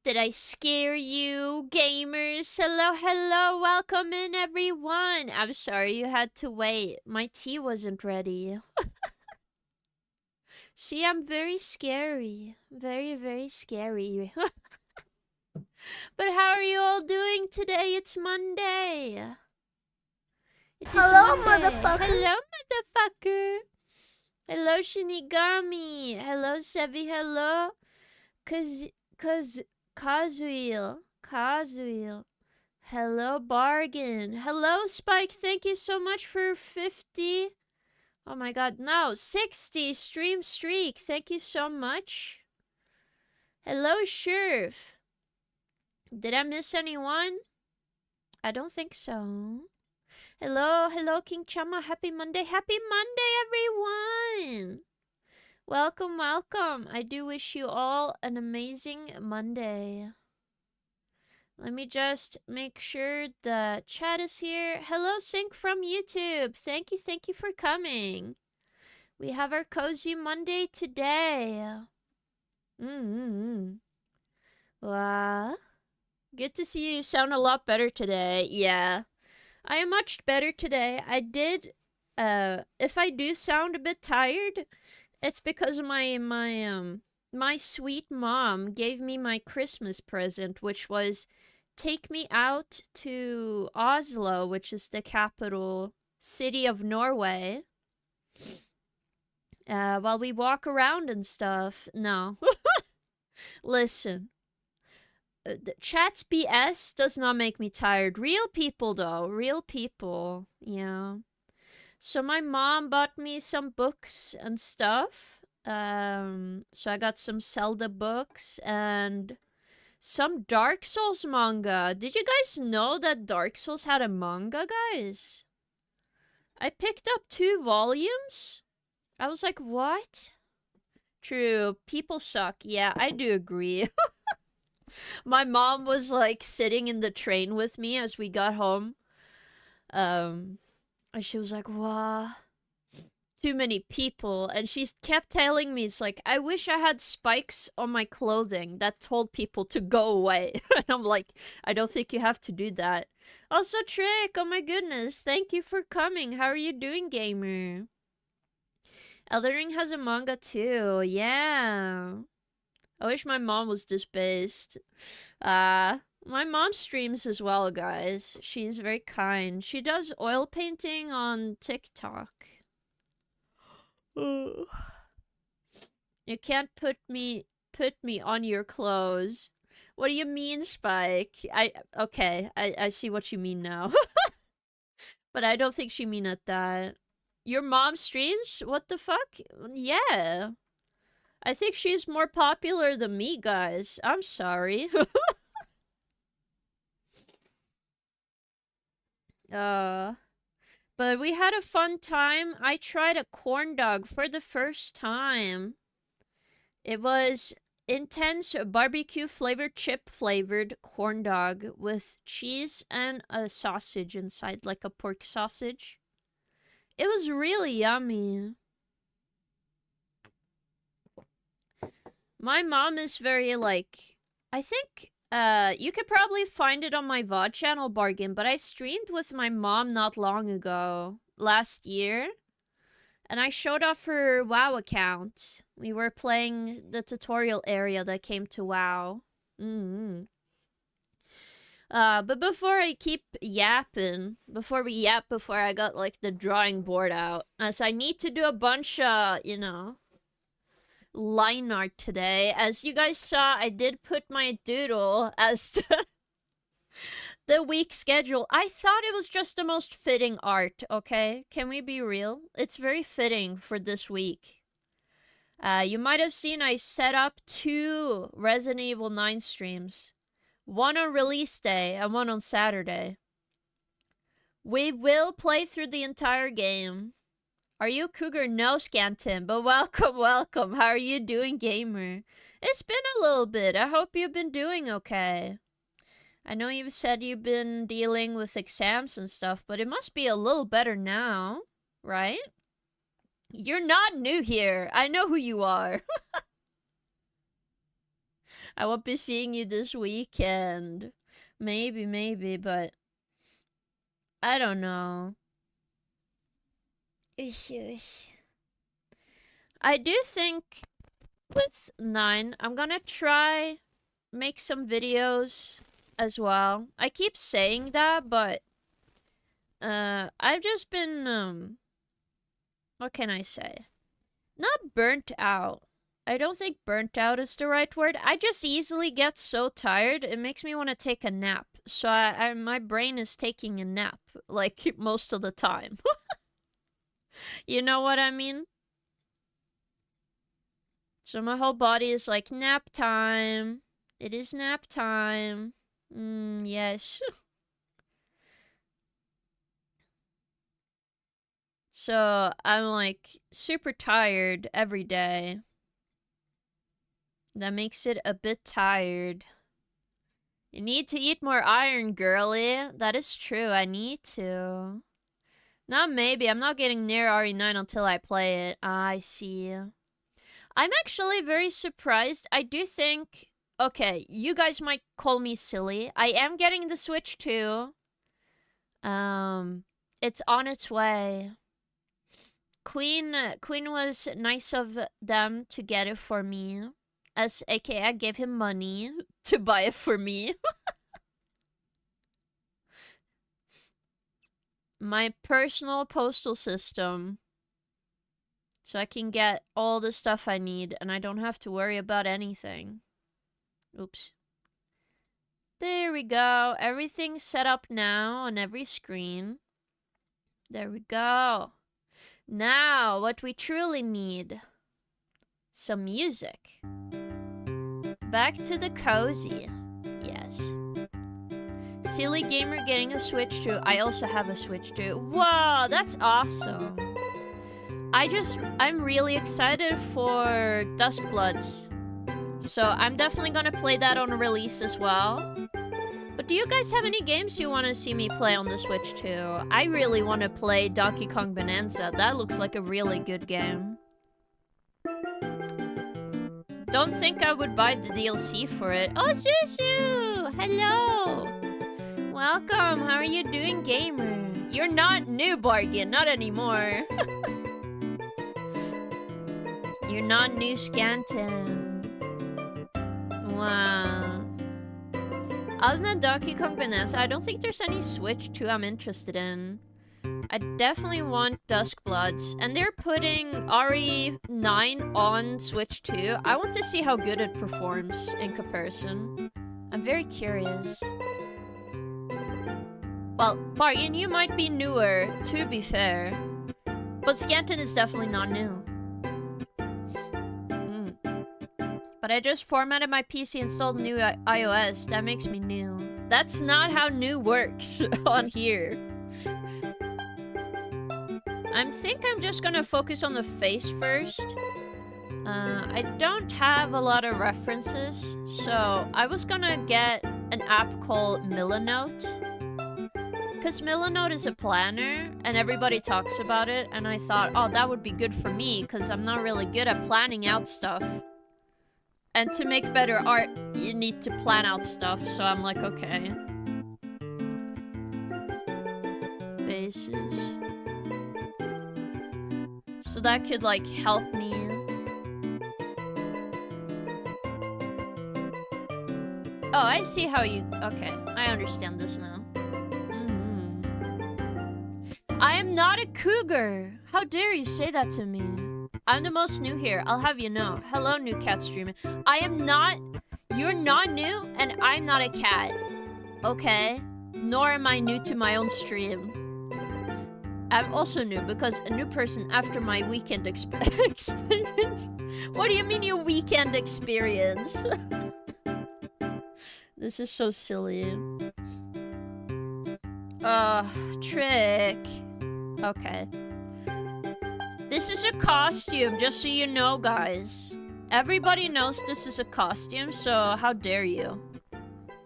Did I scare you, gamers? Hello, hello, welcome in everyone. I'm sorry you had to wait. My tea wasn't ready. See, I'm very scary. Very, very scary. But how are you all doing today? It's Monday. Hello, Monday. motherfucker. Hello, motherfucker. Hello, Shinigami. Hello, Sevi. Hello. Kazuil. Hello, Bargain. Hello, Spike. Thank you so much for 50. Oh my god, no. 60 stream streak. Thank you so much. Hello, Sheriff. Did I miss anyone? I don't think so. Hello, King Chama. Happy Monday. Happy Monday, everyone. Welcome. I do wish you all an amazing Monday. Let me just make sure the chat is here. Hello, Sync from YouTube. Thank you for coming. We have our Cozy Monday today. Wow. Good to see you sound a lot better today. Yeah. I am much better today. I did, if I do sound a bit tired, it's because my sweet mom gave me my Christmas present, which was take me out to Oslo, which is the capital city of Norway, while we walk around and stuff. No. Listen. The chat's BS does not make me tired. Real people, though. Real people. Yeah. So my mom bought me some books and stuff. So I got some Zelda books and some Dark Souls manga. Did you guys know that Dark Souls had a manga, guys? I picked up 2 volumes. I was like, what? True, people suck. Yeah, I do agree. My mom was like sitting in the train with me as we got home. And she was like, wow, too many people. And she kept telling me, it's like, I wish I had spikes on my clothing that told people to go away. And I'm like, I don't think you have to do that. Also, Trick, oh my goodness, thank you for coming. How are you doing, gamer? Elden Ring has a manga too, yeah. I wish my mom was this based. My mom streams as well, guys. She's very kind. She does oil painting on TikTok. You can't put me on your clothes. What do you mean, Spike? Okay, I see what you mean now. But I don't think she mean it that. Your mom streams? What the fuck? Yeah. I think she's more popular than me, guys. I'm sorry. But we had a fun time. I tried a corn dog for the first time. It was intense barbecue flavored chip flavored corn dog with cheese and a sausage inside, like a pork sausage. It was really yummy. My mom is very, like, I think, you could probably find it on my VOD channel, Bargain, but I streamed with my mom not long ago, last year, and I showed off her WoW account. We were playing the tutorial area that came to WoW. But before I keep yapping, before I got, like, the drawing board out, as I need to do a bunch of, you know, line art today. As you guys saw, I did put my doodle as the week schedule. I thought it was just the most fitting art, okay? Can we be real? It's very fitting for this week. You might have seen I set up 2 Resident Evil 9 streams. One on release day and one on Saturday. We will play through the entire game. Are you Cougar? No, Scantin, but welcome. How are you doing, gamer? It's been a little bit. I hope you've been doing okay. I know you've said you've been dealing with exams and stuff, but it must be a little better now, right? You're not new here. I know who you are. I won't be seeing you this weekend. Maybe, but I don't know. I do think with 9, I'm gonna try make some videos as well. I keep saying that, but I've just been what can I say? Not burnt out. I don't think burnt out is the right word. I just easily get so tired, it makes me want to take a nap. So my brain is taking a nap, like, most of the time. You know what I mean? So my whole body is like, nap time. It is nap time. Yes. So I'm like super tired every day. That makes it a bit tired. You need to eat more iron, girly. That is true, I need to. Not maybe, I'm not getting near RE9 until I play it. I see. I'm actually very surprised. I do think... Okay, you guys might call me silly. I am getting the Switch too. It's on its way. Queen was nice of them to get it for me. As aka I gave him money to buy it for me. My personal postal system. So I can get all the stuff I need and I don't have to worry about anything. Oops. There we go. Everything's set up now on every screen. There we go. Now, what we truly need. Some music. Back to the cozy. Yes. Silly gamer getting a Switch too. I also have a Switch too. Whoa, that's awesome. I'm really excited for Duskbloods. So I'm definitely gonna play that on release as well. But do you guys have any games you want to see me play on the Switch too? I really want to play Donkey Kong Bonanza. That looks like a really good game. Don't think I would buy the DLC for it. Oh, Susu! Hello! Welcome, how are you doing, gamer? You're not new, Bargain, not anymore. You're not new, Scanton. Wow. Other than Donkey Kong Bonanza, I don't think there's any Switch 2 I'm interested in. I definitely want Duskbloods, and they're putting RE9 on Switch 2. I want to see how good it performs in comparison. I'm very curious. Well, Bargain, you might be newer, to be fair. But Scanton is definitely not new. But I just formatted my PC, installed new iOS. That makes me new. That's not how new works on here. I think I'm just gonna focus on the face first. I don't have a lot of references, so I was gonna get an app called Milanote. Because Milanote is a planner, and everybody talks about it, and I thought, oh, that would be good for me, because I'm not really good at planning out stuff. And to make better art, you need to plan out stuff, so I'm like, okay. Faces. So that could, like, help me. Oh, I see how you... Okay, I understand this now. I am not a cougar! How dare you say that to me? I'm the most new here, I'll have you know. Hello, new cat streamer. I am not... You're not new, and I'm not a cat. Okay? Nor am I new to my own stream. I'm also new because a new person after my weekend experience. What do you mean your weekend experience? This is so silly. Trick. Okay. This is a costume, just so you know, guys. Everybody knows this is a costume, so how dare you?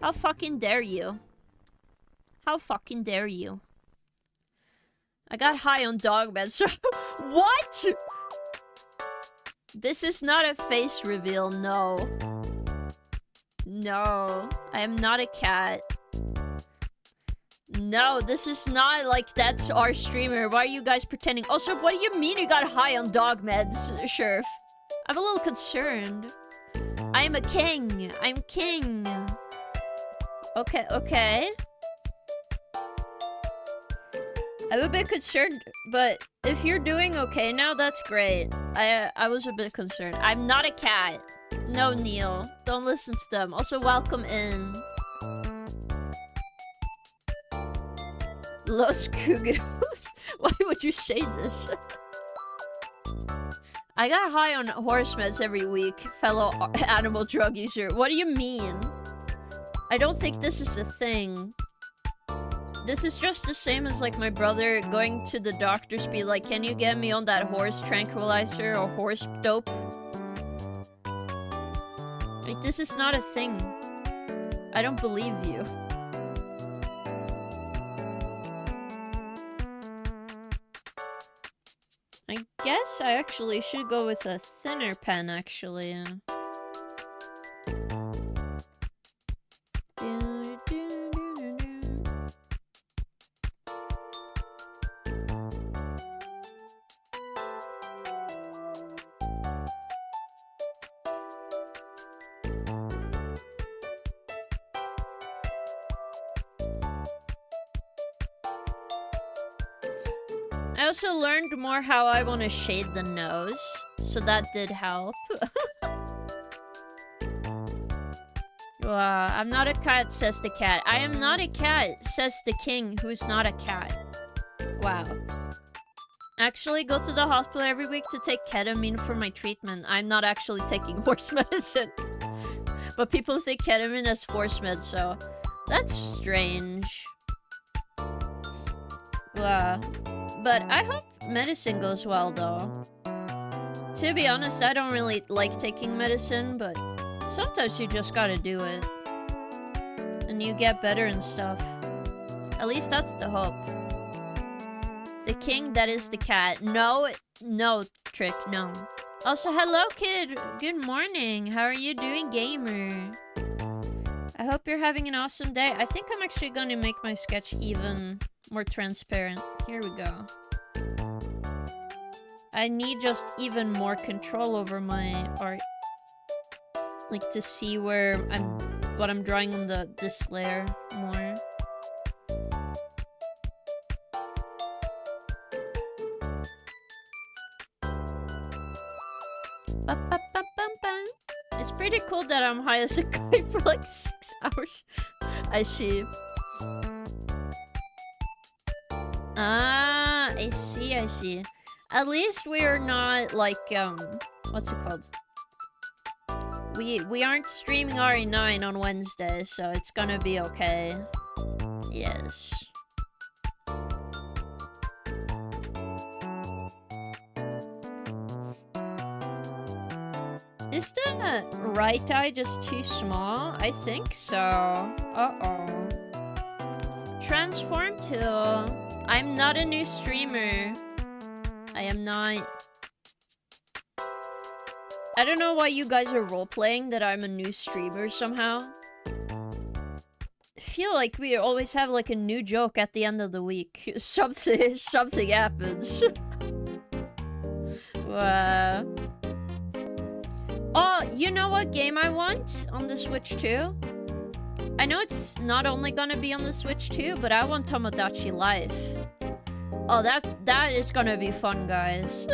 How fucking dare you? How fucking dare you? I got high on dog bed, so... What?! This is not a face reveal, no. No, I am not a cat. No, this is not like that's our streamer. Why are you guys pretending? Also, what do you mean you got high on dog meds, Sheriff? I'm a little concerned. I am a king. I'm king. Okay, okay. I'm a bit concerned, but if you're doing okay now, that's great. I was a bit concerned. I'm not a cat. No, Neil. Don't listen to them. Also, welcome in. Los Cugeros? Why would you say this? I got high on horse meds every week, fellow animal drug user. What do you mean? I don't think this is a thing. This is just the same as like my brother going to the doctors, be like, can you get me on that horse tranquilizer or horse dope? Like, this is not a thing. I don't believe you. I guess I actually should go with a thinner pen, actually. I also learned more how I want to shade the nose, so that did help. I'm not a cat, says the cat. I am not a cat, says the king, who's not a cat. Wow. Actually go to the hospital every week to take ketamine for my treatment. I'm not actually taking horse medicine. But people think ketamine is horse med, so that's strange. Wow. But I hope medicine goes well, though. To be honest, I don't really like taking medicine, but sometimes you just gotta do it. And you get better and stuff. At least that's the hope. The king, that is the cat. No, no, Trick, no. Also, hello, kid. Good morning. How are you doing, gamer? I hope you're having an awesome day. I think I'm actually gonna make my sketch even more transparent. Here we go. I need just even more control over my art. Like, to see where what I'm drawing on this layer more. It's pretty cool that I'm high as a kite for like 6 hours. I see. Ah, I see, I see. At least we're not like, what's it called? We aren't streaming RE9 on Wednesday, so it's gonna be okay. Yes. Is the right eye just too small? I think so. Uh-oh. Transform tool. I'm not a new streamer. I am not. I don't know why you guys are roleplaying that I'm a new streamer somehow. I feel like we always have like a new joke at the end of the week. Something happens. Oh, you know what game I want on the Switch too? I know it's not only gonna be on the Switch too, but I want Tomodachi Life. Oh, that is gonna be fun, guys.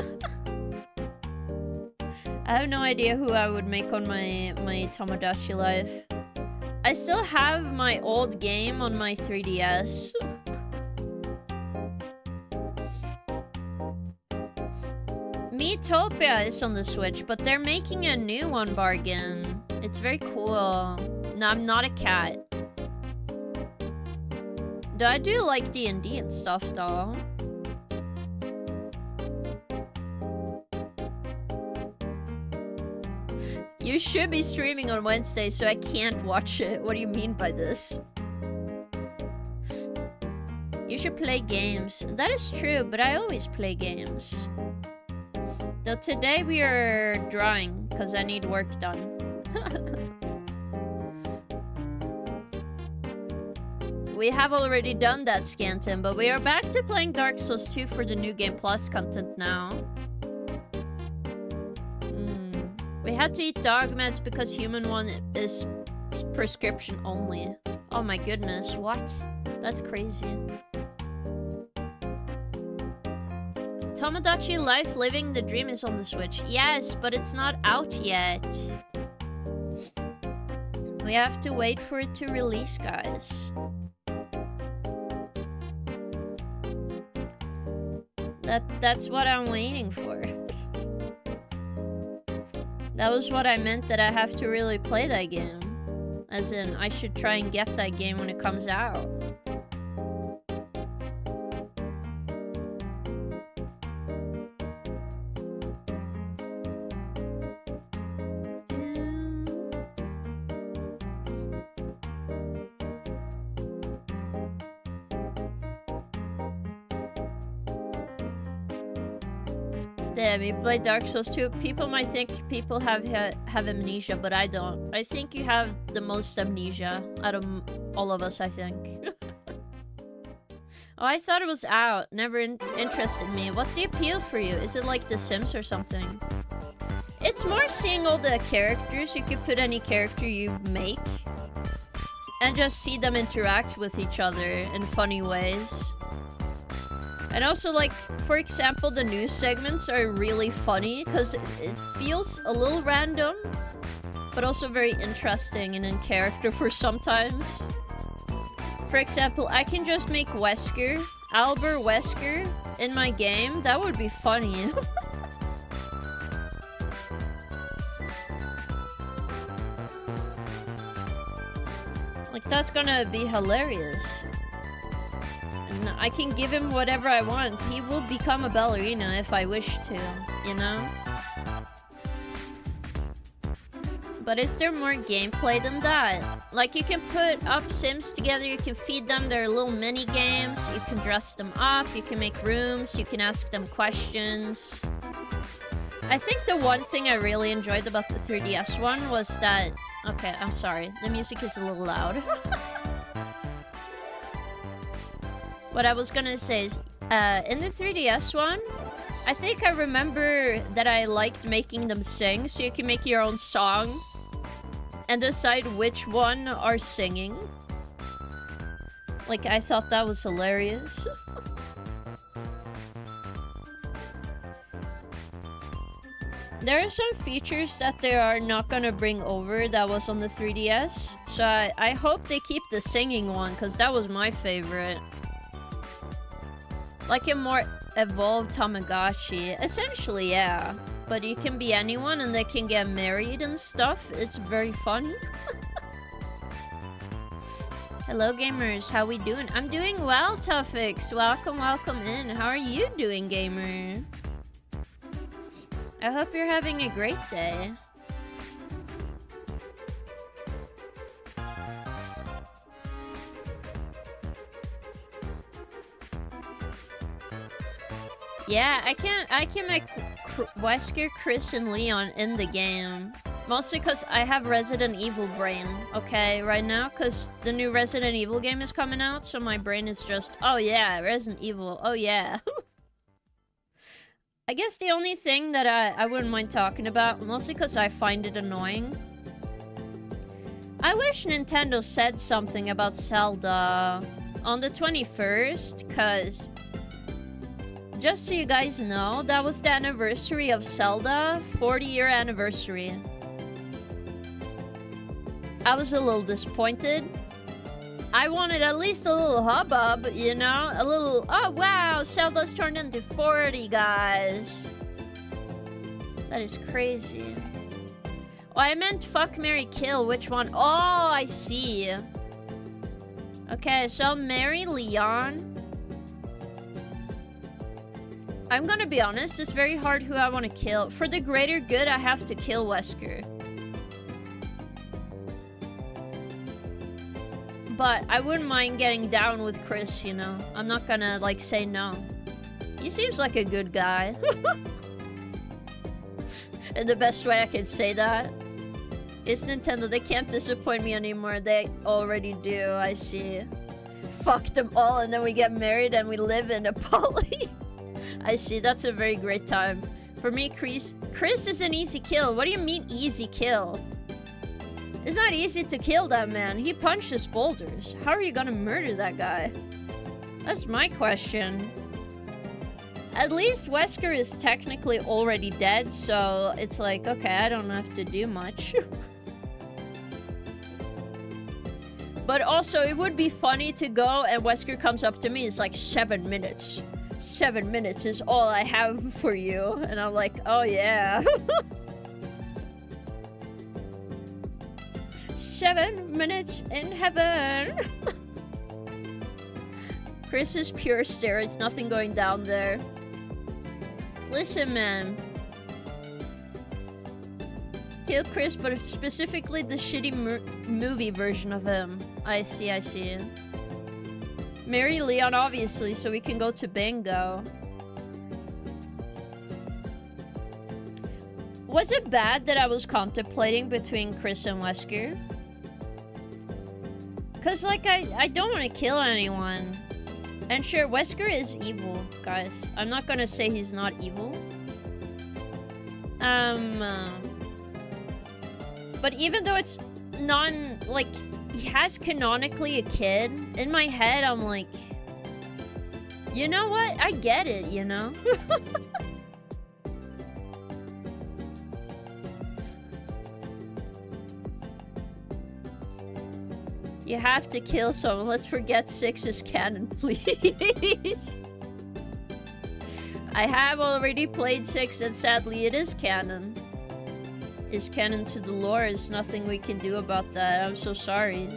I have no idea who I would make on my Tomodachi Life. I still have my old game on my 3DS. Miitopia is on the Switch, but they're making a new one, Bargain. It's very cool. No, I'm not a cat. Though I do like D&D and stuff, though. You should be streaming on Wednesday, so I can't watch it. What do you mean by this? You should play games. That is true, but I always play games. Though today we are drawing, because I need work done. we have already done that, Scanton, but we are back to playing Dark Souls 2 for the New Game Plus content now. We had to eat dog meds because human one is prescription only. Oh my goodness, what? That's crazy. Tomodachi Life Living the Dream is on the Switch. Yes, but it's not out yet. We have to wait for it to release, guys. That's what I'm waiting for. That was what I meant, that I have to really play that game. As in, I should try and get that game when it comes out. Damn, you play Dark Souls 2. People might think people have amnesia, but I don't. I think you have the most amnesia out of all of us, I think. Oh, I thought it was out. Never interested me. What's the appeal for you? Is it like The Sims or something? It's more seeing all the characters. You could put any character you make and just see them interact with each other in funny ways. And also, like, for example, the news segments are really funny because it feels a little random, but also very interesting and in character for sometimes. For example, I can just make Wesker, Albert Wesker, in my game. That would be funny. Like, that's gonna be hilarious. And I can give him whatever I want. He will become a ballerina if I wish to, you know? But is there more gameplay than that? Like, you can put up Sims together, you can feed them their little mini games, you can dress them up, you can make rooms, you can ask them questions. I think the one thing I really enjoyed about the 3DS one was that... Okay, I'm sorry. The music is a little loud. What I was gonna say is, in the 3DS one, I think I remember that I liked making them sing, so you can make your own song and decide which one are singing. Like, I thought that was hilarious. There are some features that they are not gonna bring over that was on the 3DS, so I hope they keep the singing one, because that was my favorite. Like a more evolved Tamagotchi. Essentially, yeah. But you can be anyone and they can get married and stuff. It's very funny. Hello, gamers. How we doing? I'm doing well, Tuffix. Welcome, welcome in. How are you doing, gamer? I hope you're having a great day. Yeah, I can make Wesker, Chris, and Leon in the game. Mostly because I have Resident Evil brain, okay, right now? Because the new Resident Evil game is coming out, so my brain is just, oh yeah, Resident Evil, oh yeah. I guess the only thing that I wouldn't mind talking about, mostly because I find it annoying. I wish Nintendo said something about Zelda on the 21st, because... Just so you guys know, that was the anniversary of Zelda, 40-year anniversary. I was a little disappointed. I wanted at least a little hubbub, you know? A little, oh wow, Zelda's turned into 40, guys. That is crazy. Oh, I meant fuck, marry, kill. Which one? Oh, I see. Okay, so marry Leon. I'm gonna be honest, it's very hard who I want to kill. For the greater good, I have to kill Wesker. But I wouldn't mind getting down with Chris, you know? I'm not gonna, like, say no. He seems like a good guy. In the best way I could say that. It's Nintendo, they can't disappoint me anymore. They already do, I see. Fuck them all and then we get married and we live in a poly. I see, that's a very great time. For me, Chris is an easy kill. What do you mean easy kill? It's not easy to kill that man. He punches boulders. How are you gonna murder that guy? That's my question. At least Wesker is technically already dead, so it's like, okay, I don't have to do much. But also, it would be funny to go and Wesker comes up to me, it's like 7 minutes. 7 minutes is all I have for you. And I'm like, oh yeah. 7 minutes in heaven. Chris is pure steroids, nothing going down there. Listen, man. Kill Chris, but specifically the shitty movie version of him. I see, I see. Marry Leon, obviously, so we can go to bingo. Was it bad that I was contemplating between Chris and Wesker? Cause, like, I don't want to kill anyone. And sure, Wesker is evil, guys. I'm not gonna say he's not evil. But even though it's like, he has canonically a kid, in my head, I'm like, you know what? I get it, you know? You have to kill someone. Let's forget 6 is canon, please. I have already played 6 and sadly it is canon. Is canon to the lore. There's nothing we can do about that. I'm so sorry.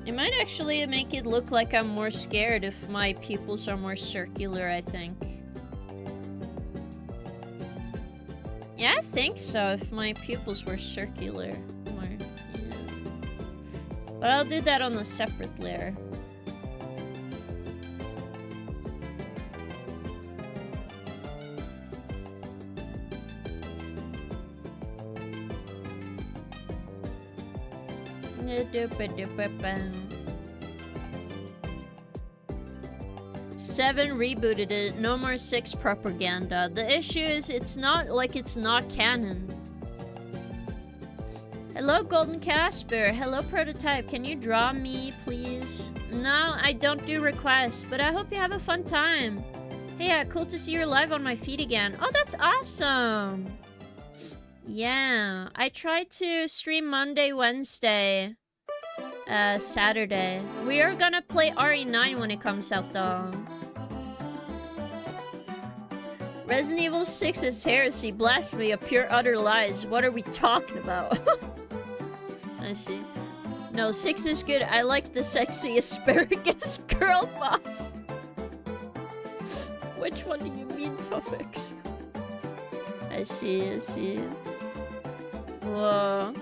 It might actually make it look like I'm more scared if my pupils are more circular, I think. Yeah, I think so, if my pupils were circular. More, yeah. But I'll do that on a separate layer. Seven rebooted it. No more 6 propaganda. The issue is it's not like it's not canon. Hello, Golden Casper. Hello, Prototype. Can you draw me, please? No, I don't do requests, but I hope you have a fun time. Hey, yeah, cool to see you live on my feed again. Oh, that's awesome. Yeah, I tried to stream Monday, Wednesday, Saturday. We are gonna play RE9 when it comes out, though. Resident Evil 6 is heresy, blasphemy, of pure utter lies. What are we talking about? I see. No, 6 is good. I like the sexy asparagus girl boss. Which one do you mean, Tofix? I see, I see. Whoa.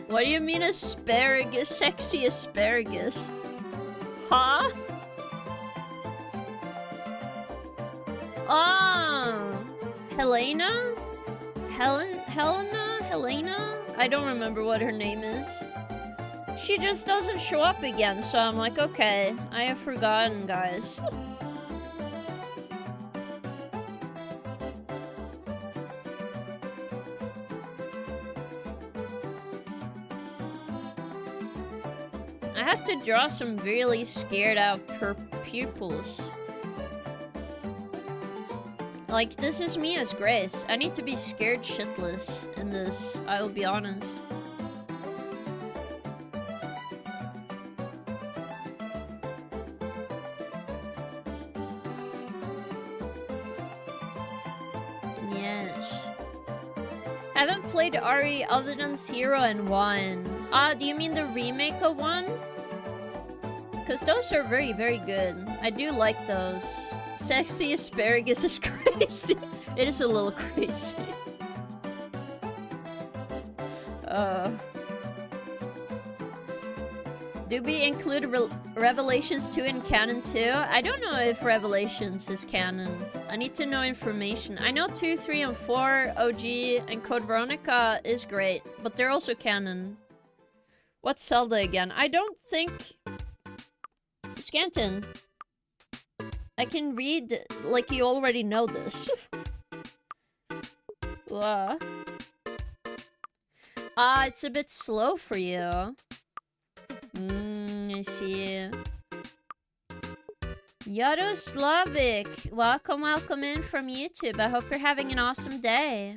What do you mean asparagus? Sexy asparagus? Huh? Oh, Helena? Helena? I don't remember what her name is. She just doesn't show up again, so I'm like, okay, I have forgotten, guys. I have to draw some really scared out pupils. Like, this is me as Grace. I need to be scared shitless in this, I will be honest. Yes. Haven't played RE other than 0 and 1. Ah, do you mean the remake of 1? Because those are very, very good. I do like those. Sexy asparagus is crazy. It is a little crazy. Do we include Revelations 2 in canon too? I don't know if Revelations is canon. I need to know information. I know 2, 3, and 4, OG, and Code Veronica is great, but they're also canon. What's Zelda again? I don't think... Scanton. I can read like you already know this. It's a bit slow for you. I see. Yaroslavic, welcome in from YouTube. I hope you're having an awesome day.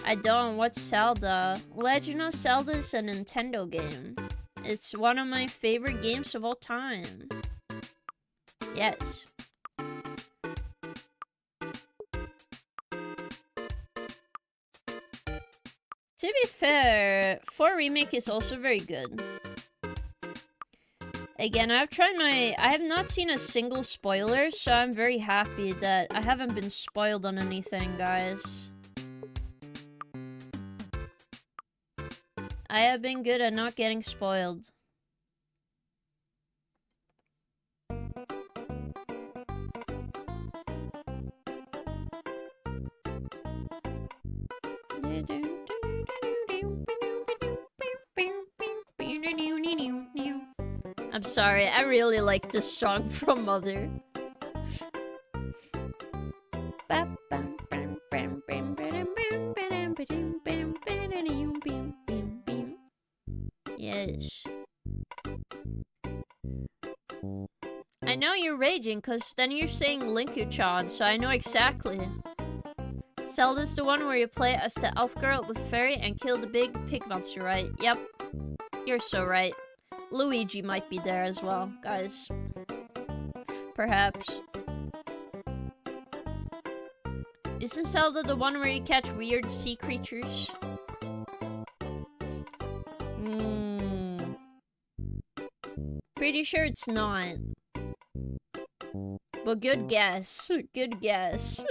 I don't. What's Zelda? Legend of Zelda is a Nintendo game. It's one of my favorite games of all time. Yes. To be fair, 4 Remake is also very good. Again, I have not seen a single spoiler, so I'm very happy that I haven't been spoiled on anything, guys. I have been good at not getting spoiled. I'm sorry, I really like this song from Mother. Yes. I know you're raging, because then you're saying Linku-chan, so I know exactly. Zelda's the one where you play as the elf girl with fairy and kill the big pig monster, right? Yep. You're so right. Luigi might be there as well, guys. Perhaps. Isn't Zelda the one where you catch weird sea creatures? Pretty sure it's not. But good guess. Good guess.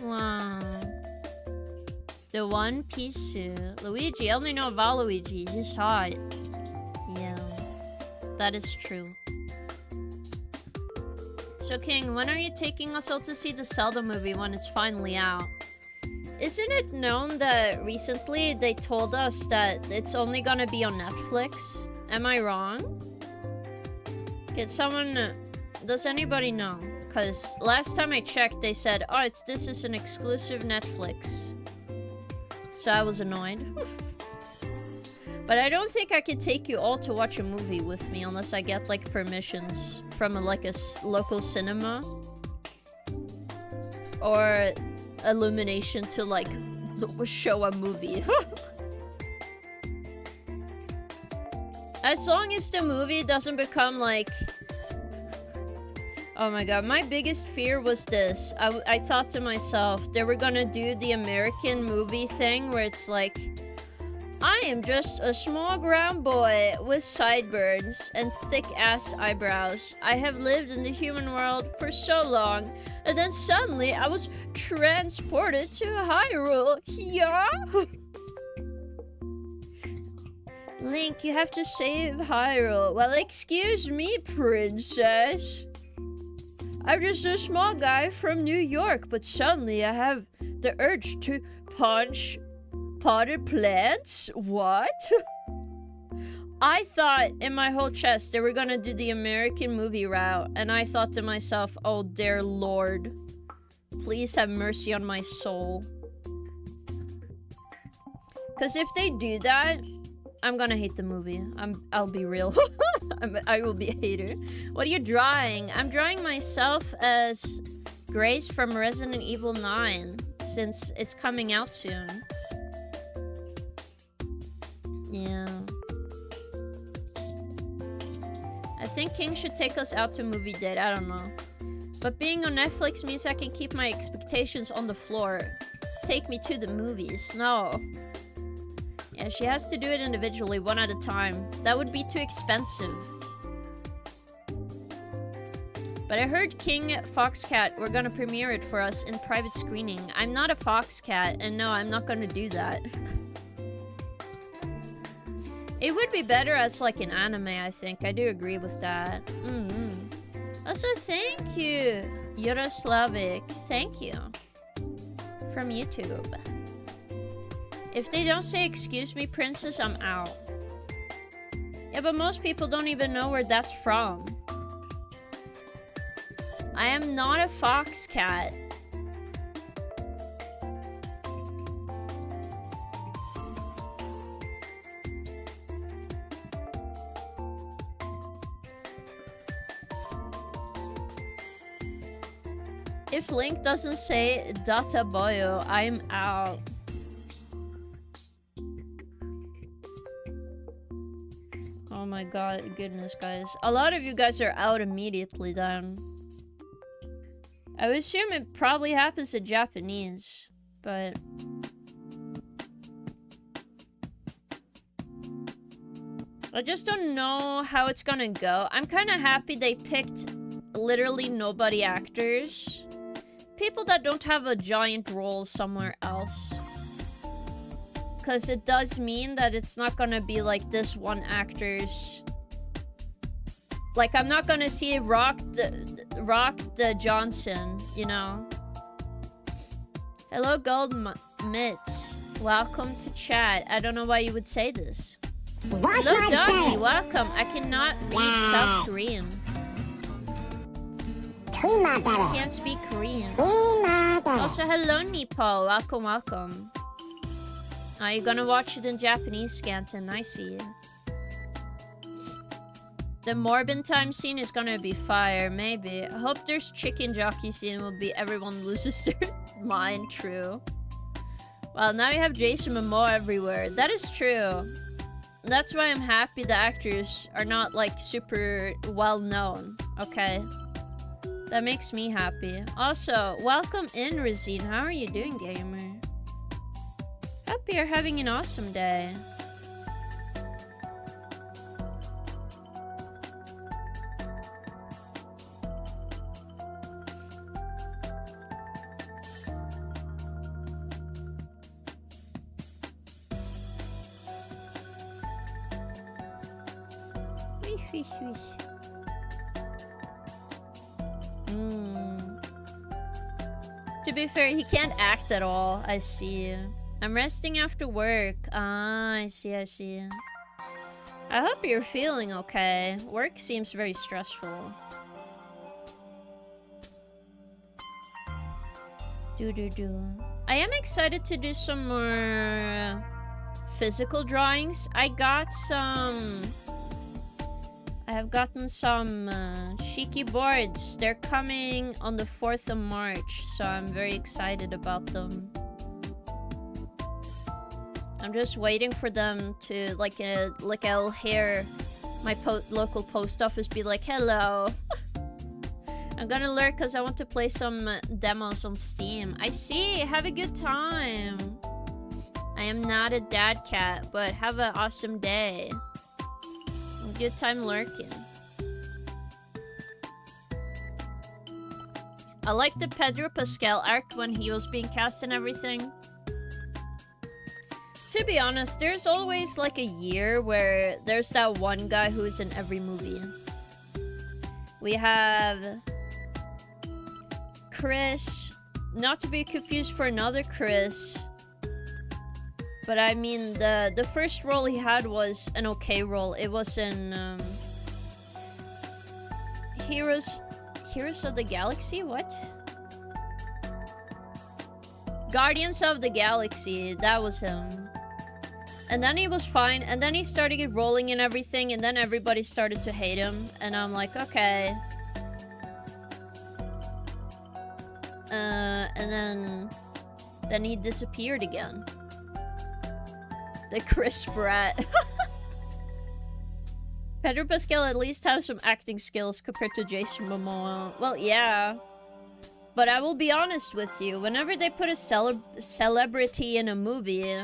Wow. The One Piece suit. Luigi, I only know Valuigi. He's hot. Yeah. That is true. So King, when are you taking us all to see the Zelda movie when it's finally out? Isn't it known that recently they told us that it's only gonna be on Netflix? Am I wrong? Does anybody know? Because last time I checked, they said, oh, this is an exclusive Netflix. So I was annoyed. But I don't think I could take you all to watch a movie with me unless I get, like, permissions from, a local cinema. Or Illumination to, like, show a movie. As long as the movie doesn't become, like... Oh my god, my biggest fear was this. I thought to myself, they were gonna do the American movie thing where it's like, I am just a small brown boy with sideburns and thick-ass eyebrows. I have lived in the human world for so long, and then suddenly I was transported to Hyrule. Yeah? Link, you have to save Hyrule. Well, excuse me, princess. I'm just a small guy from New York, but suddenly I have the urge to punch potted plants? What? I thought in my whole chest they were gonna do the American movie route, and I thought to myself, oh dear Lord, please have mercy on my soul. Because if they do that, I'm gonna hate the movie. I'll be real. I will be a hater. What are you drawing? I'm drawing myself as Grace from Resident Evil 9, since it's coming out soon. Yeah. I think King should take us out to movie date. I don't know. But being on Netflix means I can keep my expectations on the floor. Take me to the movies. No. Yeah, she has to do it individually, one at a time. That would be too expensive. But I heard King Foxcat were gonna premiere it for us in private screening. I'm not a Foxcat, and no, I'm not gonna do that. It would be better as like an anime, I think. I do agree with that. Also, thank you, Yaroslavik. Thank you. From YouTube. If they don't say excuse me, princess, I'm out. Yeah, but most people don't even know where that's from. I am not a Foxcat. If Link doesn't say Data Boyo, I'm out. Oh my god, goodness, guys. A lot of you guys are out immediately then. I would assume it probably happens in Japanese, but... I just don't know how it's gonna go. I'm kind of happy they picked literally nobody actors. People that don't have a giant role somewhere else. Because it does mean that it's not gonna be like this one actor's... Like, I'm not gonna see Rock the Johnson, you know? Hello, Gold Mitts. Welcome to chat. I don't know why you would say this. Hello, Doggy. Welcome. I cannot read South Korean. I can't speak Korean. Also, hello, Nipo. Welcome, welcome. You're gonna watch it in Japanese, Scanton. I see you. The Morbin time scene is gonna be fire, maybe. I hope there's chicken jockey scene will be everyone loses their mind, true. Well, now you have Jason Momoa everywhere. That is true. That's why I'm happy the actors are not, like, super well-known, okay? That makes me happy. Also, welcome in, Razine. How are you doing, gamer? Hope you're having an awesome day. To be fair, he can't act at all. I see. I'm resting after work. Ah, I see, I see. I hope you're feeling okay. Work seems very stressful. I am excited to do some more physical drawings. I have gotten some Shiki boards. They're coming on the 4th of March, so I'm very excited about them. I'm just waiting for them to, like I'll hear my local post office be like, hello. I'm gonna lurk because I want to play some demos on Steam. I see, have a good time. I am not a dad cat, but have an awesome day. Good time lurking. I like the Pedro Pascal arc when he was being cast and everything. To be honest, there's always like a year where there's that one guy who's in every movie. We have Chris, not to be confused for another Chris. But I mean, the first role he had was an okay role. It was in Heroes of the Galaxy? What? Guardians of the Galaxy. That was him. And then he was fine, and then he started rolling and everything, and then everybody started to hate him, and I'm like, okay. And then he disappeared again. The crisp rat. Pedro Pascal at least has some acting skills compared to Jason Momoa. Well, yeah. But I will be honest with you, whenever they put a celebrity in a movie,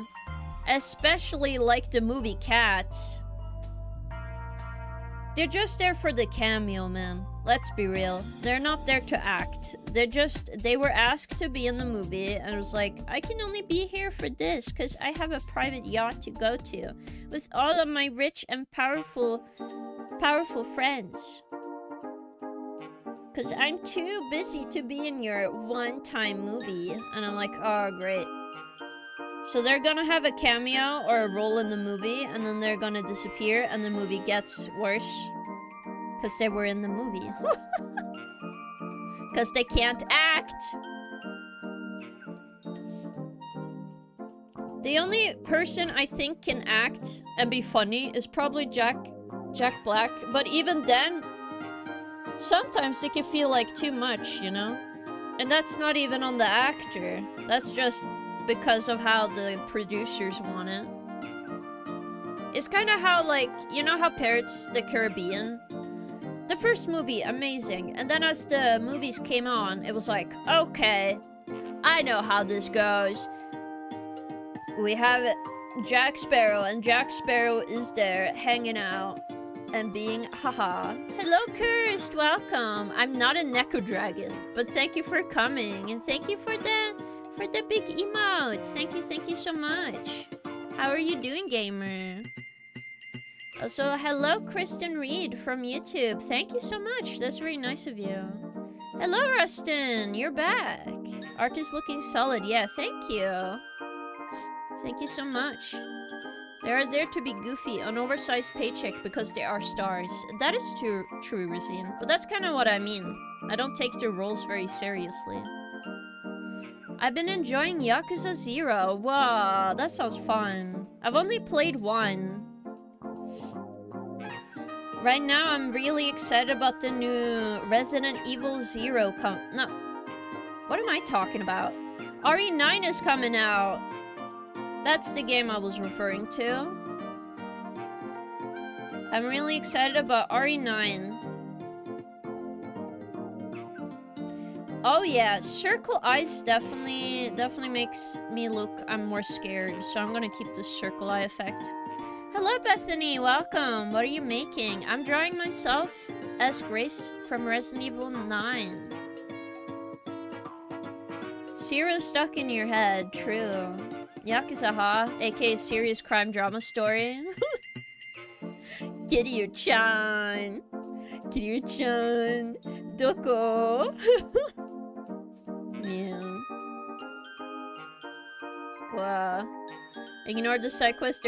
especially like the movie Cats, they're just there for the cameo, man. Let's be real. They're not there to act. They were asked to be in the movie, and it was like, I can only be here for this, because I have a private yacht to go to, with all of my rich and powerful friends. Because I'm too busy to be in your one-time movie. And I'm like, oh, great. So they're gonna have a cameo or a role in the movie, and then they're gonna disappear, and the movie gets worse. Because they were in the movie. Because they can't act. The only person I think can act and be funny is probably Jack Black. But even then, sometimes it can feel like too much, you know? And that's not even on the actor. That's just because of how the producers want it. It's kind of how, like, you know how Pirates of the Caribbean? The first movie, amazing. And then as the movies came on, it was like, okay, I know how this goes. We have Jack Sparrow, and Jack Sparrow is there hanging out and being haha. Hello, Cursed, welcome. I'm not a Neko Dragon, but thank you for coming, and thank you for the big emote. Thank you so much. How are you doing, gamer? Also, hello, Kristen Reed from YouTube. Thank you so much. That's very nice of you. Hello, Rustin. You're back. Art is looking solid. Yeah, thank you. Thank you so much. They are there to be goofy, an oversized paycheck because they are stars. That is true, Rosine. But that's kind of what I mean. I don't take their roles very seriously. I've been enjoying Yakuza 0. Wow, that sounds fun. I've only played one. Right now, I'm really excited about the new Resident Evil 0 No. What am I talking about? RE9 is coming out. That's the game I was referring to. I'm really excited about RE9. Oh yeah, circle eyes definitely makes me look, I'm more scared. So I'm gonna keep the circle eye effect. Hello, Bethany. Welcome. What are you making? I'm drawing myself as Grace from Resident Evil 9. Zero stuck in your head. True. Yakuza, aka serious crime drama story. Kiryu-chan. Kiryu-chan. Doko. Yeah. Wow. Ignore the side quest.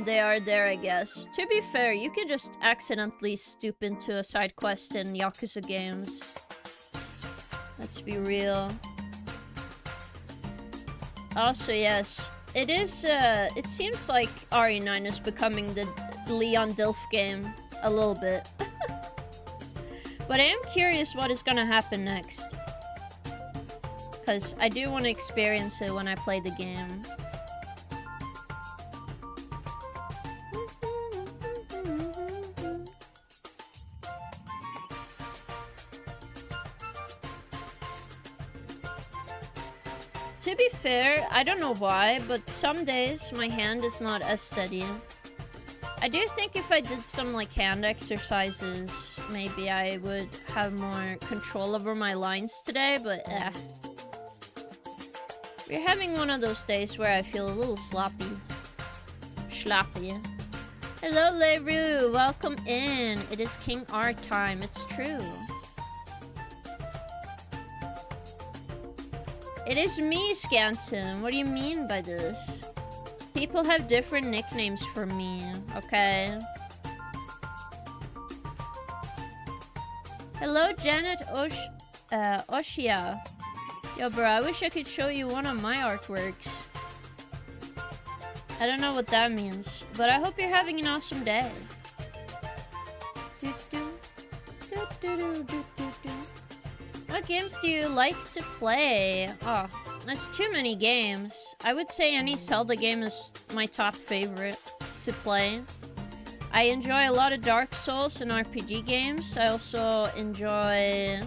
They are there, I guess. To be fair, you can just accidentally stoop into a side quest in Yakuza games. Let's be real. Also, yes, it is, it seems like RE9 is becoming the Leon Dilf game a little bit. But I am curious what is gonna happen next. Because I do want to experience it when I play the game. To be fair, I don't know why, but some days my hand is not as steady. I do think if I did some like hand exercises, maybe I would have more control over my lines today, but eh. We're having one of those days where I feel a little sloppy. Schlappy. Hello, Leru! Welcome in! It is King Art time, it's true. It is me, Scanton. What do you mean by this? People have different nicknames for me, okay? Hello, Janet Oshia. Yo, bro, I wish I could show you one of my artworks. I don't know what that means, but I hope you're having an awesome day. What games do you like to play? Oh, that's too many games. I would say any Zelda game is my top favorite to play. I enjoy a lot of Dark Souls and RPG games. I also enjoy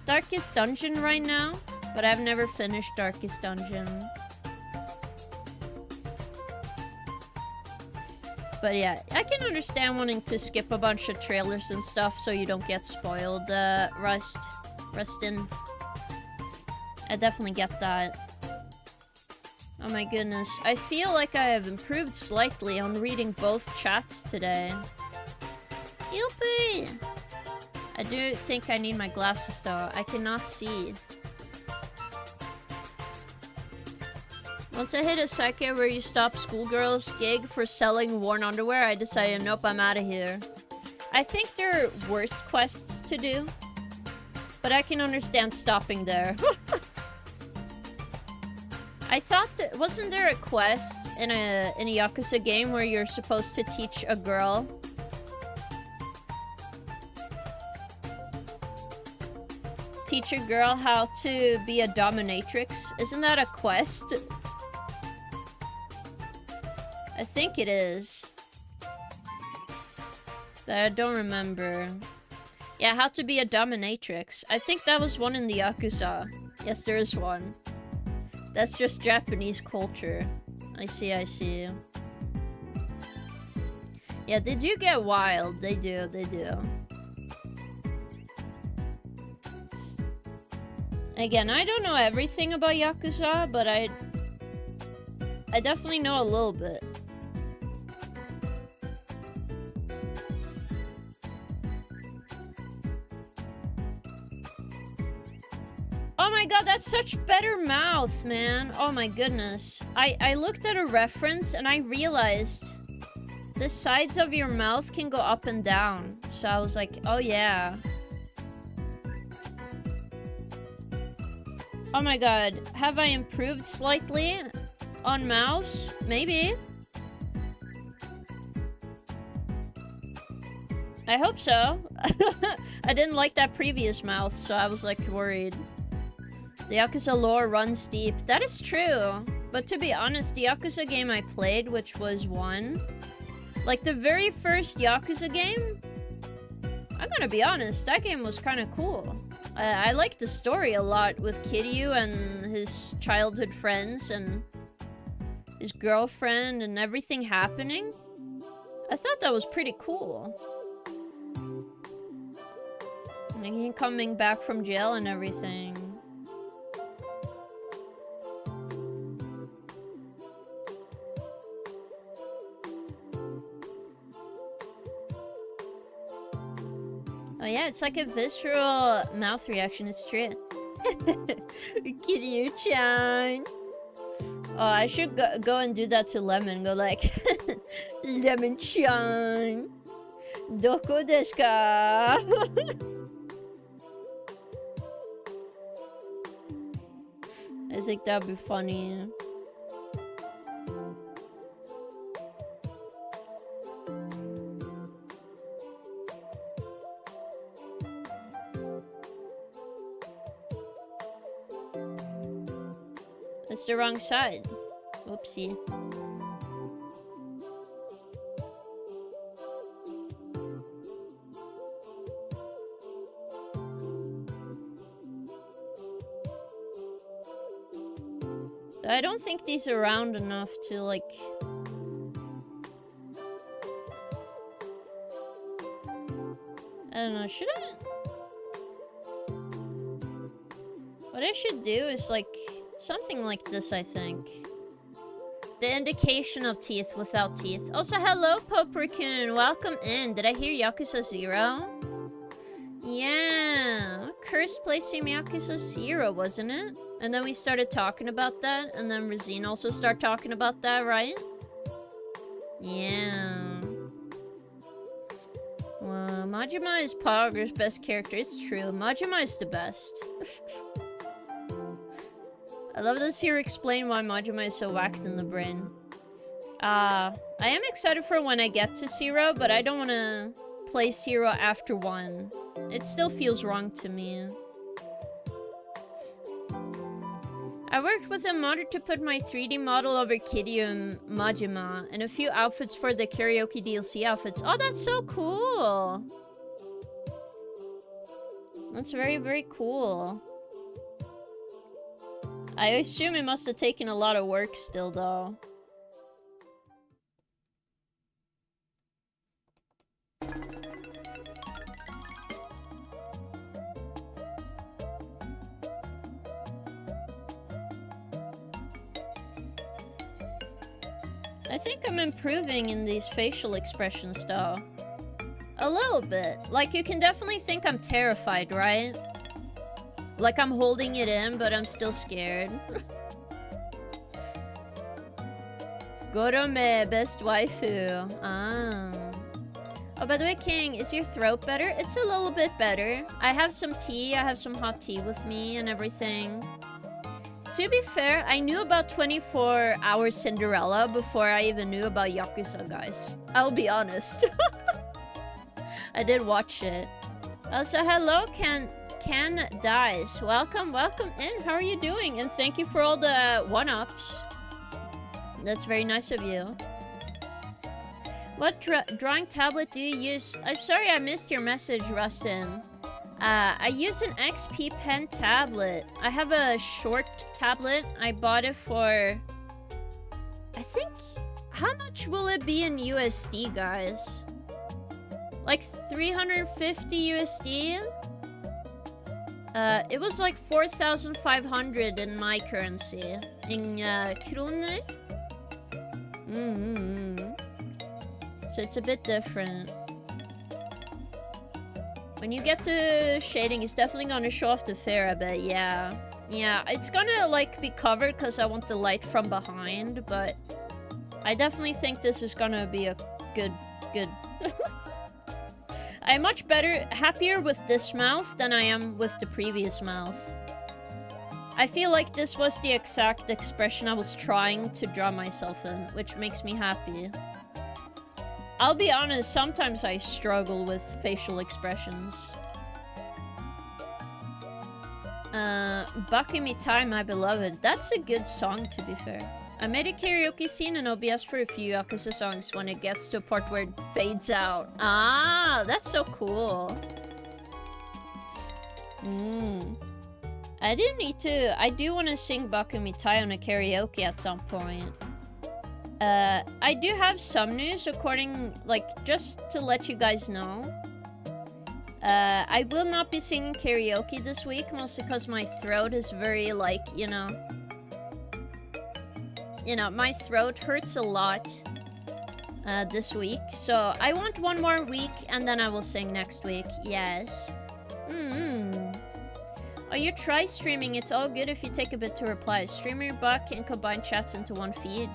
Darkest Dungeon right now, but I've never finished Darkest Dungeon. But yeah, I can understand wanting to skip a bunch of trailers and stuff so you don't get spoiled, Rustin. I definitely get that. Oh my goodness. I feel like I have improved slightly on reading both chats today. Yuppie! I do think I need my glasses though. I cannot see. Once I hit a second where you stop schoolgirls gig for selling worn underwear, I decided, nope, I'm out of here. I think there are worse quests to do, but I can understand stopping there. I thought that, wasn't there a quest in a Yakuza game where you're supposed to teach a girl how to be a dominatrix? Isn't that a quest? I think it is. But I don't remember. Yeah, how to be a dominatrix. I think that was one in the Yakuza. Yes, there is one. That's just Japanese culture. I see, I see. Yeah, they do get wild. They do, they do. Again, I don't know everything about Yakuza, but I definitely know a little bit. Oh my god, that's such better mouth, man. Oh my goodness. I looked at a reference and I realized the sides of your mouth can go up and down. So I was like, oh yeah. Oh my god, have I improved slightly on mouse? Maybe. I hope so. I didn't like that previous mouth, so I was like worried. The Yakuza lore runs deep. That is true. But to be honest, the Yakuza game I played, which was 1, like the very first Yakuza game, I'm gonna be honest, that game was kind of cool. I liked the story a lot with Kiryu and his childhood friends and his girlfriend and everything happening. I thought that was pretty cool. And him coming back from jail and everything. Oh yeah, it's like a visceral mouth reaction, it's true. Kiryu-chan. Oh, I should go and do that to Lemon. Go like, Lemon-chan. Doko desu ka? I think that'd be funny. It's the wrong side. Whoopsie. I don't think these are round enough to, like... I don't know, should I? What I should do is, like... something like this, I think. The indication of teeth without teeth. Also, hello, Poprikun. Welcome in. Did I hear Yakuza 0? Yeah. Cursed placing Yakuza 0, wasn't it? And then we started talking about that. And then Razine also started talking about that, right? Yeah. Well, Majima is Power's best character. It's true. Majima is the best. I love to see her explain why Majima is so whacked in the brain. I am excited for when I get to 0, but I don't want to play 0 after 1. It still feels wrong to me. I worked with a modder to put my 3D model over Kiryu and Majima and a few outfits for the karaoke DLC outfits. Oh, that's so cool! That's very, very cool. I assume it must have taken a lot of work still, though. I think I'm improving in these facial expressions, though. A little bit. Like, you can definitely think I'm terrified, right? Like, I'm holding it in, but I'm still scared. Gorome, best waifu. Ah. Oh, by the way, King, is your throat better? It's a little bit better. I have some tea. I have some hot tea with me and everything. To be fair, I knew about 24 Hour Cinderella before I even knew about Yakuza, guys. I'll be honest. I did watch it. So hello, Can Dice. Welcome in. How are you doing? And thank you for all the one-ups. That's very nice of you. What drawing tablet do you use? I'm sorry I missed your message, Rustin. I use an XP Pen tablet. I have a short tablet. I bought it for... I think... How much will it be in USD, guys? Like 350 USD? It was like 4,500 in my currency. In kroner? So it's a bit different. When you get to shading, it's definitely gonna show off the fair a bit, yeah. Yeah, it's gonna like be covered because I want the light from behind, but I definitely think this is gonna be a good. I'm much happier with this mouth than I am with the previous mouth. I feel like this was the exact expression I was trying to draw myself in, which makes me happy. I'll be honest, sometimes I struggle with facial expressions. Bucky Me Time, My Beloved. That's a good song, to be fair. I made a karaoke scene in OBS for a few Yakuza songs when it gets to a part where it fades out. Ah, that's so cool. I didn't need to... I do want to sing Bucky Me Tai on a karaoke at some point. I do have some news just to let you guys know. I will not be singing karaoke this week, mostly because my throat is very, my throat hurts a lot this week. So I want one more week, and then I will sing next week. Yes. Oh, you try streaming. It's all good if you take a bit to reply. Streamer your buck and combine chats into one feed.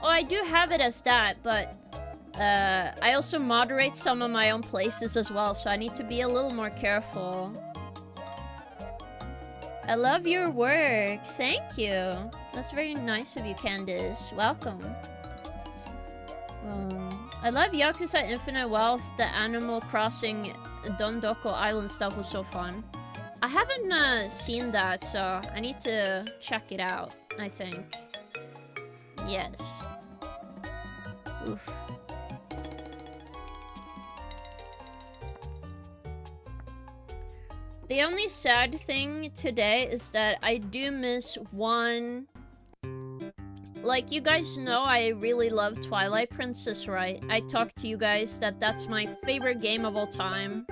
Oh, I do have it as that, but I also moderate some of my own places as well, so I need to be a little more careful. I love your work. Thank you. That's very nice of you, Candice. Welcome. I love Yakuza Infinite Wealth. The Animal Crossing Dondoko Island stuff was so fun. I haven't seen that, so I need to check it out, I think. Yes. Oof. The only sad thing today is that I do miss one... Like, you guys know I really love Twilight Princess, right? I talked to you guys that that's my favorite game of all time.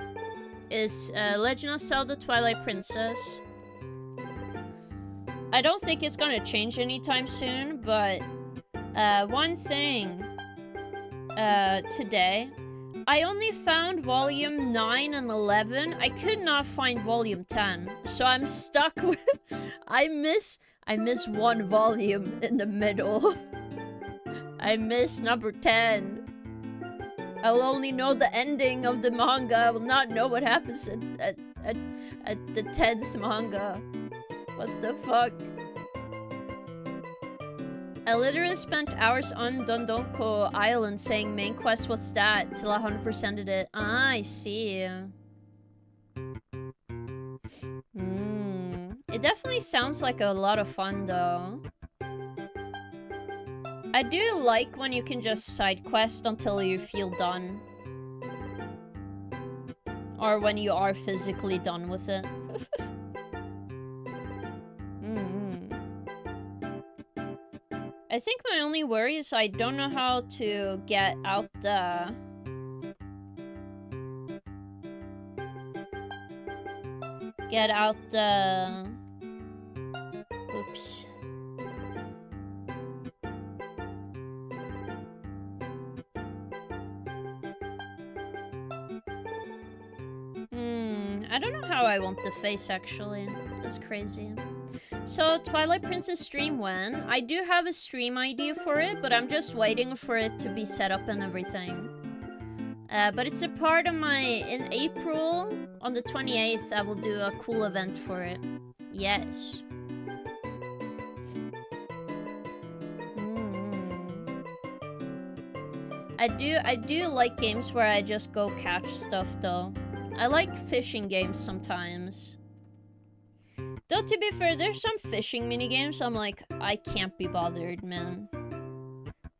Is Legend of Zelda Twilight Princess. I don't think it's gonna change anytime soon, but one thing today, I only found volume 9 and 11. I could not find volume 10, so I'm stuck with I miss one volume in the middle. I miss number 10. I will only know the ending of the manga. I will not know what happens at the 10th manga. What the fuck? I literally spent hours on Dondonko Island saying main quest, what's that? Till I 100%ed it. Ah, I see. It definitely sounds like a lot of fun though. I do like when you can just side quest until you feel done. Or when you are physically done with it. I think my only worry is I don't know how to get out the... Oops. I don't know how I want the face, actually. That's crazy. So, Twilight Princess stream when? I do have a stream idea for it, but I'm just waiting for it to be set up and everything. But it's a part of my... In April, on the 28th, I will do a cool event for it. Yes. I do like games where I just go catch stuff, though. I like fishing games sometimes. Though, to be fair, there's some fishing minigames I'm like, I can't be bothered, man.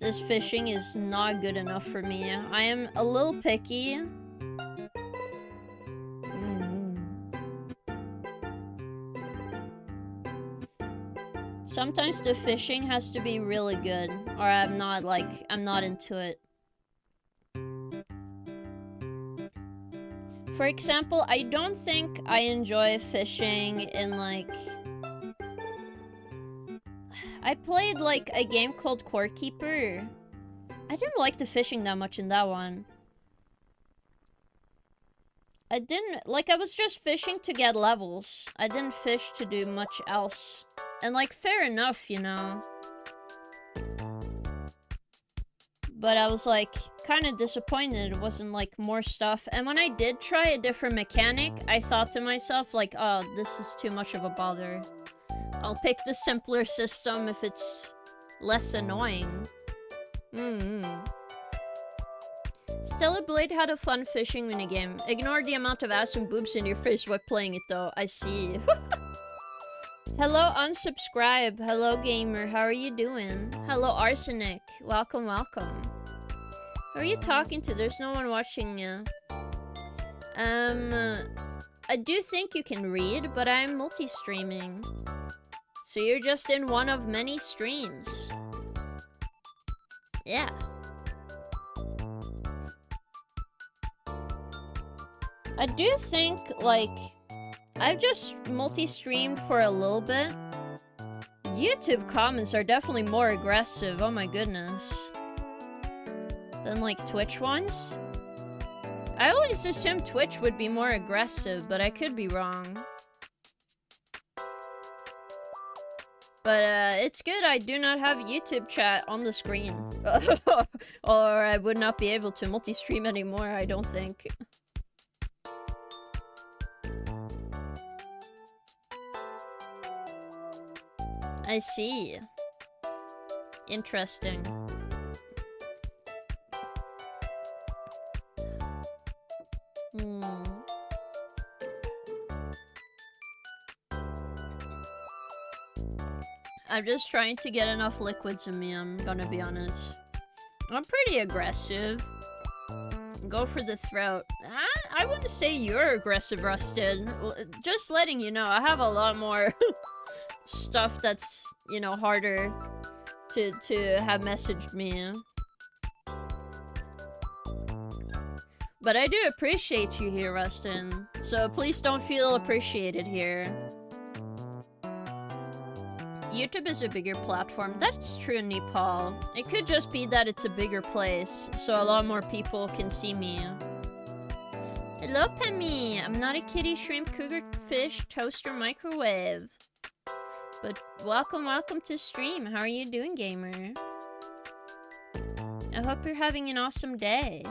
This fishing is not good enough for me. I am a little picky. Sometimes the fishing has to be really good, or I'm not into it. For example, I don't think I enjoy fishing in, like... I played, like, a game called Core Keeper. I didn't like the fishing that much in that one. I was just fishing to get levels. I didn't fish to do much else. And, like, fair enough, you know. But I was, like, kind of disappointed it wasn't, like, more stuff. And when I did try a different mechanic, I thought to myself, like, oh, this is too much of a bother. I'll pick the simpler system if it's less annoying. Stella Blade had a fun fishing minigame. Ignore the amount of ass and boobs in your face while playing it, though. I see. Hello, unsubscribe. Hello, gamer. How are you doing? Hello, Arsenic. Welcome, welcome. Who are you talking to? There's no one watching you. I do think you can read, but I'm multi-streaming. So you're just in one of many streams. Yeah. I do think, like... I've just multi-streamed for a little bit. YouTube comments are definitely more aggressive, oh my goodness. Than, like, Twitch ones. I always assumed Twitch would be more aggressive, but I could be wrong. But, it's good I do not have YouTube chat on the screen. Or I would not be able to multi-stream anymore, I don't think. I see. Interesting. I'm just trying to get enough liquids in me, I'm gonna be honest. I'm pretty aggressive. Go for the throat. I wouldn't say you're aggressive, Rusted. Just letting you know, I have a lot more stuff that's, you know, harder to have messaged me. But I do appreciate you here, Rustin. So please don't feel appreciated here. YouTube is a bigger platform. That's true, Nepal. It could just be that it's a bigger place, so a lot more people can see me. Hello, Pemmy. I'm not a kitty, shrimp, cougar, fish, toaster, microwave. But welcome to stream. How are you doing, gamer? I hope you're having an awesome day.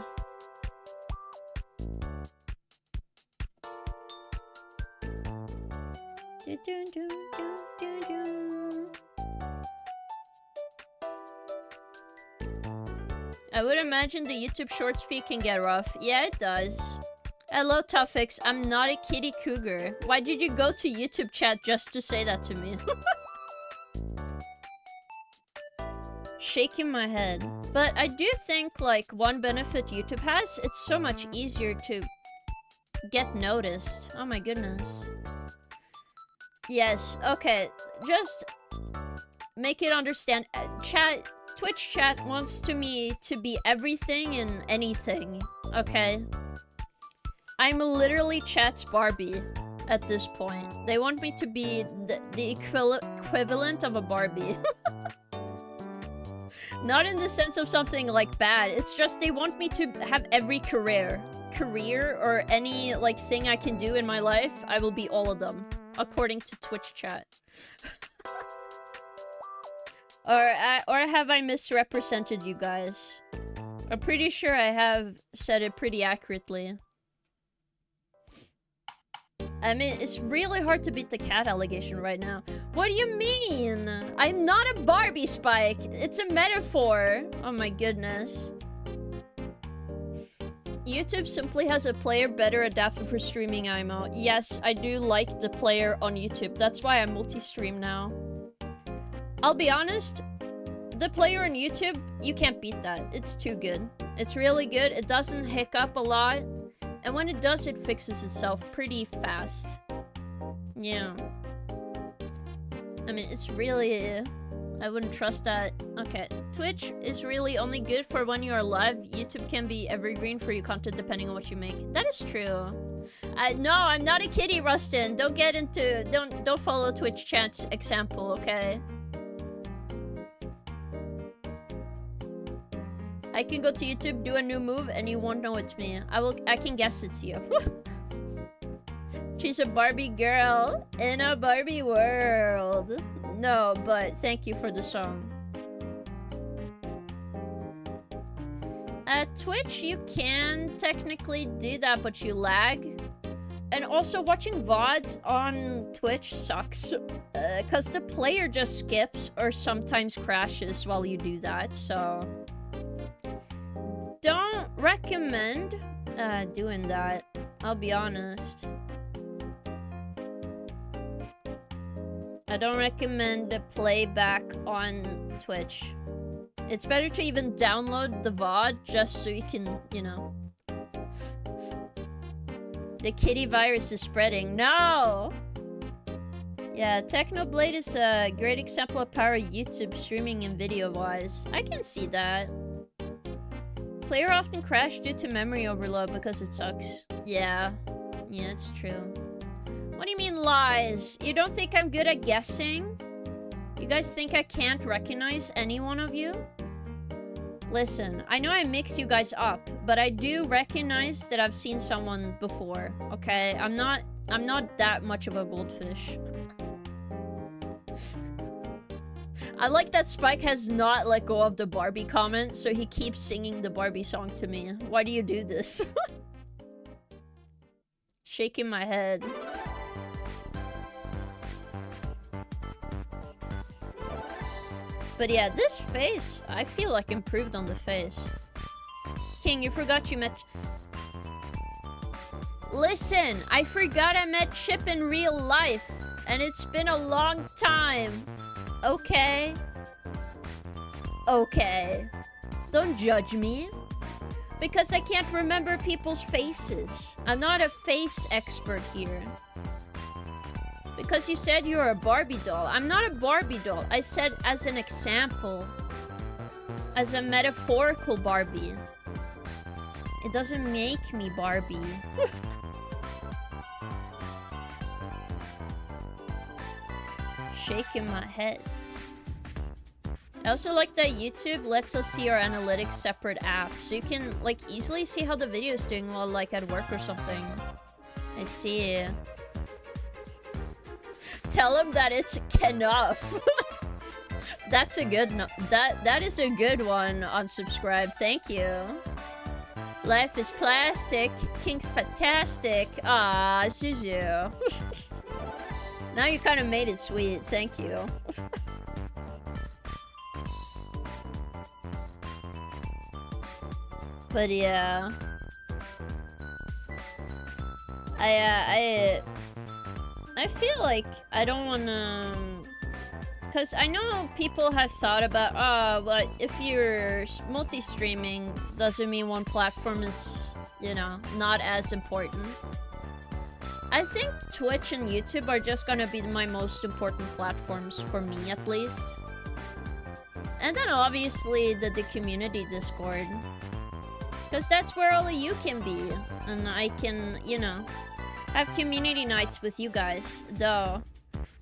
I would imagine the YouTube Shorts feed can get rough. Yeah, it does. Hello, Tuffix. I'm not a kitty cougar. Why did you go to YouTube chat just to say that to me? Shaking my head. But I do think, like, one benefit YouTube has, it's so much easier to get noticed. Oh my goodness. Yes, okay. Just make it understand. Twitch chat wants me to be everything and anything, okay? I'm literally chat's Barbie at this point. They want me to be the equivalent of a Barbie. Not in the sense of something like bad. It's just they want me to have every career or any like thing I can do in my life. I will be all of them, according to Twitch chat. Or have I misrepresented you guys? I'm pretty sure I have said it pretty accurately. I mean, it's really hard to beat the cat allegation right now. What do you mean? I'm not a Barbie, Spike. It's a metaphor. Oh my goodness. YouTube simply has a player better adapted for streaming IMO. Yes, I do like the player on YouTube. That's why I multi-stream now. I'll be honest, the player on YouTube, you can't beat that. It's too good. It's really good. It doesn't hiccup a lot. And when it does, it fixes itself pretty fast. Yeah. I mean, it's really... I wouldn't trust that. Okay. Twitch is really only good for when you are live. YouTube can be evergreen for your content depending on what you make. That is true. No, I'm not a kitty, Rustin. Don't get into... Don't follow Twitch chat's example, okay? I can go to YouTube, do a new move, and you won't know it's me. I can guess it's you. She's a Barbie girl in a Barbie world. No, but thank you for the song. At Twitch, you can technically do that, but you lag. And also, watching VODs on Twitch sucks. Because the player just skips or sometimes crashes while you do that, so... Don't recommend doing that. I'll be honest. I don't recommend the playback on Twitch. It's better to even download the VOD just so you can, you know. The kitty virus is spreading. No! Yeah, Technoblade is a great example of power of YouTube streaming and video-wise. I can see that. Player often crash due to memory overload because it sucks. Yeah. Yeah, it's true. What do you mean lies? You don't think I'm good at guessing? You guys think I can't recognize any one of you? Listen, I know I mix you guys up, but I do recognize that I've seen someone before, okay? I'm not that much of a goldfish. I like that Spike has not let go of the Barbie comment, so he keeps singing the Barbie song to me. Why do you do this? Shaking my head. But yeah, this face, I feel like improved on the face. King, you forgot you met... Listen, I forgot I met Chip in real life, and it's been a long time. Okay. Okay. Don't judge me. Because I can't remember people's faces. I'm not a face expert here. Because you said you're a Barbie doll. I'm not a Barbie doll. I said as an example. As a metaphorical Barbie. It doesn't make me Barbie. Shaking my head. I also like that YouTube lets us see our analytics separate apps, so you can like easily see how the video is doing while like at work or something. I see. Tell him that it's enough. That's a good that is a good one on subscribe. Thank you. Life is plastic. King's fantastic. Ah, Suzu. Now you kind of made it sweet. Thank you. But yeah. I feel like I don't wanna... Because I know people have thought about, but if you're multi-streaming, doesn't mean one platform is, you know, not as important. I think Twitch and YouTube are just gonna be my most important platforms, for me at least. And then obviously the community Discord. Because that's where all of you can be. And I can, you know, have community nights with you guys. Though,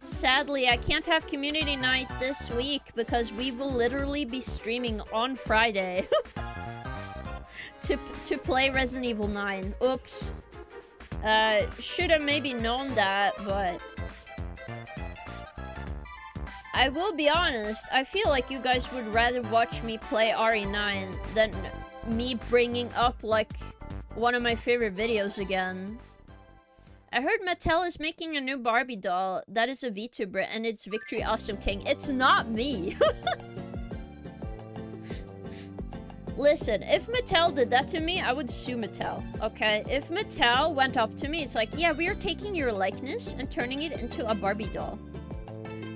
sadly, I can't have community night this week because we will literally be streaming on Friday. to play Resident Evil 9. Oops. Should have maybe known that, but... I will be honest, I feel like you guys would rather watch me play RE9 than me bringing up, like, one of my favorite videos again. I heard Mattel is making a new Barbie doll that is a VTuber and it's Victory.Awesome.King. It's not me! Listen, if Mattel did that to me, I would sue Mattel, okay? If Mattel went up to me, it's like, yeah, we are taking your likeness and turning it into a Barbie doll.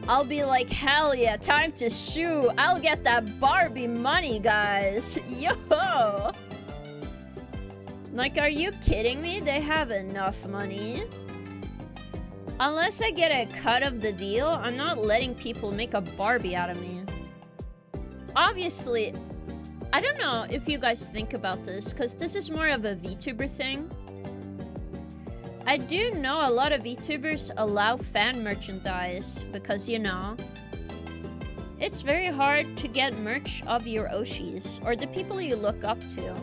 I'll be like, hell yeah, time to sue. I'll get that Barbie money, guys. Yo! Like, are you kidding me? They have enough money. Unless I get a cut of the deal, I'm not letting people make a Barbie out of me. Obviously, I don't know if you guys think about this, because this is more of a VTuber thing. I do know a lot of VTubers allow fan merchandise because, you know, it's very hard to get merch of your Oshis or the people you look up to.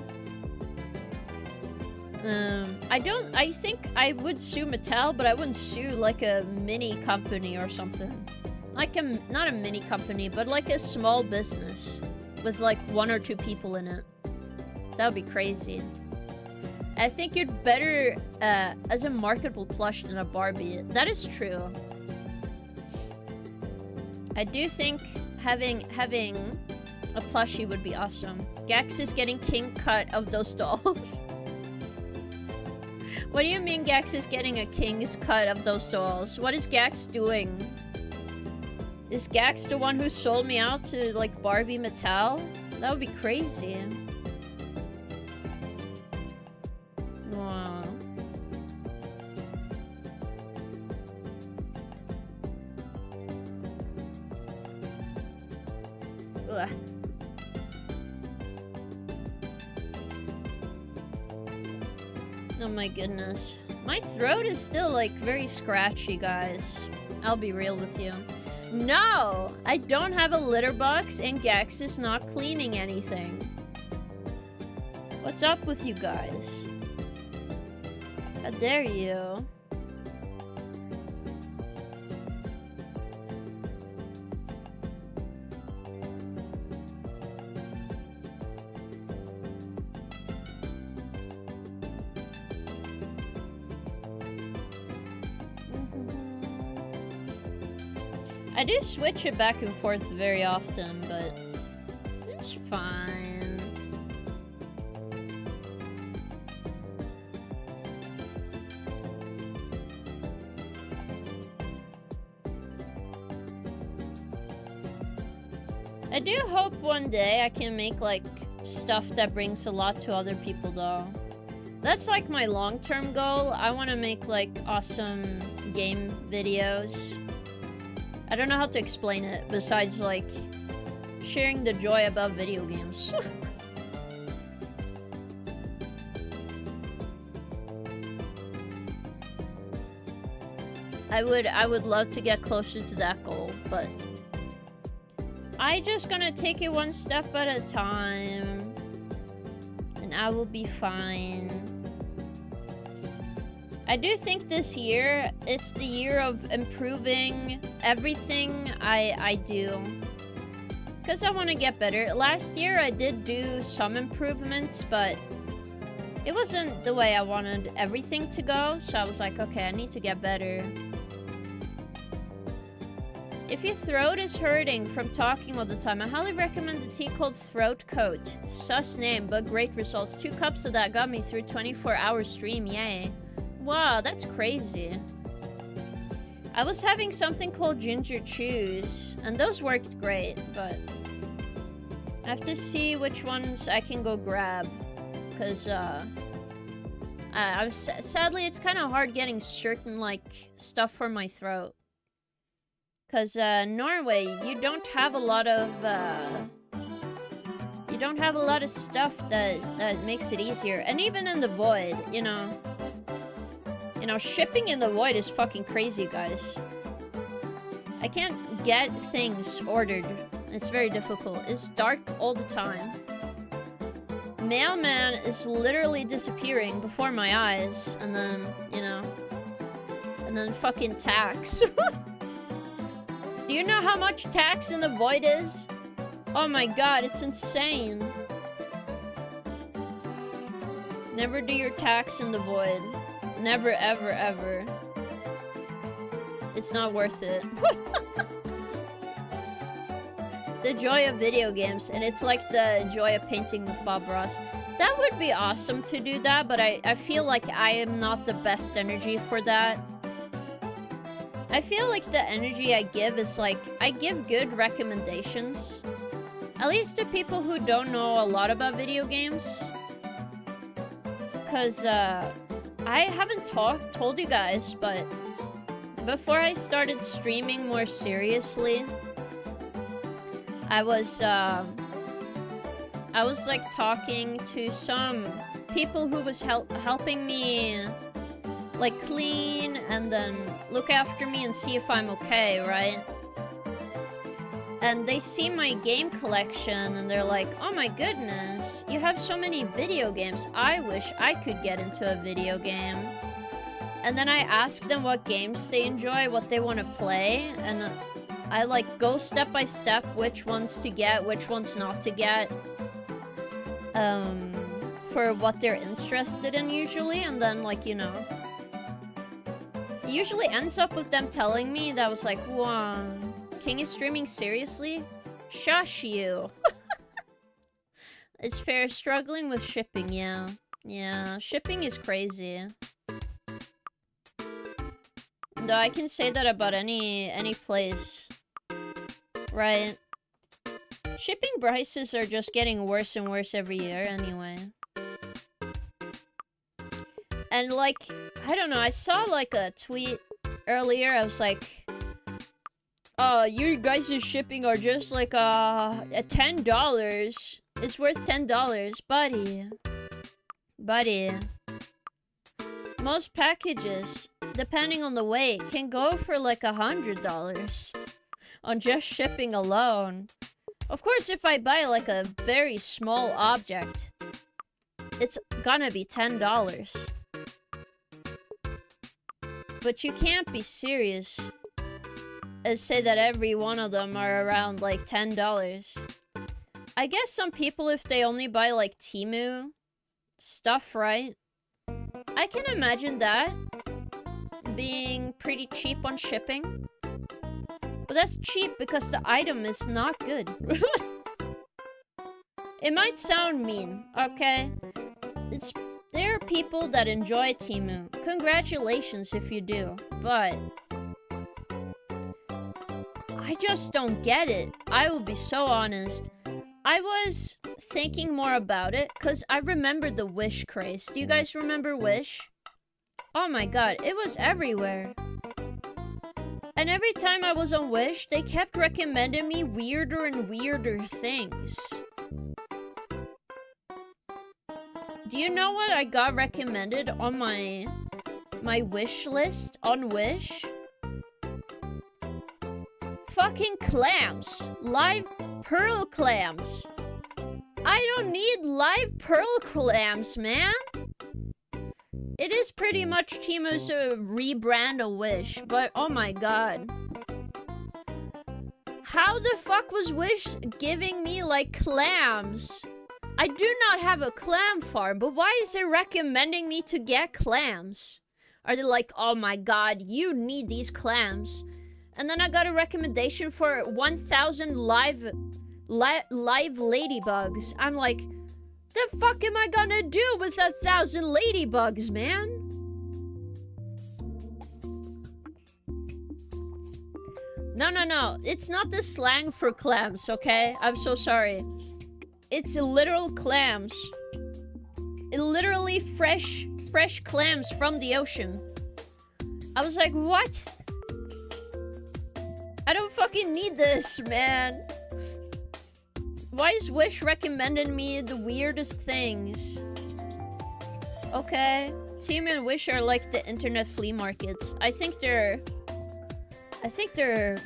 I think I would sue Mattel, but I wouldn't sue like a mini company or something. Like not a mini company, but like a small business with like 1 or 2 people in it. That would be crazy. I think you're better as a marketable plush than a Barbie. That is true. I do think having a plushie would be awesome. Gax is getting king cut of those dolls. What do you mean Gax is getting a king's cut of those dolls? What is Gax doing? Is Gax the one who sold me out to, like, Barbie Mattel? That would be crazy. Wow. Ugh. Oh my goodness. My throat is still, like, very scratchy, guys. I'll be real with you. No! I don't have a litter box and Gax is not cleaning anything. What's up with you guys? How dare you? I do switch it back and forth very often, but it's fine. I do hope one day I can make, like, stuff that brings a lot to other people, though. That's, like, my long-term goal. I want to make, like, awesome game videos. I don't know how to explain it, besides, like, sharing the joy about video games. I would love to get closer to that goal, but I just gonna take it one step at a time, and I will be fine. I do think this year, it's the year of improving everything I do. Because I want to get better. Last year, I did do some improvements, but it wasn't the way I wanted everything to go. So I was like, okay, I need to get better. If your throat is hurting from talking all the time, I highly recommend the tea called Throat Coat. Sus name, but great results. 2 cups of that got me through 24-hour stream, yay. Wow, that's crazy. I was having something called ginger chews, and those worked great, but I have to see which ones I can go grab, because sadly it's kind of hard getting certain like stuff for my throat. Because Norway, you don't have a lot of stuff that makes it easier. And even in the void, you know, shipping in the void is fucking crazy, guys. I can't get things ordered. It's very difficult. It's dark all the time. Mailman is literally disappearing before my eyes, and then, you know, and then fucking tax. Do you know how much tax in the void is? Oh my god, it's insane. Never do your tax in the void. Never, ever, ever. It's not worth it. The joy of video games, and it's like the joy of painting with Bob Ross. That would be awesome to do that, but I feel like I am not the best energy for that. I feel like the energy I give is like, I give good recommendations. At least to people who don't know a lot about video games. Because, I haven't told you guys, but before I started streaming more seriously, I was like talking to some people who was helping me like clean and then look after me and see if I'm okay, right? And they see my game collection and they're like, oh my goodness, you have so many video games. I wish I could get into a video game. And then I ask them what games they enjoy, what they want to play, and I like go step by step which ones to get, which ones not to get. For what they're interested in usually, and then like, you know, it usually ends up with them telling me that was like, wow, King is streaming seriously? Shush you. It's fair, struggling with shipping, yeah. Yeah, shipping is crazy. Though I can say that about any place. Right? Shipping prices are just getting worse and worse every year anyway. And like, I don't know, I saw like a tweet earlier, I was like, you guys' shipping are just like $10. It's worth $10, buddy. Buddy. Most packages, depending on the weight, can go for like $100 on just shipping alone. Of course, if I buy like a very small object, it's gonna be $10. But you can't be serious and say that every one of them are around like $10. I guess some people, if they only buy like Temu stuff, right? I can imagine that being pretty cheap on shipping. But that's cheap because the item is not good. It might sound mean, okay? There are people that enjoy Temu. Congratulations if you do, but I just don't get it. I will be so honest. I was thinking more about it because I remembered the Wish craze. Do you guys remember Wish? Oh my god, it was everywhere. And every time I was on Wish, they kept recommending me weirder and weirder things. Do you know what I got recommended on my wish list on Wish? Fucking clams. Live pearl clams. I don't need live pearl clams, man. It is pretty much Temu's rebrand of Wish, but oh my god. How the fuck was Wish giving me like clams? I do not have a clam farm, but why is it recommending me to get clams? Are they like, oh my god, you need these clams? And then I got a recommendation for 1,000 live ladybugs. I'm like, the fuck am I gonna do with 1,000 ladybugs, man? No. It's not the slang for clams, okay? I'm so sorry. It's literal clams. Literally fresh clams from the ocean. I was like, what? I don't fucking need this, man. Why is Wish recommending me the weirdest things? Okay. Team and Wish are like the internet flea markets. I think they're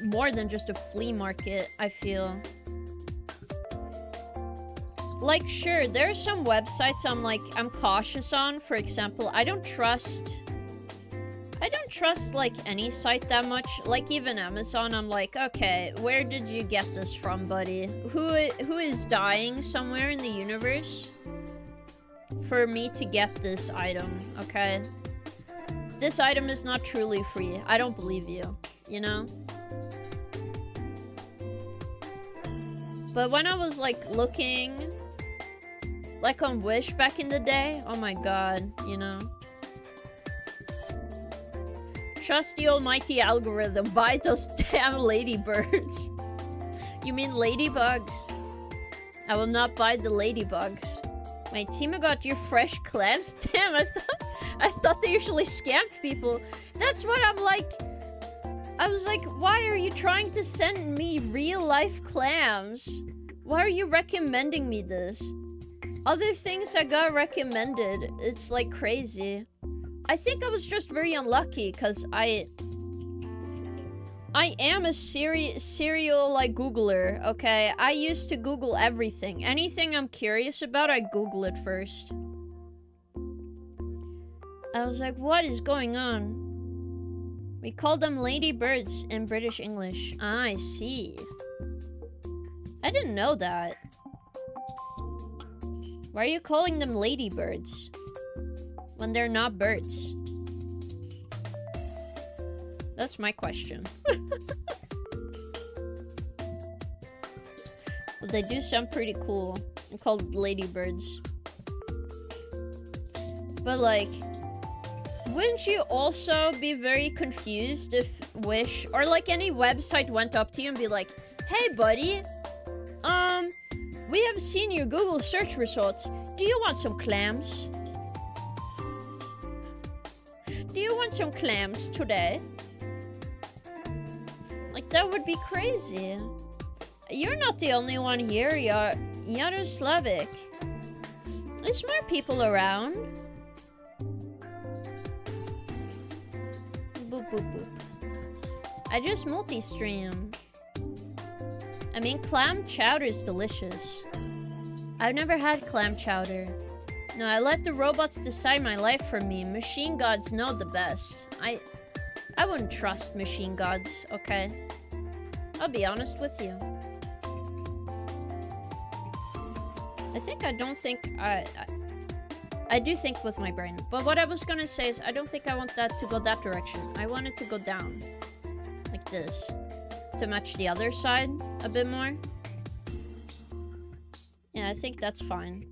more than just a flea market, I feel. Like, sure, there are some websites I'm cautious on. For example, I don't trust like any site that much. Like even Amazon, I'm like, okay, where did you get this from, buddy? Who is dying somewhere in the universe for me to get this item, okay? This item is not truly free. I don't believe you, you know? But when I was like looking like on Wish back in the day, oh my god, you know? Trust the almighty algorithm. Buy those damn ladybirds. You mean ladybugs? I will not buy the ladybugs. My team got you fresh clams? Damn, I thought they usually scammed people. That's what I'm like. I was like, why are you trying to send me real life clams? Why are you recommending me this? Other things I got recommended, it's like crazy. I think I was just very unlucky because I am a serial like Googler, okay? I used to Google everything. Anything I'm curious about, I Google it first. I was like, what is going on? We call them ladybirds in British English. Ah, I see. I didn't know that. Why are you calling them ladybirds when they're not birds? That's my question. But they do sound pretty cool. They're called ladybirds. But like, wouldn't you also be very confused if Wish or like any website went up to you and be like, hey buddy, we have seen your Google search results. Do you want some clams? Do you want some clams today? Like, that would be crazy. You're not the only one here, Yaroslavic. There's more people around. Boop, boop, boop. I just multi-stream. I mean, clam chowder is delicious. I've never had clam chowder. No, I let the robots decide my life for me. Machine gods know the best. I wouldn't trust machine gods, okay? I'll be honest with you. I do think with my brain. But what I was gonna say is I don't think I want that to go that direction. I want it to go down. Like this. To match the other side a bit more. Yeah, I think that's fine.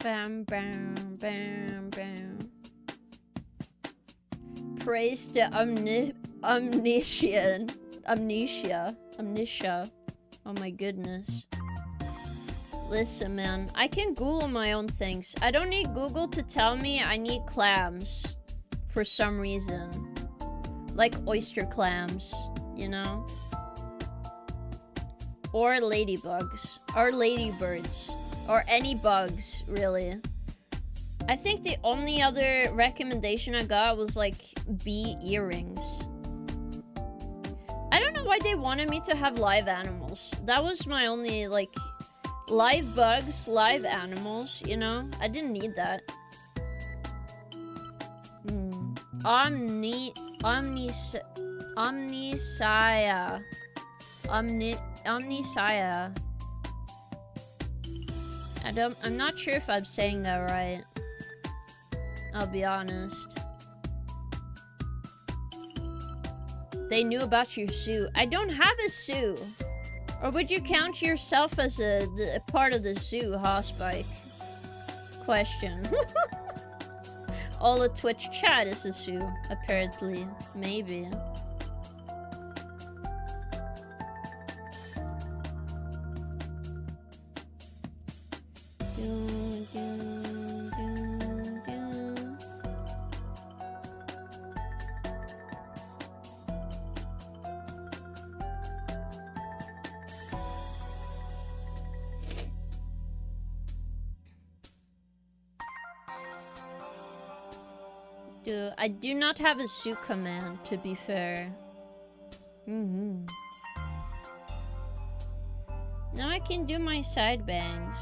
Bam, bam, bam, bam. Praise to Amnesia. Oh my goodness. Listen, man. I can Google my own things. I don't need Google to tell me I need clams. For some reason. Like oyster clams, you know? Or ladybugs. Or ladybirds. Or any bugs, really. I think the only other recommendation I got was like bee earrings. I don't know why they wanted me to have live animals. That was my only like live bugs, live animals, you know? I didn't need that. Omniscia. Omnisaya. I'm not sure if I'm saying that right. I'll be honest. They knew about your suit. I don't have a suit. Or would you count yourself as a part of the zoo, Hospike? Question. All the Twitch chat is a zoo, apparently. Maybe. I do not have a suit command, to be fair. Now I can do my side bangs.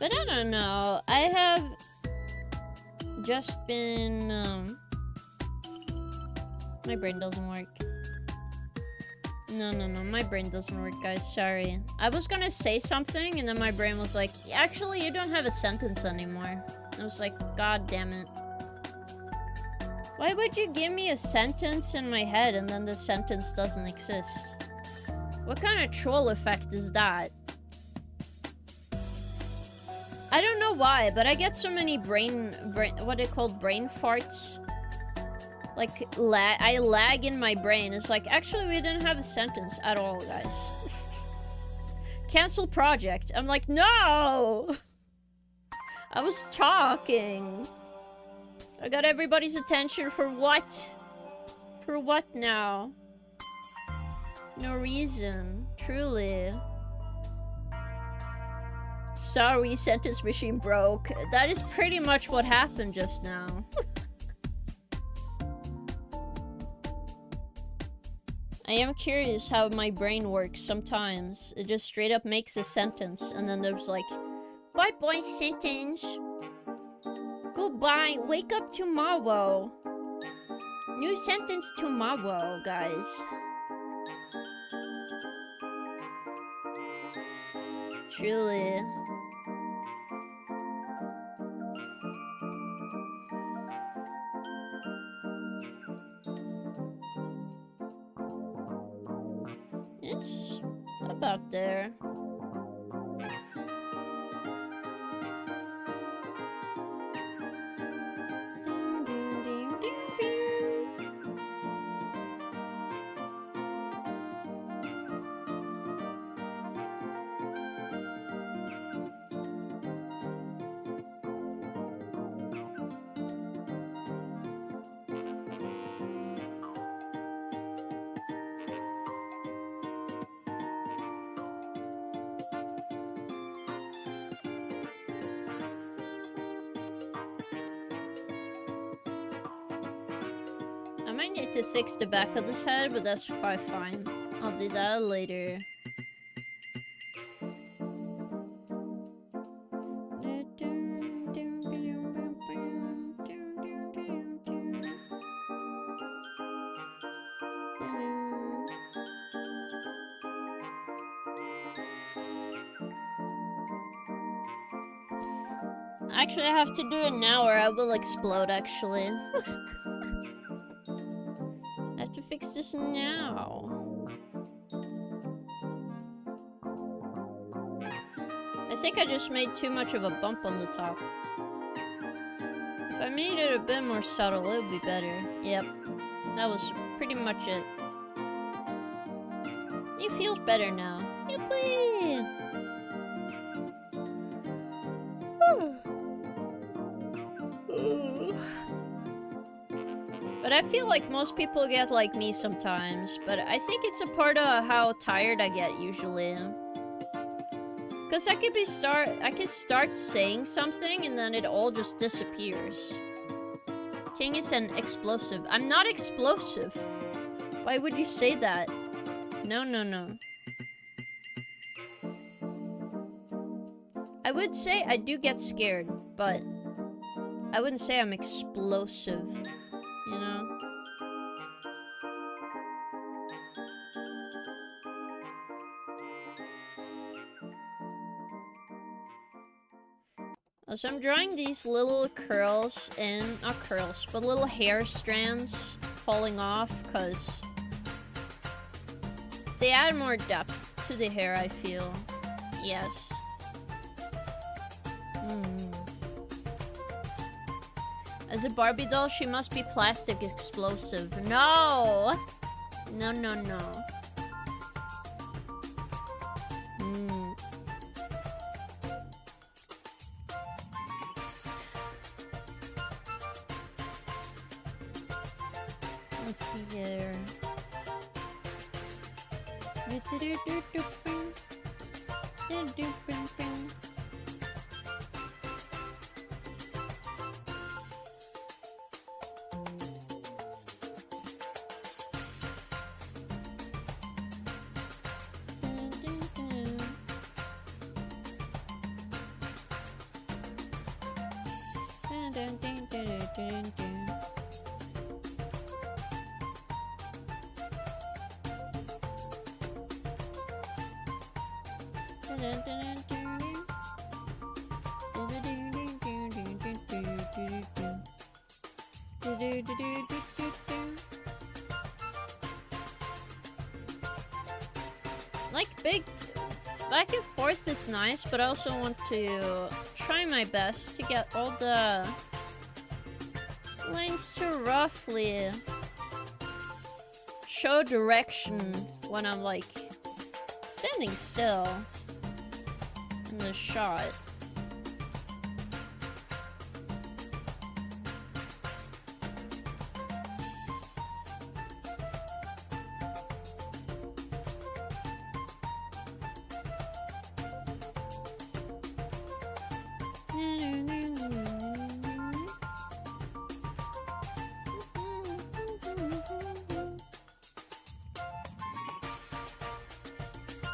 But I don't know. I have just been my brain doesn't work. No, my brain doesn't work, guys. Sorry. I was gonna say something and then my brain was like, actually, you don't have a sentence anymore. I was like, God damn it. Why would you give me a sentence in my head and then the sentence doesn't exist? What kind of troll effect is that? I don't know why, but I get so many what are called brain farts? Like, I lag in my brain. It's like, actually, we didn't have a sentence at all, guys. Cancel project. I'm like, no! I was talking. I got everybody's attention for what? For what now? No reason. Truly. Sorry, sentence machine broke. That is pretty much what happened just now. I am curious how my brain works sometimes. It just straight up makes a sentence and then there's like, bye bye sentence. Goodbye, wake up tomorrow. New sentence tomorrow, guys. Truly. It's about there. I might need to fix the back of this head, but that's quite fine. I'll do that later. Actually, I have to do it now or I will explode, actually. I have to fix this now. I think I just made too much of a bump on the top. If I made it a bit more subtle, it would be better. Yep. That was pretty much it. It feels better now. Yippee! But I feel like most people get like me sometimes, but I think it's a part of how tired I get usually. Cause I could start saying something and then it all just disappears. King is an explosive. I'm not explosive. Why would you say that? No, no, no. I would say I do get scared, but I wouldn't say I'm explosive, you know? So I'm drawing these little curls in, not curls, but little hair strands falling off because they add more depth to the hair, I feel. Yes. As a Barbie doll, she must be plastic explosive. No! No, no, no. Let's see here. Like, big back and forth is nice, but I also want to try my best to get all the lines to roughly show direction when I'm like standing still in the shot.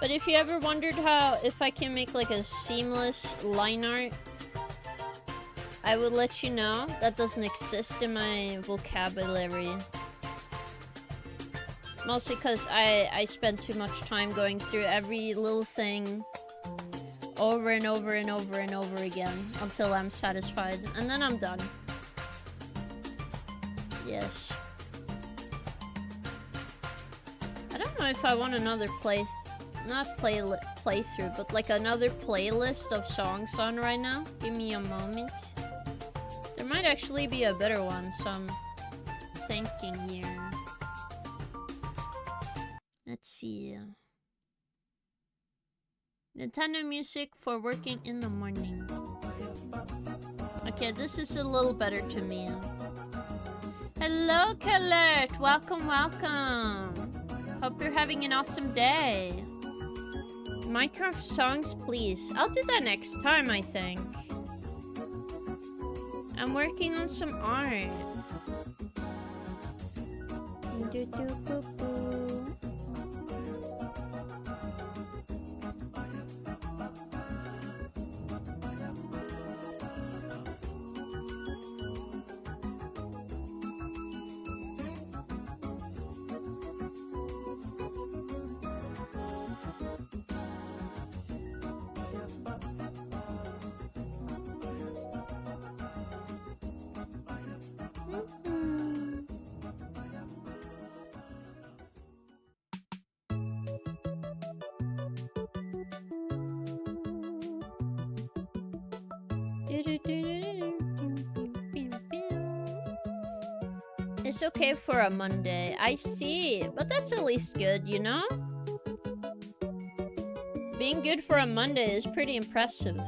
But if you ever wondered if I can make like a seamless line art, I would let you know that doesn't exist in my vocabulary. Mostly because I spend too much time going through every little thing over and over and over and over again until I'm satisfied, and then I'm done. Yes. I don't know if I want another playthrough, but like another playlist of songs on right now. Give me a moment. There might actually be a better one, so I'm thinking here. Let's see. Nintendo music for working in the morning. Okay, this is a little better to me. Hello, Colette! Welcome, welcome! Hope you're having an awesome day. Minecraft songs, please. I'll do that next time, I think. I'm working on some art. is okay for a Monday. I see. But that's at least good, you know? Being good for a Monday is pretty impressive.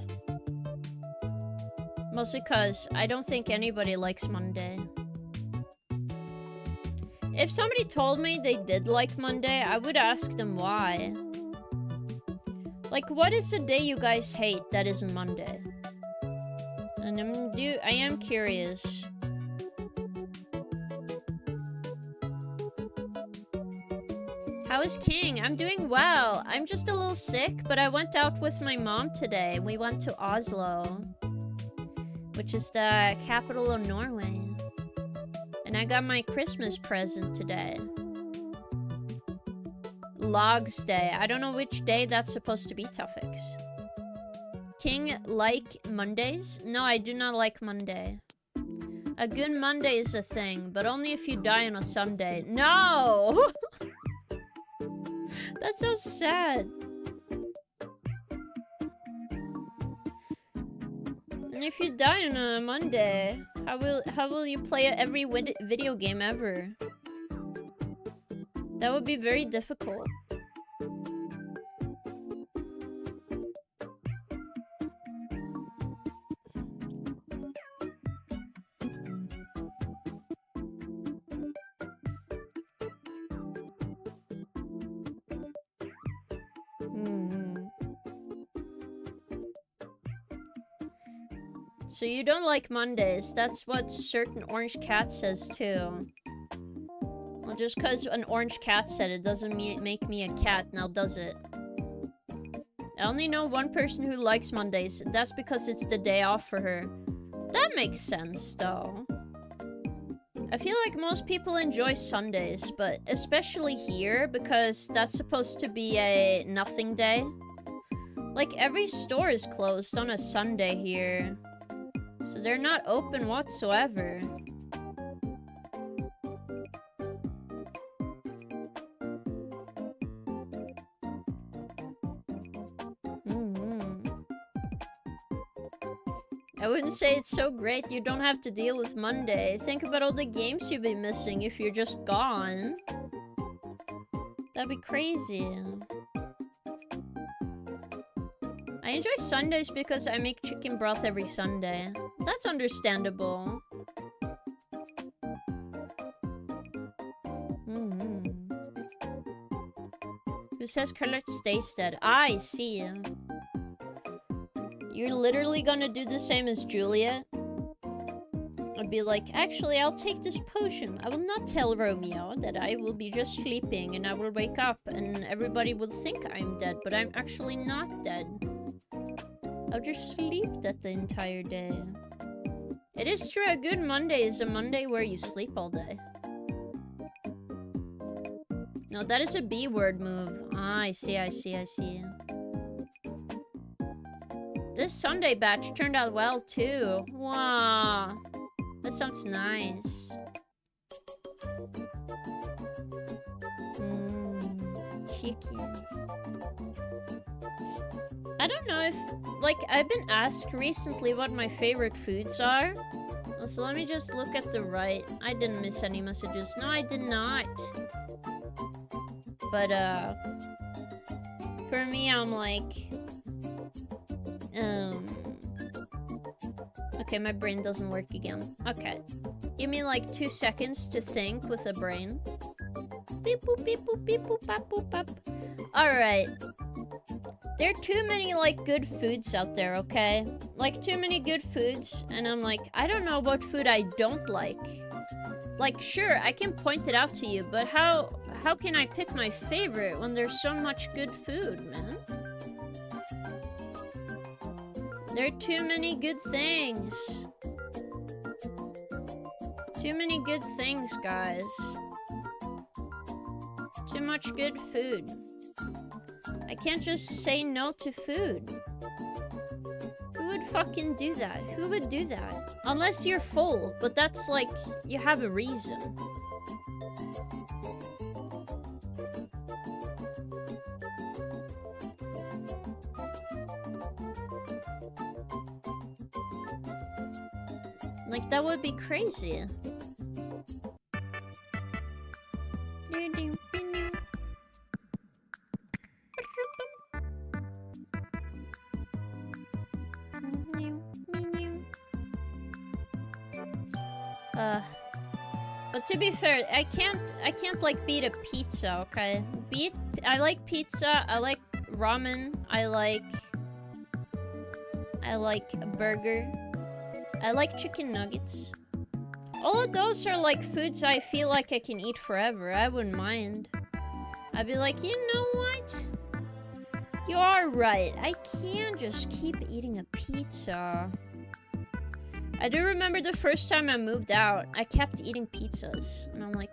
Mostly because I don't think anybody likes Monday. If somebody told me they did like Monday, I would ask them why. Like, what is the day you guys hate that isn't Monday? And I am curious. How is King? I'm doing well. I'm just a little sick, but I went out with my mom today. We went to Oslo, which is the capital of Norway. And I got my Christmas present today. Logs Day. I don't know which day that's supposed to be, Tuffix. King like Mondays? No, I do not like Monday. A good Monday is a thing, but only if you die on a Sunday. No! That's so sad. And if you die on a Monday, how will you play every video game ever? That would be very difficult. So you don't like Mondays. That's what certain orange cat says too. Well, just because an orange cat said it doesn't make me a cat, now does it? I only know one person who likes Mondays. That's because it's the day off for her. That makes sense, though. I feel like most people enjoy Sundays, but especially here, because that's supposed to be a nothing day. Like, every store is closed on a Sunday here. So they're not open whatsoever. I wouldn't say it's so great you don't have to deal with Monday. Think about all the games you'd be missing if you're just gone. That'd be crazy. I enjoy Sundays because I make chicken broth every Sunday. That's understandable. Who says Colette stays dead? I see. You're literally gonna do the same as Juliet? I'd be like, actually, I'll take this potion. I will not tell Romeo that I will be just sleeping and I will wake up and everybody will think I'm dead, but I'm actually not dead. I'll just sleep that the entire day. It is true, a good Monday is a Monday where you sleep all day. No, that is a B-word move. Ah, I see. This Sunday batch turned out well, too. Wow. That sounds nice. Cheeky. I don't know if... Like, I've been asked recently what my favorite foods are. So let me just look at the right. I didn't miss any messages. No, I did not. But, for me, I'm like... Okay, my brain doesn't work again. Okay. Give me like 2 seconds to think with a brain. Beep boop beep boop beep boop bop boop bop. Alright. There are too many like good foods out there, okay? Like too many good foods, and I'm like, I don't know what food I don't like. Like, sure, I can point it out to you, but how can I pick my favorite when there's so much good food, man? There are too many good things. Too many good things, guys. Too much good food. I can't just say no to food. Who would fucking do that? Who would do that? Unless you're full, but that's like, you have a reason. Like, that would be crazy. But to be fair, I can't like beat a pizza, okay? I like pizza, I like ramen, I like a burger. I like chicken nuggets. All of those are like foods I feel like I can eat forever. I wouldn't mind. I'd be like, you know what? You are right. I can't just keep eating a pizza. I do remember the first time I moved out, I kept eating pizzas. And I'm like,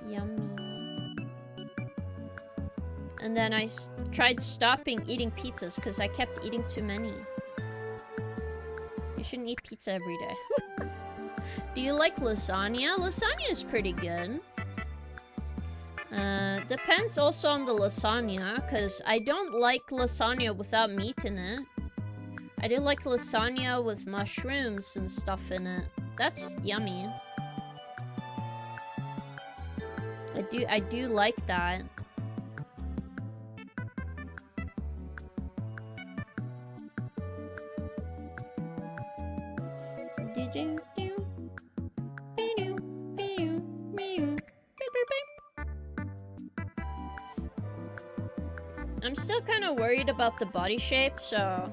yummy. And then I tried stopping eating pizzas because I kept eating too many. You shouldn't eat pizza every day. Do you like lasagna? Lasagna is pretty good. Depends also on the lasagna, because I don't like lasagna without meat in it. I do like lasagna with mushrooms and stuff in it. That's yummy. I do like that. I'm still kind of worried about the body shape, so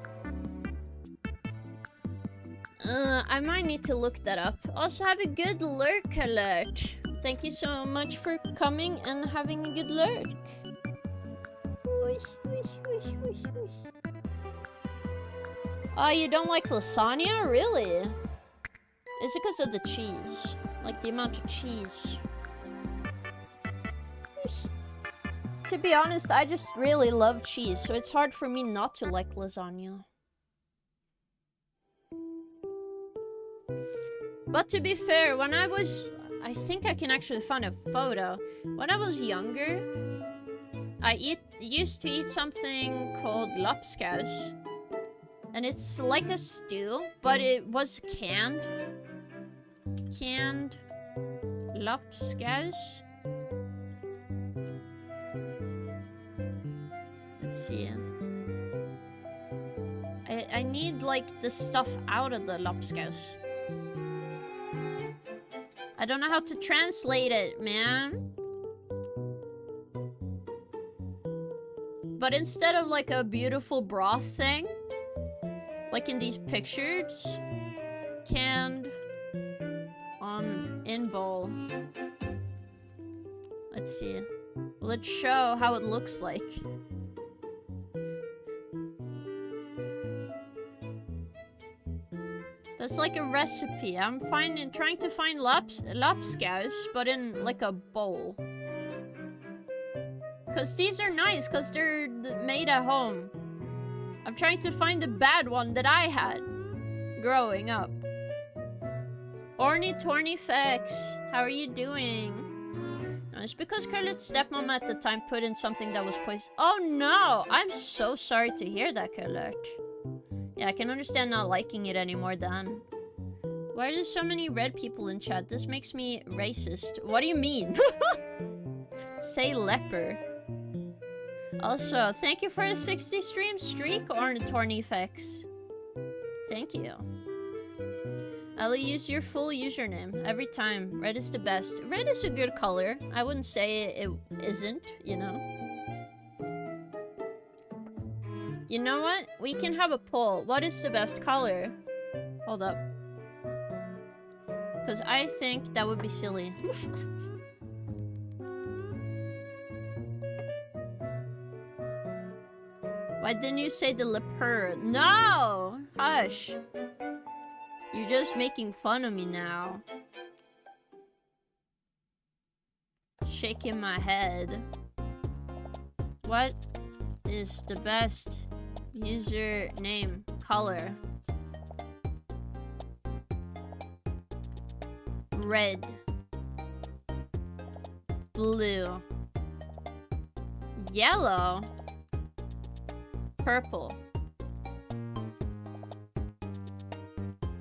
I might need to look that up. Also, have a good lurk alert. Thank you so much for coming and having a good lurk. Oh, you don't like lasagna? Really? Is it because of the cheese? Like the amount of cheese? To be honest, I just really love cheese, so it's hard for me not to like lasagna. But to be fair, when I think I can actually find a photo. When I was younger, I used to eat something called lapskaus. And it's like a stew, but it was canned. Canned lapskaus. Let's see. I need like the stuff out of the lapskaus. I don't know how to translate it, man. But instead of like a beautiful broth thing, like in these pictures, canned in bowl. Let's see. Let's show how it looks like. That's like a recipe. I'm trying to find lapskaus, but in like a bowl. Cause these are nice, cause they're made at home. I'm trying to find the bad one that I had growing up. Ornitornifex, how are you doing? No, it's because Carlet's stepmom at the time put in something that was poisoned. Oh no! I'm so sorry to hear that, Carlet. Yeah, I can understand not liking it anymore then. Why are there so many red people in chat? This makes me racist. What do you mean? Say leper. Also, thank you for a 60 stream streak, Ornitornifex. Thank you. I'll use your full username every time. Red is the best. Red is a good color. I wouldn't say it isn't, you know. You know what? We can have a poll. What is the best color? Hold up. Because I think that would be silly. Why didn't you say the leper? No! Hush! You're just making fun of me now. Shaking my head. What is the best username color? Red. Blue. Yellow. Purple.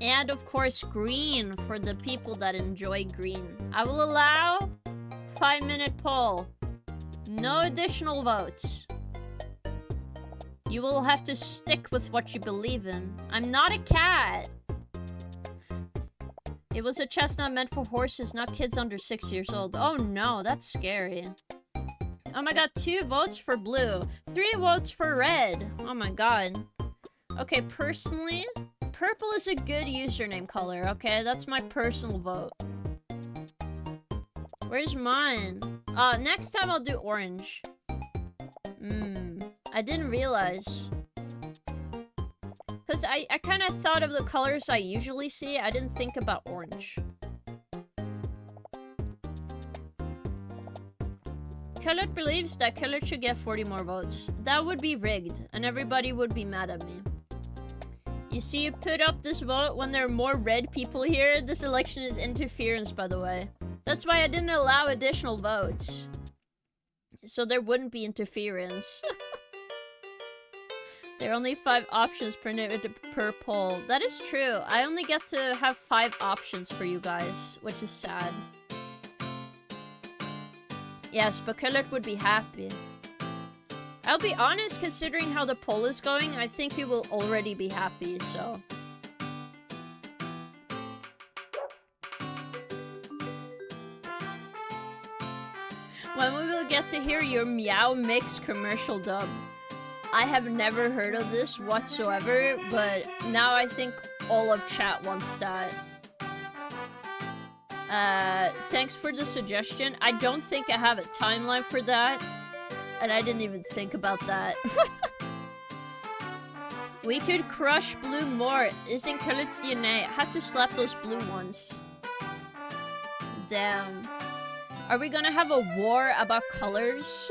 And of course green for the people that enjoy green. I will allow 5-minute poll. No additional votes. You will have to stick with what you believe in. I'm not a cat. It was a chestnut meant for horses, not kids under 6 years old. Oh no, that's scary. Oh my god, 2 votes for blue. 3 votes for red. Oh my god. Okay, personally, purple is a good username color, okay? That's my personal vote. Where's mine? Next time I'll do orange. I didn't realize. Because I kind of thought of the colors I usually see. I didn't think about orange. Colored believes that Colored should get 40 more votes. That would be rigged, and everybody would be mad at me. You see, you put up this vote when there are more red people here. This election is interference, by the way. That's why I didn't allow additional votes. So there wouldn't be interference. There are only 5 options per poll. That is true. I only get to have 5 options for you guys, which is sad. Yes, but Colored would be happy. I'll be honest, considering how the poll is going, I think he will already be happy, so... When we will get to hear your Meow Mix commercial dub. I have never heard of this whatsoever, but now I think all of chat wants that. Thanks for the suggestion. I don't think I have a timeline for that. And I didn't even think about that. We could crush blue more. Isn't Colored's DNA? I have to slap those blue ones. Damn. Are we gonna have a war about colors?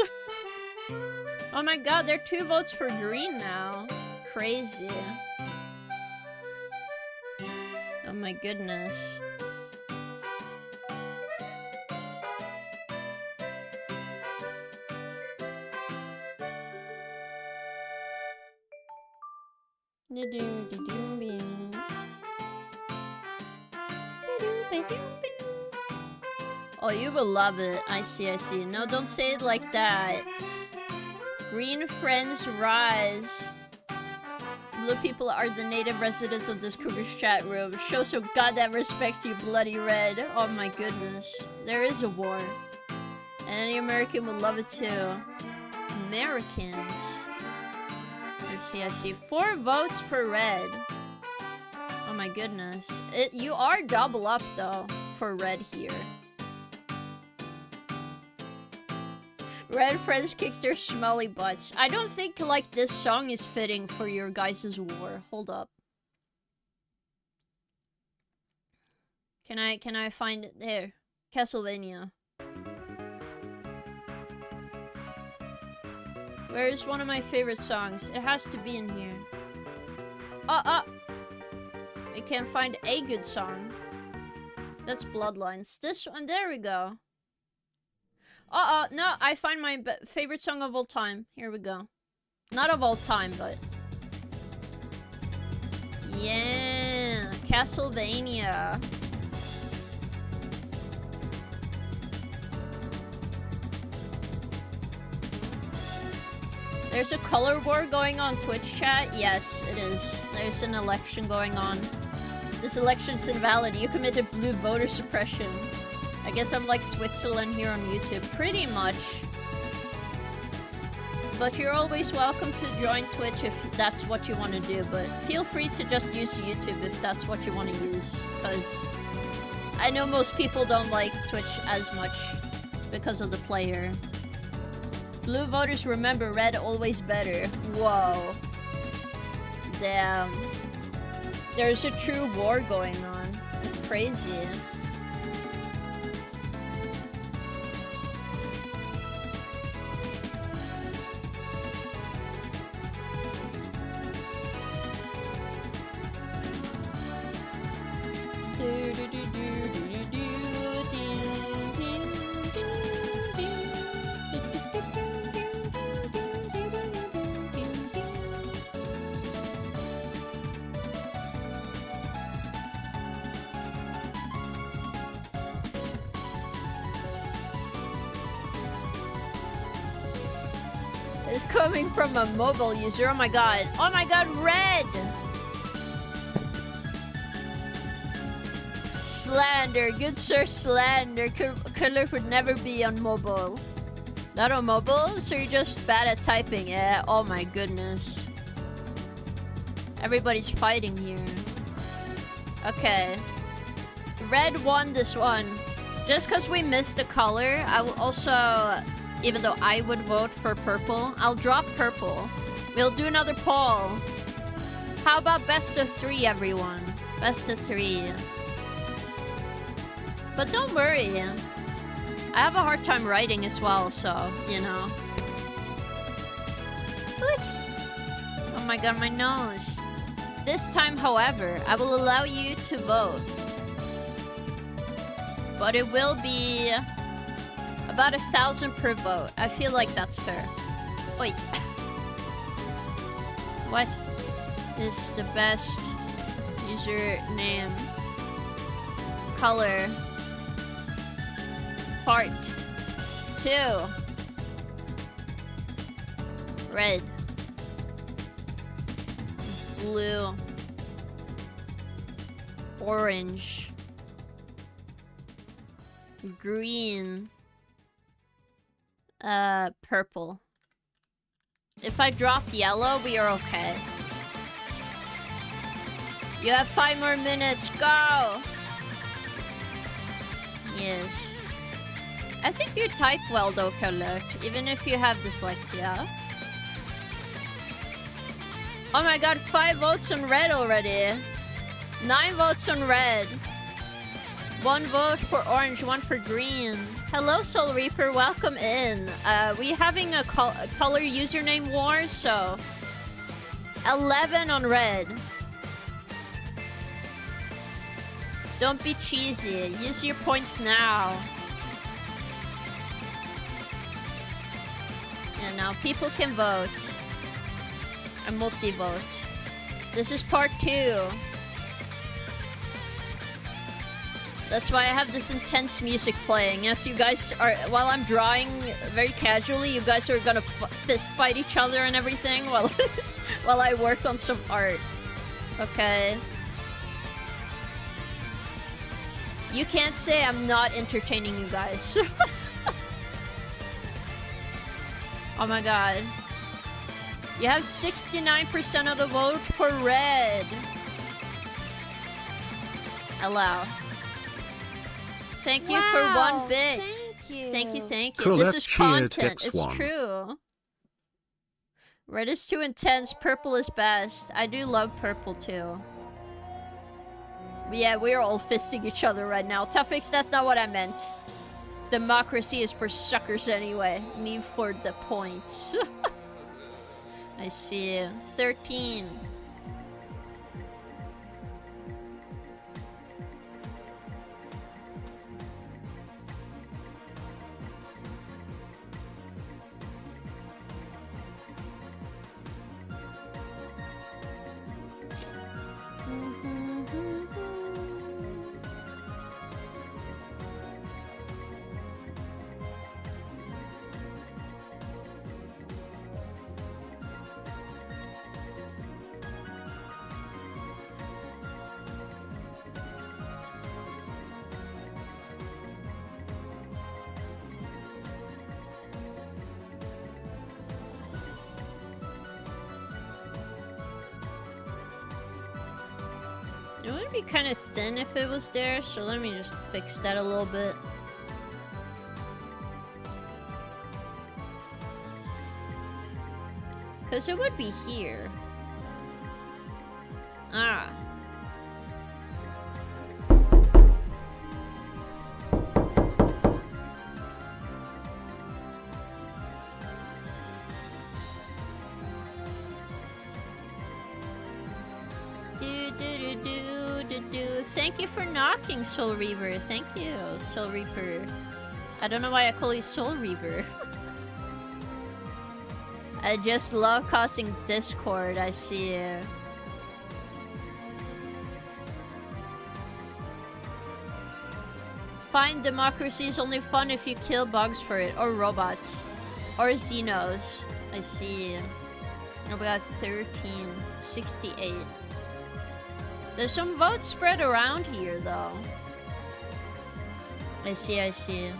Oh my god, there are 2 votes for green now. Crazy. Oh my goodness. Oh, you will love it. I see, I see. No, don't say it like that. Green friends rise. Blue people are the native residents of this cougar's chat room. Show some goddamn respect, you bloody red. Oh my goodness. There is a war. And any American would love it too. Americans. I see, I see. 4 votes for red. Oh my goodness. You are double up though for red here. Red friends kick their smelly butts. I don't think like this song is fitting for your guys' war. Hold up. Can I find it there? Castlevania. Where is one of my favorite songs? It has to be in here. I can't find a good song. That's Bloodlines. This one, there we go. No, I find my favorite song of all time. Here we go. Not of all time, but... Yeah, Castlevania. There's a color war going on Twitch chat? Yes, it is. There's an election going on. This election's invalid. You committed blue voter suppression. I guess I'm like Switzerland here on YouTube. Pretty much. But you're always welcome to join Twitch if that's what you want to do. But feel free to just use YouTube if that's what you want to use. Because I know most people don't like Twitch as much because of the player. Blue voters remember red always better. Whoa. Damn. There's a true war going on. It's crazy. It's coming from a mobile user. Oh my god. Oh my god, red! Slander, good sir, slander. Color would never be on mobile. Not on mobile? So you're just bad at typing? Yeah, oh my goodness. Everybody's fighting here. Okay. Red won this one. Just because we missed the color, I will also, even though I would vote for purple, I'll drop purple. We'll do another poll. How about best of 3, everyone? Best of 3. But don't worry. I have a hard time writing as well, so, you know. Oh my god, my nose. This time, however, I will allow you to vote. But it will be about 1,000 per vote. I feel like that's fair. Wait. What is the best username? Color. Part 2. Red. Blue. Orange. Green. Purple. If I drop yellow, we are okay. You have 5 more minutes. Go! Yes. I think you type well though, Colette, even if you have dyslexia. Oh my god, 5 votes on red already. 9 votes on red. 1 vote for orange, 1 for green. Hello, Soul Reaper, welcome in. We having a color username war, so 11 on red. Don't be cheesy. Use your points now. And now people can vote. A multi-vote. This is part 2. That's why I have this intense music playing. As you guys are, while I'm drawing very casually, you guys are gonna fist fight each other and everything while while I work on some art. Okay. You can't say I'm not entertaining you guys. Oh my god. You have 69% of the vote for red. Allow. Thank you for 1 bit. Thank you. Thank you, thank you. Cool, This that's is content. cheer, It's one. true. Red is too intense. Purple is best. I do love purple too. But yeah, we're all fisting each other right now. Toughix, that's not what I meant. Democracy is for suckers anyway. Me for the points. I see. 13. It would be kind of thin if it was there, so let me just fix that a little bit. Because it would be here. Ah. Thank you for knocking, Soul Reaver. Thank you, Soul Reaper. I don't know why I call you Soul Reaver. I just love causing discord, I see. Fine, democracy is only fun if you kill bugs for it, or robots, or Xenos. I see. Oh, we got 13, 68. There's some votes spread around here, though. I see, I see.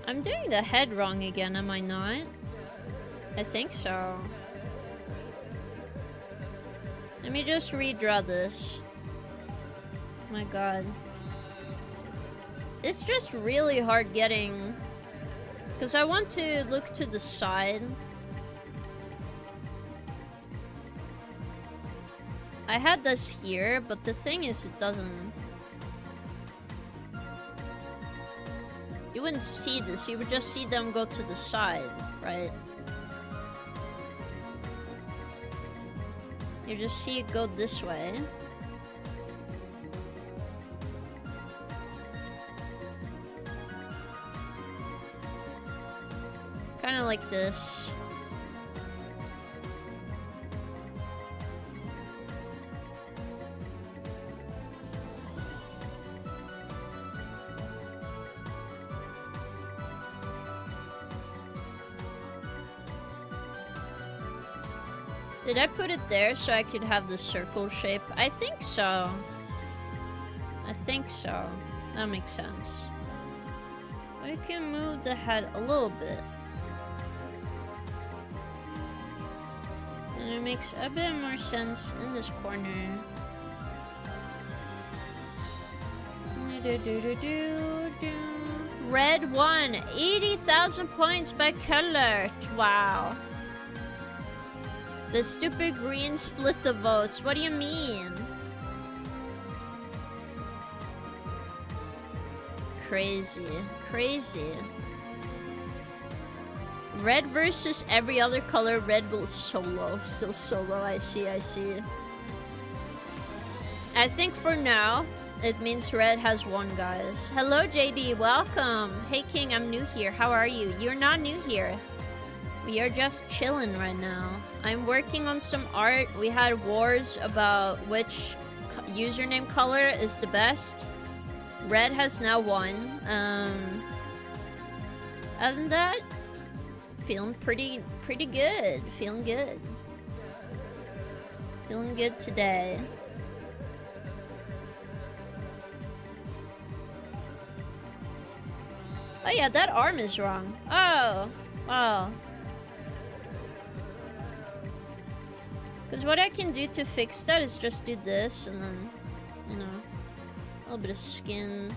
I'm doing the head wrong again, am I not? I think so. Let me just redraw this. Oh my god. It's just really hard getting... Because I want to look to the side. I had this here, but the thing is it doesn't... You wouldn't see this, you would just see them go to the side, right? You just see it go this way. Kind of like this. Did I put it there so I could have the circle shape? I think so. I think so. That makes sense. I can move the head a little bit. And it makes a bit more sense in this corner. Red won 80,000 points by color. Wow. The stupid green split the votes. What do you mean? Crazy. Crazy. Red versus every other color. Red will solo. Still solo. I see, I see. I think for now, it means red has won, guys. Hello, JD. Welcome. Hey, King. I'm new here. How are you? You're not new here. We are just chilling right now. I'm working on some art. We had wars about which username color is the best. Red has now won. Other than that, feeling pretty good. Feeling good. Feeling good today. Oh yeah, that arm is wrong. Oh, wow. Because what I can do to fix that is just do this and then, you know, a little bit of skin.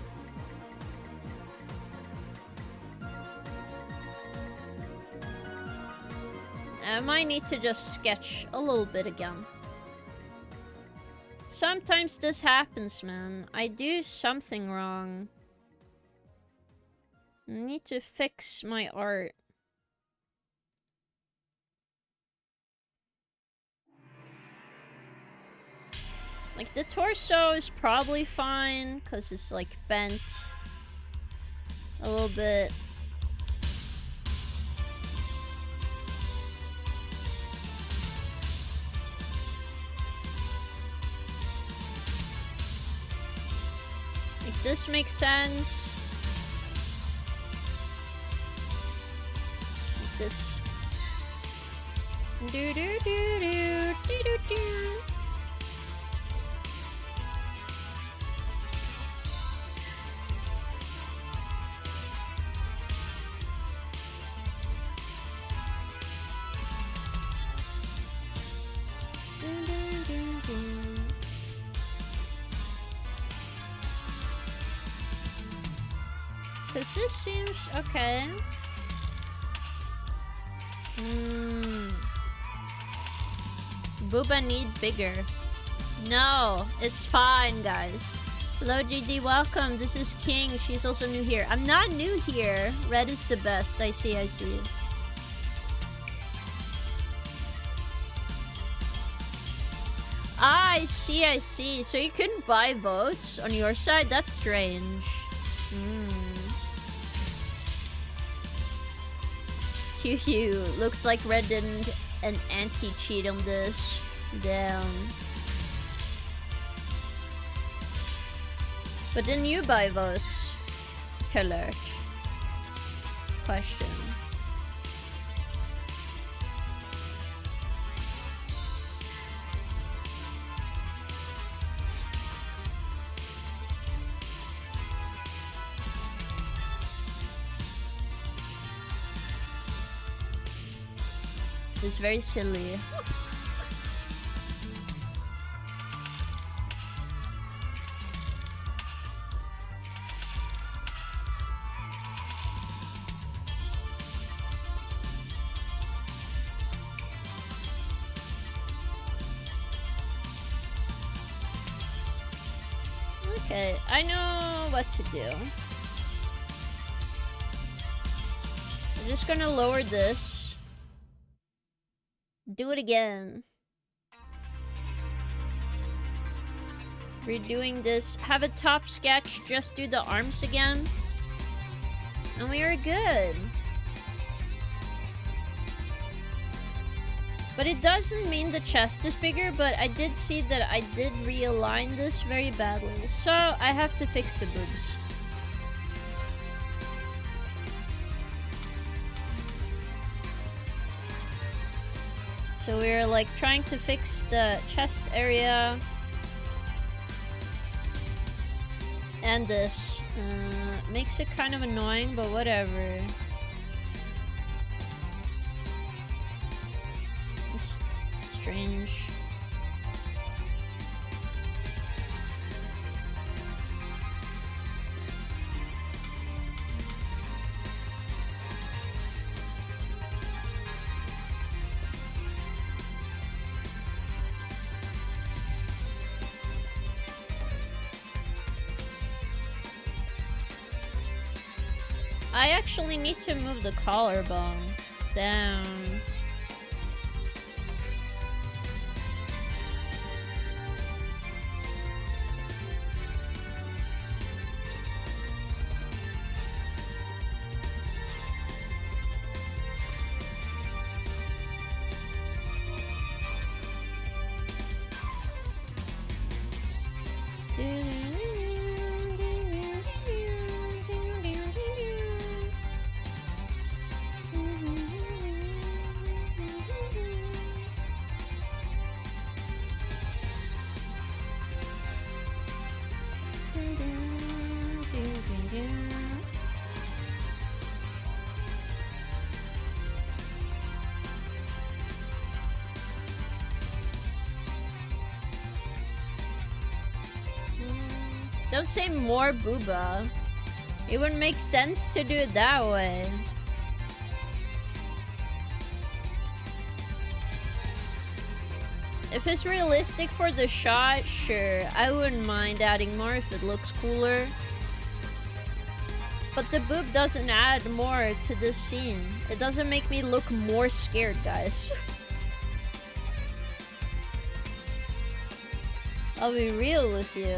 I might need to just sketch a little bit again. Sometimes this happens, man. I do something wrong. I need to fix my art. Like, the torso is probably fine, because it's, like, bent a little bit. Like, this makes sense. Like this. Do do do do do do do. Because this seems okay. Booba need bigger. No, it's fine, guys. Hello, GD, welcome. This is King. She's also new here. I'm not new here. Red is the best. I see, I see. Ah, I see, I see. So you couldn't buy votes on your side? That's strange. Hugh, looks like Red didn't an anti-cheat on this. Damn. But didn't you buy votes? Color. Question. It's very silly. Okay, I know what to do. I'm just gonna lower this. Do it again. Redoing this. Have a top sketch, just do the arms again. And we are good. But it doesn't mean the chest is bigger, but I did see that I did realign this very badly. So I have to fix the boobs. So we're like trying to fix the chest area. And this. Makes it kind of annoying, but whatever. It's strange. I actually need to move the collarbone down. Don't say more booba. It wouldn't make sense to do it that way. If it's realistic for the shot, sure. I wouldn't mind adding more if it looks cooler. But the boob doesn't add more to this scene. It doesn't make me look more scared, guys. I'll be real with you.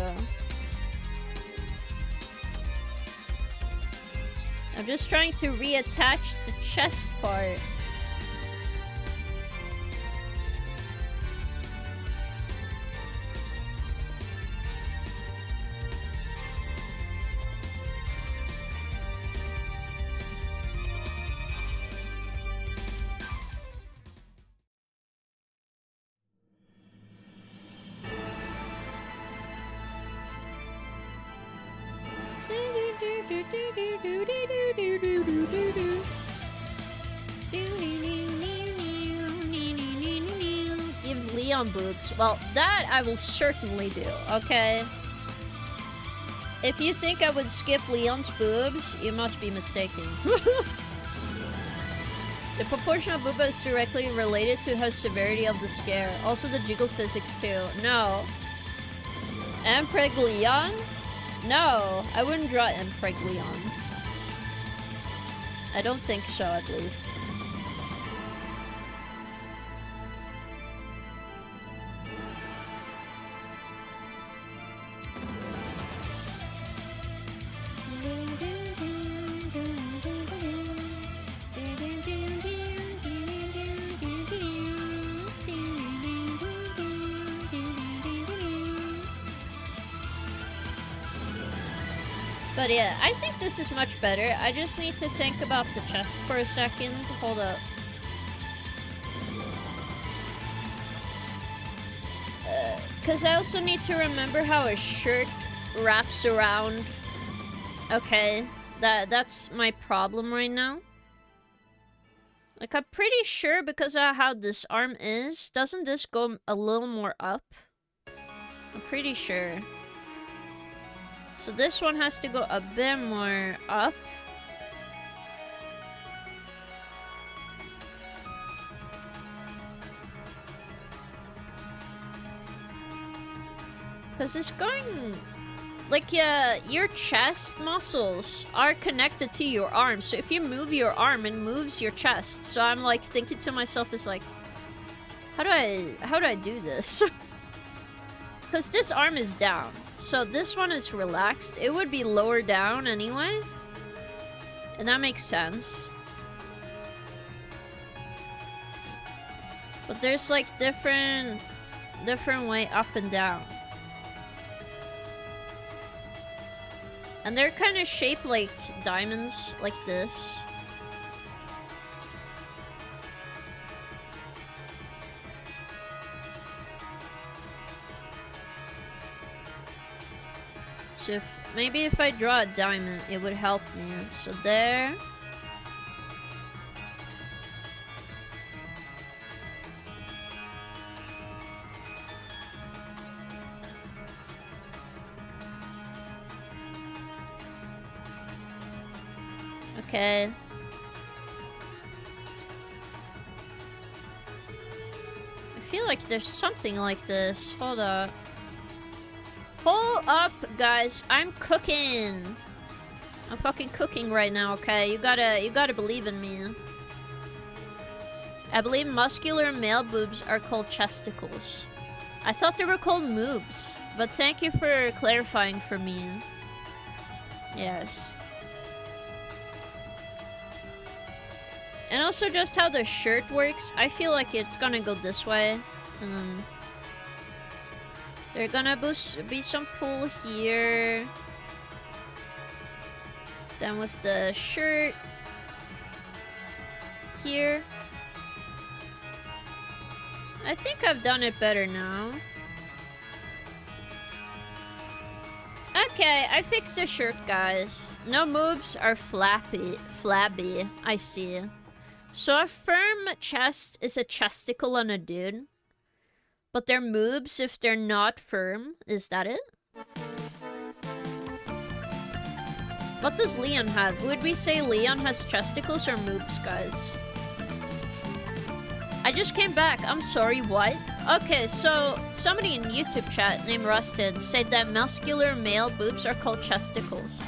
I'm just trying to reattach the chest part. Give Leon boobs. Well, that I will certainly do, okay? If you think I would skip Leon's boobs, you must be mistaken. The proportion of booba is directly related to her severity of the scare. Also the jiggle physics too. No. Empreg Leon? No, I wouldn't draw Empreg Leon. I don't think so, at least. But yeah, I think this is much better. I just need to think about the chest for a second. Hold up. Because I also need to remember how a shirt wraps around. Okay, that's my problem right now. Like, I'm pretty sure because of how this arm is, doesn't this go a little more up? I'm pretty sure. So this one has to go a bit more up. Because it's going... Like, your chest muscles are connected to your arm. So if you move your arm, it moves your chest. So I'm, like, thinking to myself, it's like... How do I do this? Because this arm is down. So this one is relaxed. It would be lower down anyway. And that makes sense. But there's, like, different way up and down. And they're kind of shaped like diamonds, like this. So maybe if I draw a diamond, it would help me. So there. Okay. I feel like there's something like this. Hold up. Hold up, guys. I'm cooking. I'm fucking cooking right now, okay? You gotta believe in me. I believe muscular male boobs are called chesticles. I thought they were called moobs, but thank you for clarifying for me. Yes. And also just how the shirt works, I feel like it's gonna go this way. And then there's gonna be some pull here. Then with the shirt here. I think I've done it better now. Okay, I fixed the shirt, guys. No moves are flabby, I see. So a firm chest is a chesticle on a dude. But they're moobs if they're not firm. Is that it? What does Leon have? Would we say Leon has chesticles or moobs, guys? I just came back. I'm sorry, what? Okay, so somebody in YouTube chat named Rusted said that muscular male boobs are called chesticles.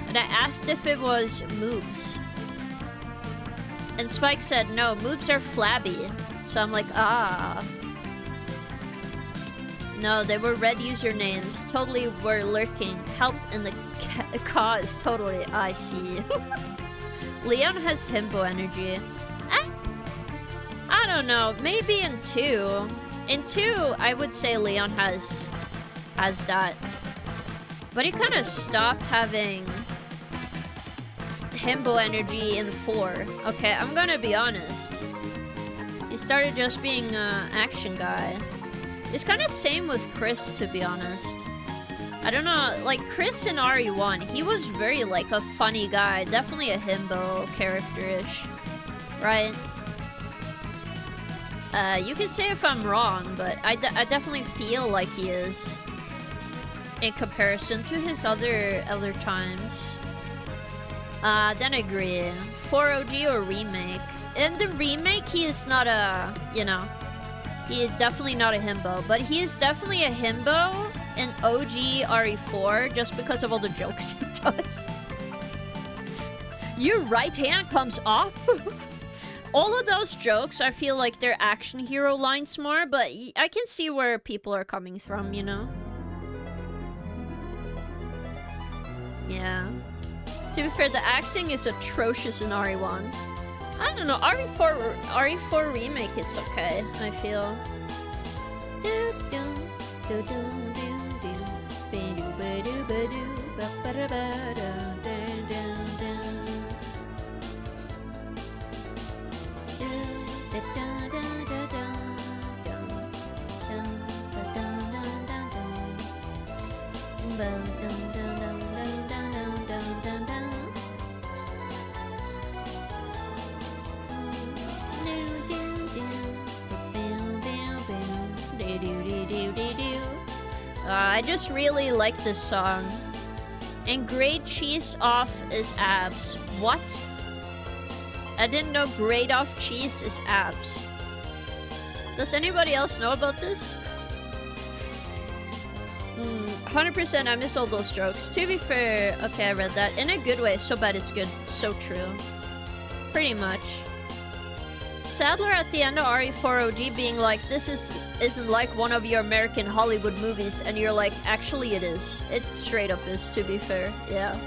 And I asked if it was moobs. And Spike said, no, moobs are flabby. So I'm like, ah. No, they were red usernames. Totally were lurking. Help in the cause. Totally. I see. Leon has himbo energy. I don't know. Maybe in 2. In 2, I would say Leon has that. But he kind of stopped having himbo energy in 4. Okay, I'm gonna be honest. He started just being an action guy. It's kind of same with Chris, to be honest. I don't know, like Chris in RE1, he was very like a funny guy. Definitely a himbo character-ish, right? You can say if I'm wrong, but I definitely feel like he is in comparison to his other times. Then agree. 4 OG or remake. In the remake, he is not a, you know, he is definitely not a himbo, but he is definitely a himbo in OG RE4 just because of all the jokes he does. Your right hand comes off? All of those jokes, I feel like they're action hero lines more, but I can see where people are coming from, you know? Yeah. To be fair, the acting is atrocious in RE1. I don't know, RE4 remake, it's okay, I feel. I just really like this song. And grade cheese off is abs. What? I didn't know grade off cheese is abs. Does anybody else know about this? 100% I miss all those jokes. To be fair, okay, I read that. In a good way, so bad it's good. So true. Pretty much. Sadler at the end of RE4OG being like, this isn't like one of your American Hollywood movies, and you're like, actually it is. It straight up is, to be fair. Yeah.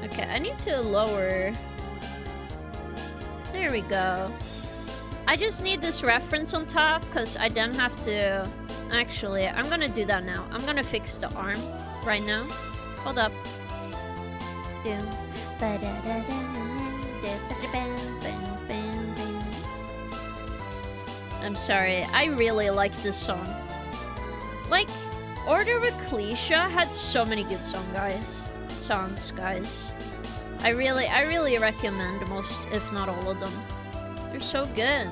Okay, I need to lower. There we go. I just need this reference on top, because I don't have to... Actually, I'm gonna do that now. I'm gonna fix the arm right now. Hold up. I'm sorry, I really like this song. Like, Order with Cleisha had so many good songs, guys. I really recommend most, if not all of them. They're so good.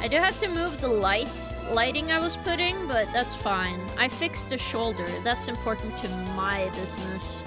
I do have to move the lighting I was putting, but that's fine. I fixed the shoulder. That's important to my business.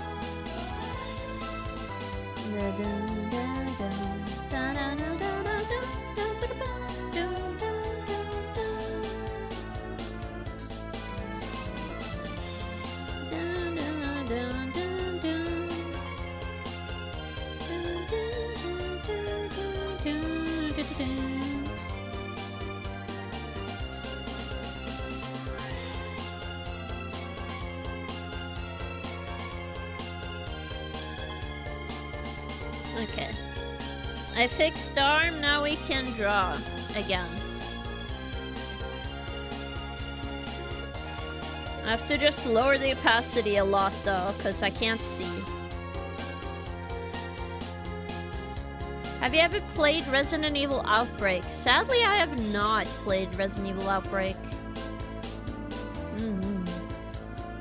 Okay. I fixed the arm, now we can draw again. I have to just lower the opacity a lot though, because I can't see. Have you ever played Resident Evil Outbreak? Sadly, I have not played Resident Evil Outbreak.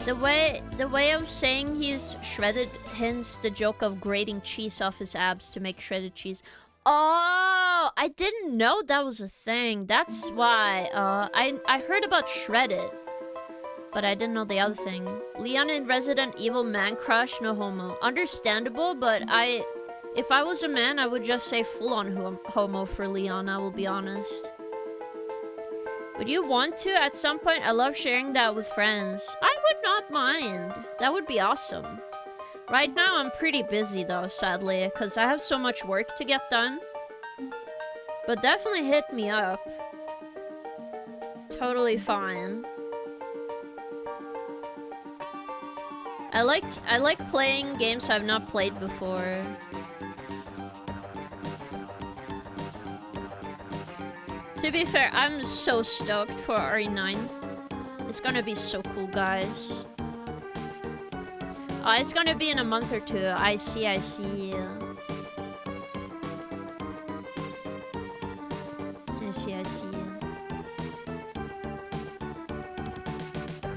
The way of saying he's shredded hints the joke of grating cheese off his abs to make shredded cheese. Oh, I didn't know that was a thing. That's why. I heard about shredded, but I didn't know the other thing. Leon in Resident Evil man crush, no homo. Understandable, but if I was a man, I would just say full-on homo for Leon, I will be honest. Would you want to at some point? I love sharing that with friends. I would not mind. That would be awesome. Right now, I'm pretty busy though, sadly, because I have so much work to get done. But definitely hit me up. Totally fine. I like playing games I've not played before. To be fair, I'm so stoked for RE9. It's gonna be so cool, guys. It's gonna be in a month or two. I see. I see.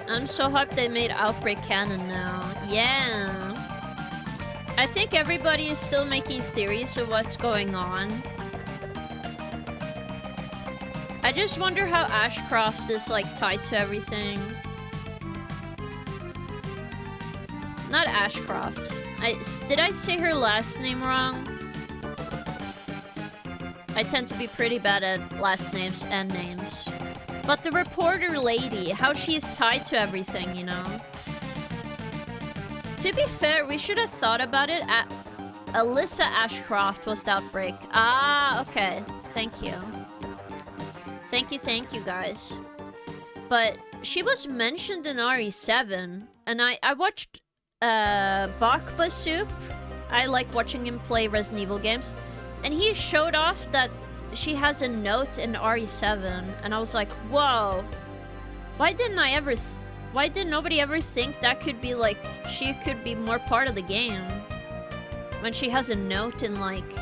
I'm so hyped they made Outbreak canon now. Yeah. I think everybody is still making theories of what's going on. I just wonder how Ashcroft is like tied to everything. Not Ashcroft. Did I say her last name wrong? I tend to be pretty bad at last names and names. But the reporter lady, how she is tied to everything, you know? To be fair, we should have thought about it. Alyssa Ashcroft was the Outbreak. Ah, okay. Thank you. Thank you, guys. But she was mentioned in RE7, and I watched Bakba Soup. I like watching him play Resident Evil games, and he showed off that she has a note in RE7, and I was like, whoa. Why didn't nobody ever think that could be like, she could be more part of the game? When she has a note in like,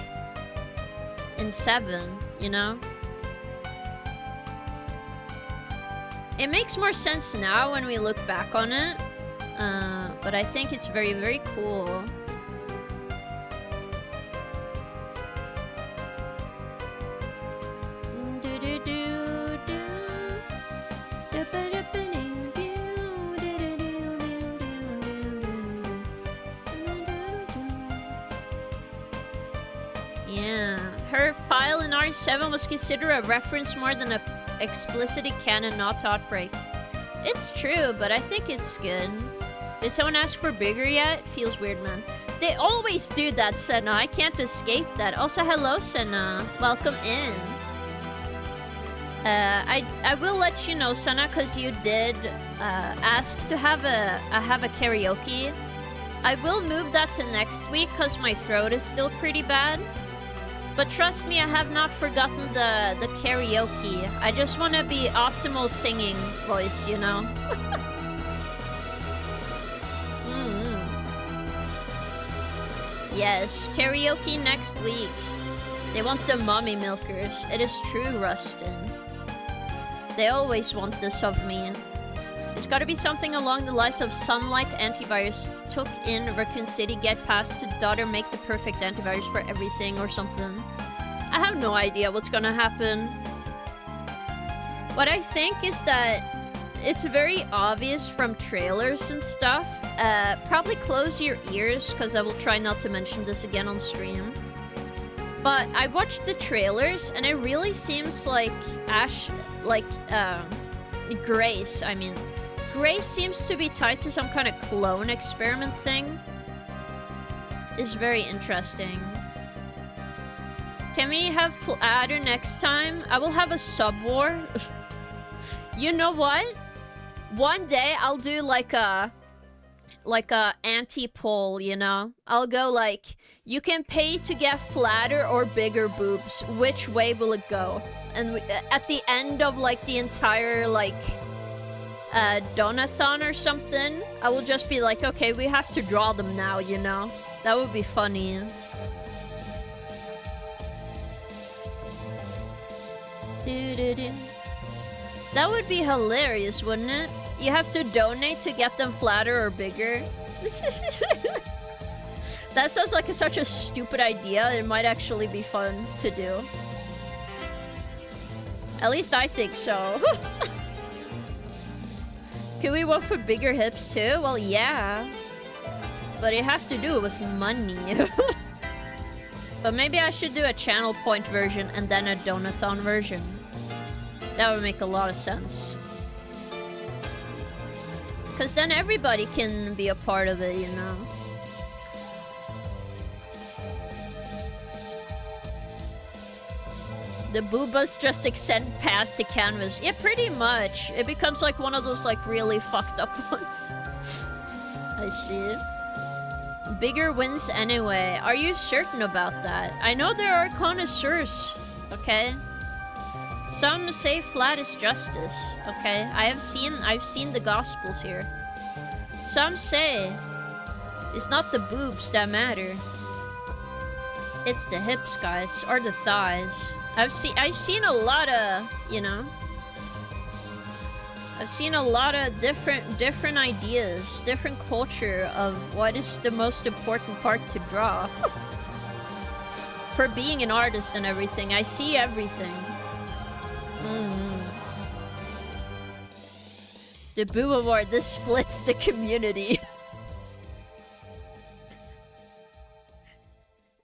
in 7, you know? It makes more sense now when we look back on it, but I think it's very, very cool. Yeah. Her file in R7 was considered a reference more than a explicitly canon not outbreak. It's true, but I think it's good. Did someone ask for bigger yet? Feels weird, man. They always do that, Senna. I can't escape that. Also, hello, Senna. Welcome in. I will let you know, Senna, because you did ask to have a karaoke. I will move that to next week because my throat is still pretty bad. But trust me, I have not forgotten the karaoke. I just want to be optimal singing voice, you know? Yes, karaoke next week. They want the mommy milkers. It is true, Rustin. They always want this of me. There's gotta be something along the lines of Sunlight antivirus took in Raccoon City, get past to daughter, make the perfect antivirus for everything or something. I have no idea what's gonna happen. What I think is that it's very obvious from trailers and stuff. Probably close your ears, because I will try not to mention this again on stream. But I watched the trailers, and it really seems like Grace, I mean. Grace seems to be tied to some kind of clone experiment thing. It's very interesting. Can we have Fladder next time? I will have a sub war. You know what? One day I'll do like a anti-poll, you know? I'll go like, you can pay to get flatter or bigger boobs. Which way will it go? And at the end of like the entire like donathon or something, I will just be like, okay, we have to draw them now, you know? That would be funny. That would be hilarious, wouldn't it? You have to donate to get them flatter or bigger. That sounds like such a stupid idea. It might actually be fun to do. At least I think so. Can we vote for bigger hips too? Well, yeah. But you have to do it with money. But maybe I should do a channel point version and then a donathon version. That would make a lot of sense. Because then everybody can be a part of it, you know? The boobas just extend past the canvas. Yeah, pretty much. It becomes like one of those like really fucked up ones. I see. Bigger wins anyway. Are you certain about that? I know there are connoisseurs, okay? Some say flat is justice, okay? I've seen the gospels here. Some say it's not the boobs that matter. It's the hips, guys, or the thighs. I've seen a lot of, you know, I've seen a lot of different ideas, different culture of what is the most important part to draw. For being an artist and everything, I see everything. The Boob Award, this splits the community.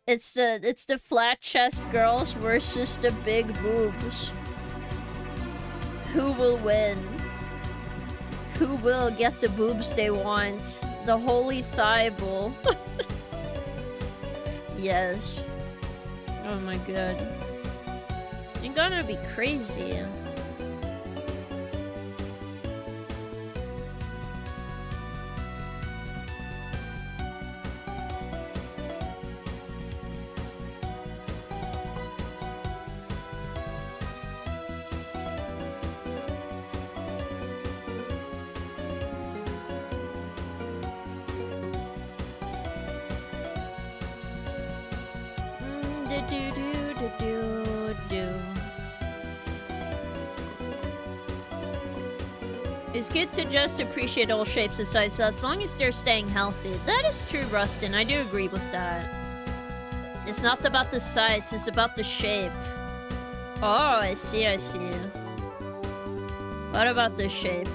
It's the flat chest girls versus the big boobs. Who will win? Who will get the boobs they want? The holy thigh bull. Yes. Oh my god. You're gonna be crazy. It's good to just appreciate all shapes and sizes as long as they're staying healthy. That is true, Rustin. I do agree with that. It's not about the size, it's about the shape. Oh, I see, I see. What about the shape?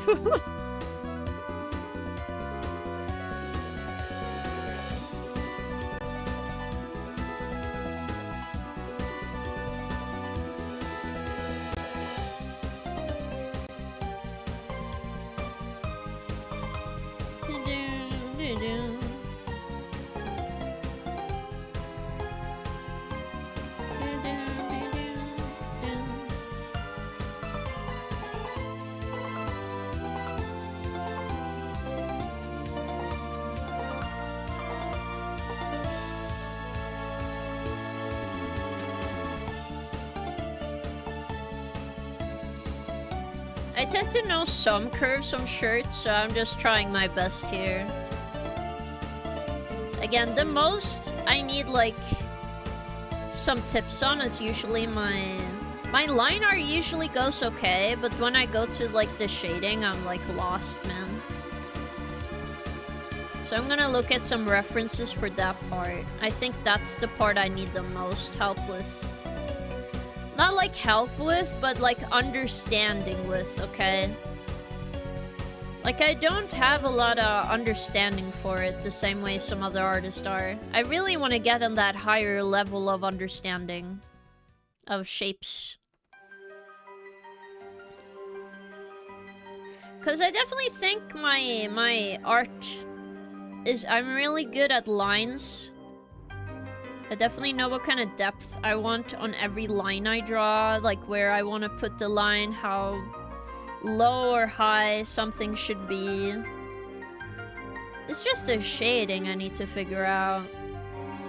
I tend to know some curves on shirts, so I'm just trying my best here. Again, the most I need, like, some tips on is usually my line art usually goes okay, but when I go to, like, the shading, I'm, like, lost, man. So I'm gonna look at some references for that part. I think that's the part I need the most help with. Not like help with, but like understanding with, okay? Like I don't have a lot of understanding for it the same way some other artists are. I really want to get on that higher level of understanding of shapes. Because I definitely think my art is... I'm really good at lines. I definitely know what kind of depth I want on every line I draw, like where I want to put the line, how low or high something should be. It's just the shading I need to figure out.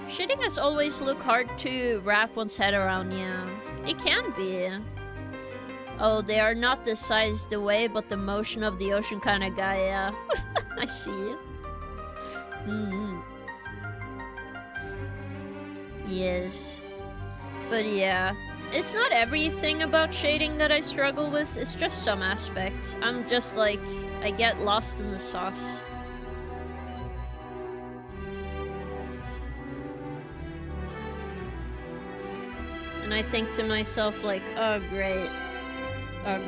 Shading has always looked hard to wrap one's head around, yeah. It can be. Oh, they are not the size, the way, but the motion of the ocean kind of guy, yeah. I see. Yes. But yeah, it's not everything about shading that I struggle with, it's just some aspects. I'm just like, I get lost in the sauce. And I think to myself like, oh great. I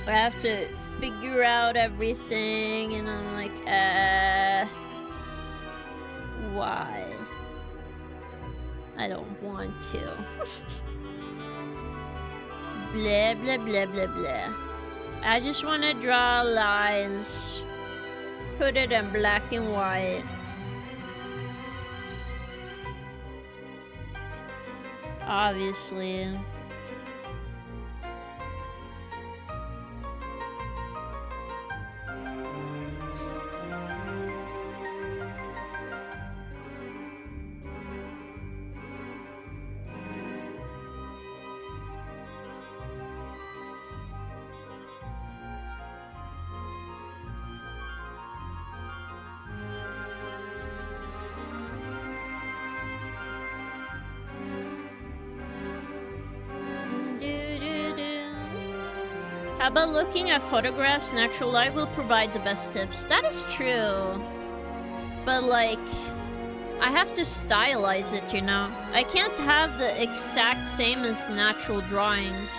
have to figure out everything, and I'm like, why? I don't want to. Blah, blah, blah, blah, blah. I just want to draw lines. Put it in black and white. Obviously. How about looking at photographs? Natural light will provide the best tips. That is true. But like, I have to stylize it, you know? I can't have the exact same as natural drawings.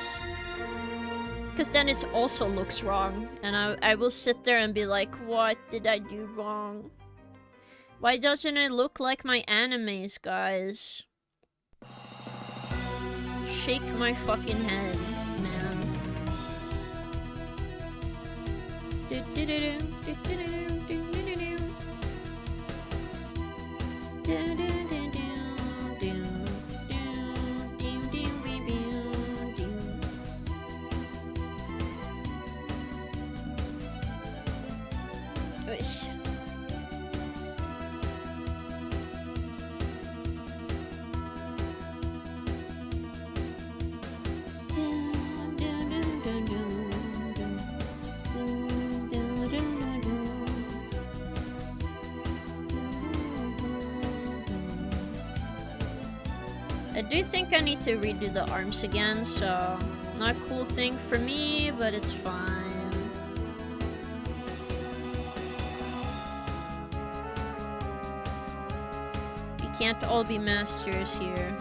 Because then it also looks wrong. And I will sit there and be like, what did I do wrong? Why doesn't it look like my animes, guys? Shake my fucking head, man. Wish. I do think I need to redo the arms again, so not a cool thing for me, but it's fine. We can't all be masters here.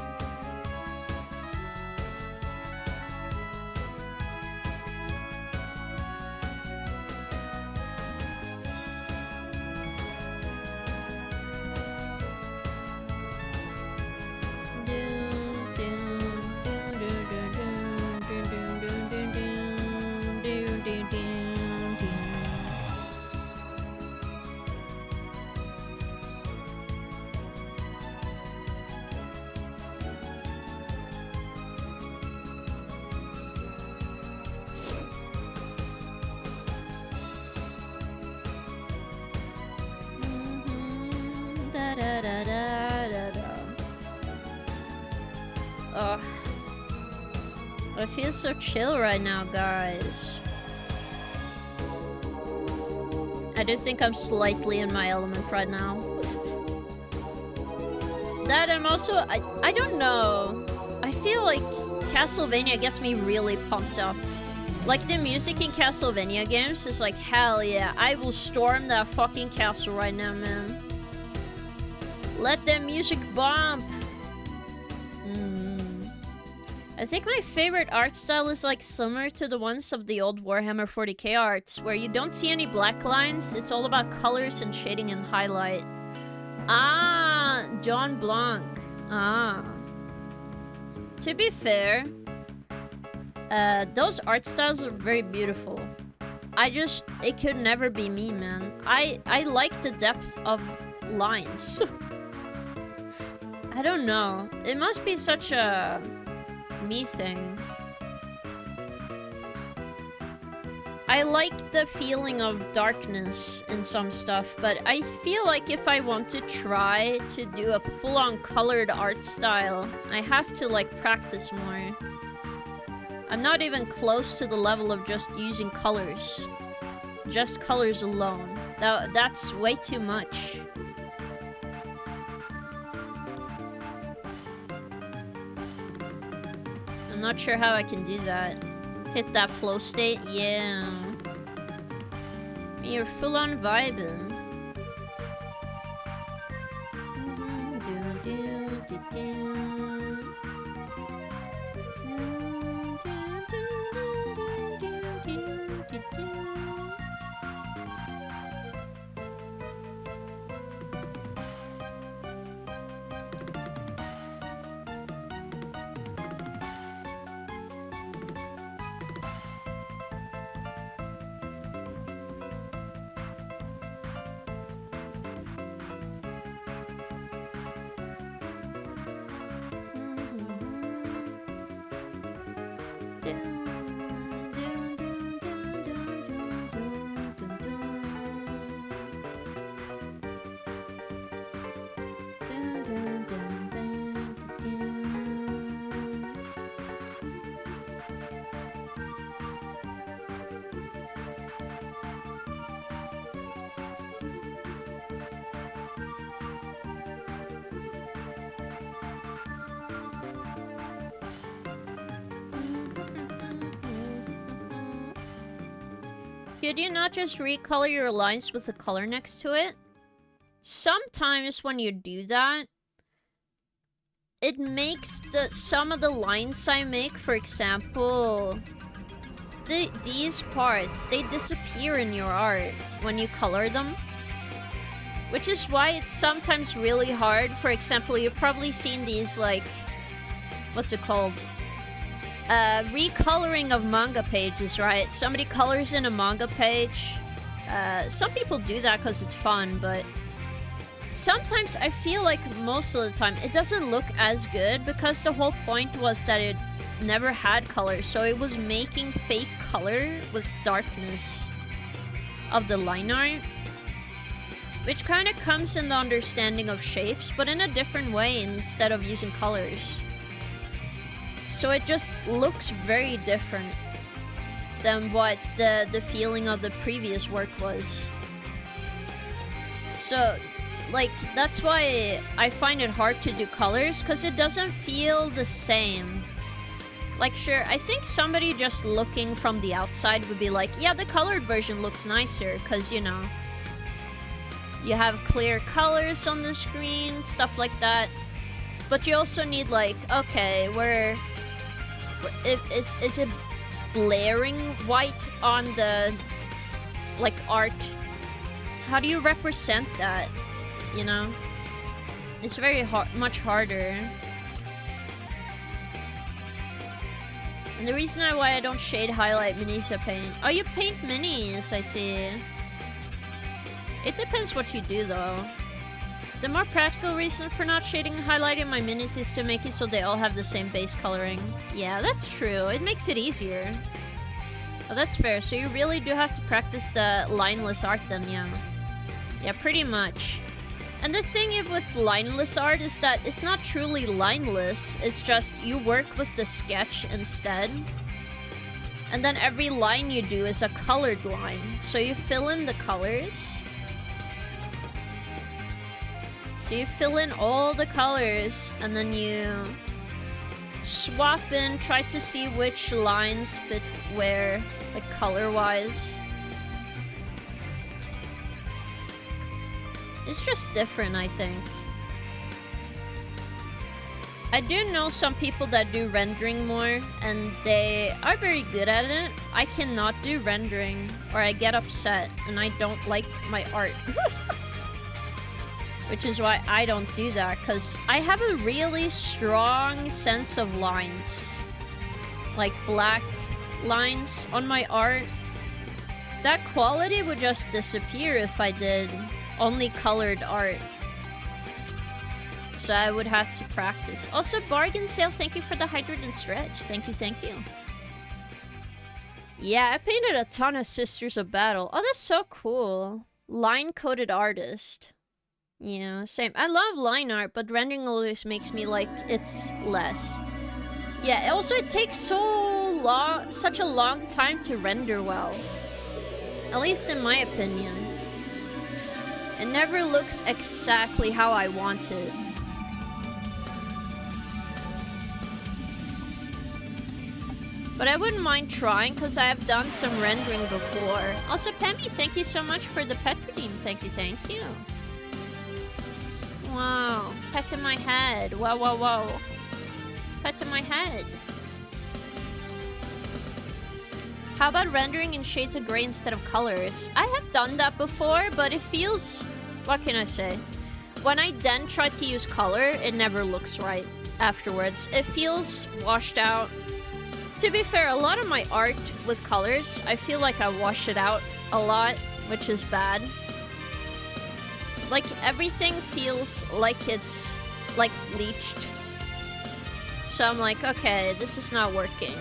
I feel so chill right now, guys. I do think I'm slightly in my element right now. That I'm also... I don't know. I feel like Castlevania gets me really pumped up. Like, the music in Castlevania games is like, hell yeah, I will storm that fucking castle right now, man. Let that music bump. I think my favorite art style is like similar to the ones of the old Warhammer 40k arts, where you don't see any black lines, it's all about colors and shading and highlight. Ah, John Blanc. Ah. To be fair, those art styles are very beautiful. It could never be me, man. I like the depth of lines. I don't know. It must be such a me thing. I like the feeling of darkness in some stuff, but I feel like if I want to try to do a full-on colored art style, I have to like practice more. I'm not even close to the level of just using colors. Just colors alone. That's way too much. I'm not sure how I can do that. Hit that flow state? Yeah. You're full on vibing. Could you not just recolor your lines with a color next to it? Sometimes when you do that, it makes some of the lines I make, for example, these parts, they disappear in your art when you color them. Which is why it's sometimes really hard. For example, you've probably seen these, like, what's it called? Recoloring of manga pages, right? Somebody colors in a manga page. Some people do that because it's fun, but sometimes I feel like most of the time it doesn't look as good because the whole point was that it never had color, so it was making fake color with darkness of the line art, which kind of comes in the understanding of shapes, but in a different way instead of using colors. So it just looks very different than what the feeling of the previous work was. So, like, that's why I find it hard to do colors, because it doesn't feel the same. Like, sure, I think somebody just looking from the outside would be like, yeah, the colored version looks nicer, because, you know, you have clear colors on the screen, stuff like that. But you also need, like, okay, is it blaring white on the, like, art? How do you represent that, you know? It's very much harder. And the reason why I don't shade highlight minis I paint. Oh, you paint minis, I see. It depends what you do, though. The more practical reason for not shading and highlighting my minis is to make it so they all have the same base coloring. Yeah, that's true. It makes it easier. Oh, that's fair. So you really do have to practice the lineless art then, yeah. Yeah, pretty much. And the thing with lineless art is that it's not truly lineless, it's just you work with the sketch instead. And then every line you do is a colored line. So you fill in the colors. So you fill in all the colors and then you swap in, try to see which lines fit where, like color-wise. It's just different, I think. I do know some people that do rendering more, and they are very good at it. I cannot do rendering, or I get upset, and I don't like my art. Which is why I don't do that, because I have a really strong sense of lines. Like black lines on my art. That quality would just disappear if I did only colored art. So I would have to practice. Also, bargain sale, thank you for the hydrate and stretch. Thank you, thank you. Yeah, I painted a ton of Sisters of Battle. Oh, that's so cool. Line-coded artist. Yeah, same. I love line art, but rendering always makes me like it's less. Yeah, also it takes such a long time to render well. At least in my opinion. It never looks exactly how I want it. But I wouldn't mind trying because I have done some rendering before. Also, Pemmy, thank you so much for the pet redeem. Thank you, thank you. Wow, pet to my head. Wow, wow, wow. Pet to my head. How about rendering in shades of gray instead of colors? I have done that before, but it feels... What can I say? When I then try to use color, it never looks right afterwards. It feels washed out. To be fair, a lot of my art with colors, I feel like I wash it out a lot, which is bad. Like, everything feels like it's, like, bleached. So I'm like, okay, this is not working.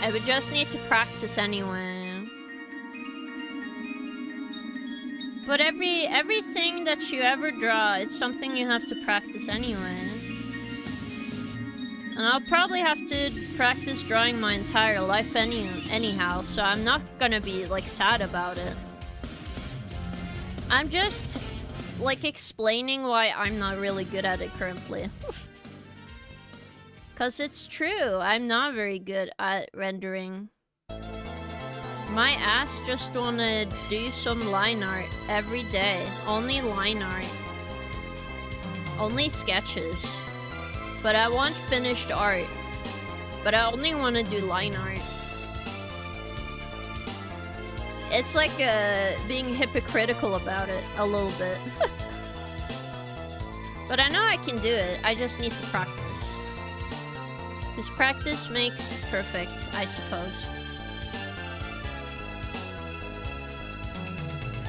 I would just need to practice anyway. But everything that you ever draw, it's something you have to practice anyway. And I'll probably have to practice drawing my entire life anyhow, so I'm not gonna be, like, sad about it. I'm just, like, explaining why I'm not really good at it currently. Because it's true, I'm not very good at rendering. My ass just wanna do some line art every day. Only line art. Only sketches. But I want finished art. But I only wanna do line art. It's like being hypocritical about it a little bit. But I know I can do it, I just need to practice. Because practice makes perfect, I suppose.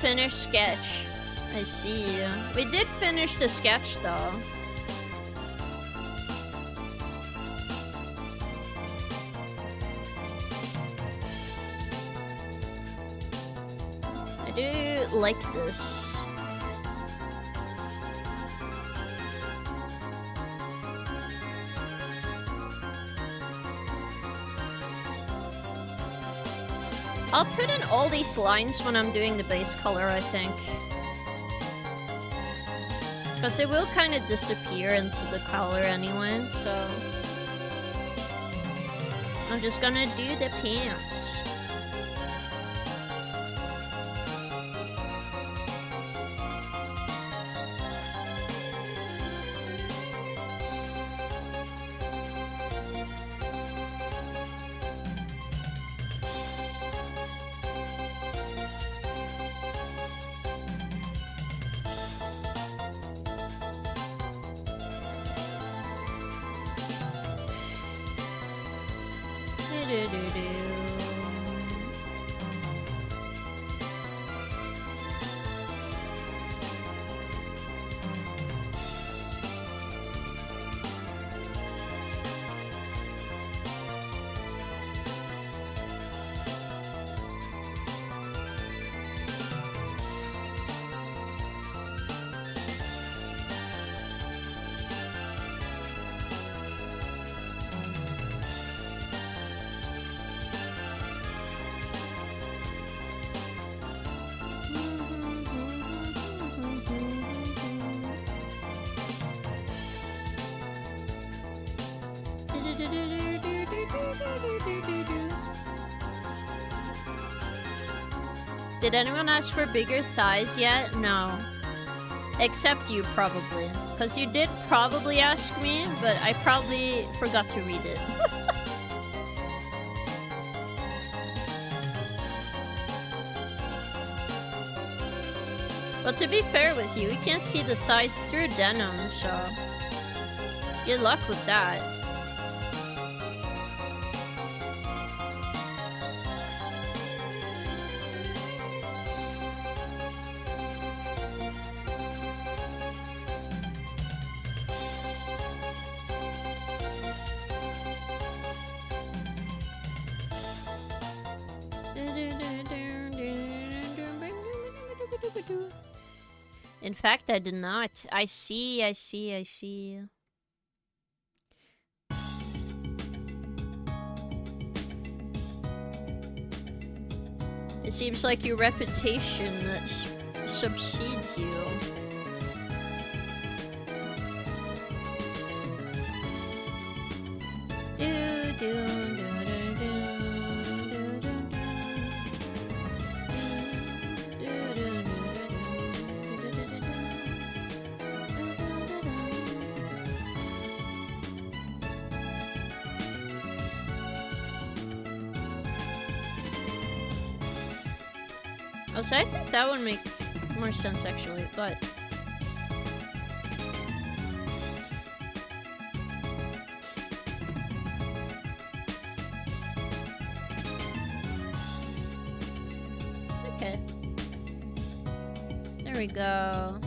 Finished sketch. I see. We did finish the sketch, though. I do like this. I'll put in all these lines when I'm doing the base color, I think. Because it will kind of disappear into the color anyway, so... I'm just gonna do the pants. Did anyone ask for bigger thighs yet? No. Except you, probably. Because you did probably ask me, but I probably forgot to read it. But to be fair with you, we can't see the thighs through denim, so... good luck with that. In fact, I did not. I see. It seems like your reputation subsedes you. So I think that would make more sense actually, but... okay. There we go.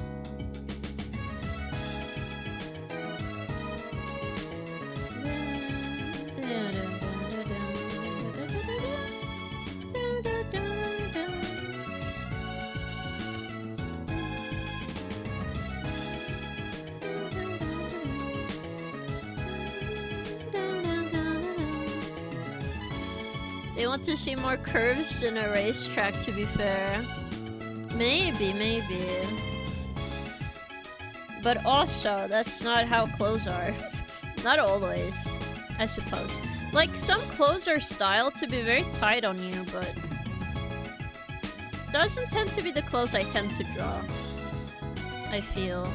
They want to see more curves in a racetrack, to be fair. Maybe. But also, that's not how clothes are. Not always, I suppose. Like, some clothes are styled to be very tight on you, but... doesn't tend to be the clothes I tend to draw. I feel.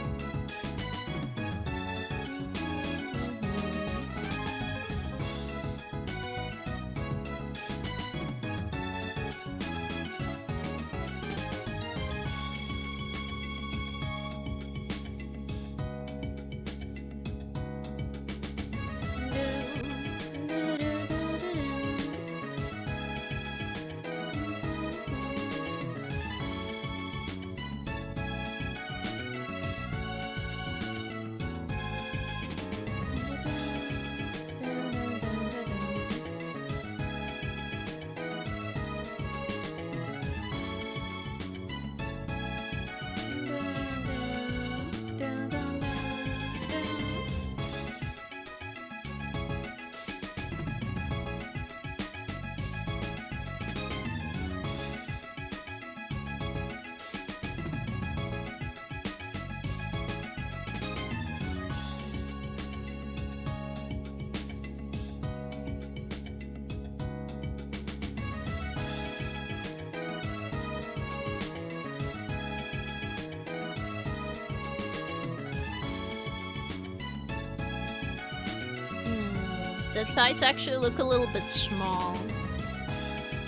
The thighs actually look a little bit small.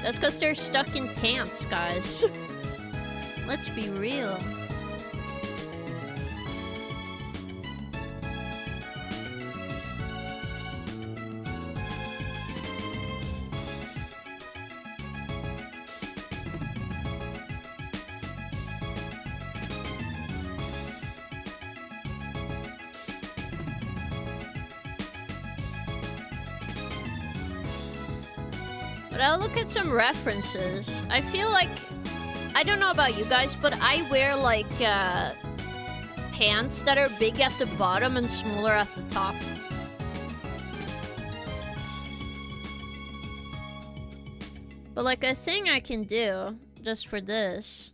That's because they're stuck in pants, guys. Let's be real. I'll look at some references. I feel like... I don't know about you guys, but I wear, like, pants that are big at the bottom and smaller at the top. But, like, a thing I can do, just for this,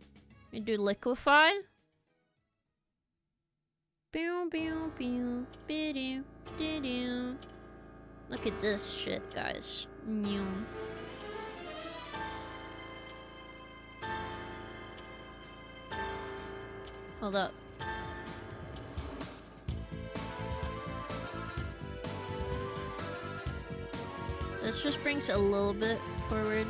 we do liquefy. Look at this shit, guys. New. Hold up. This just brings a little bit forward.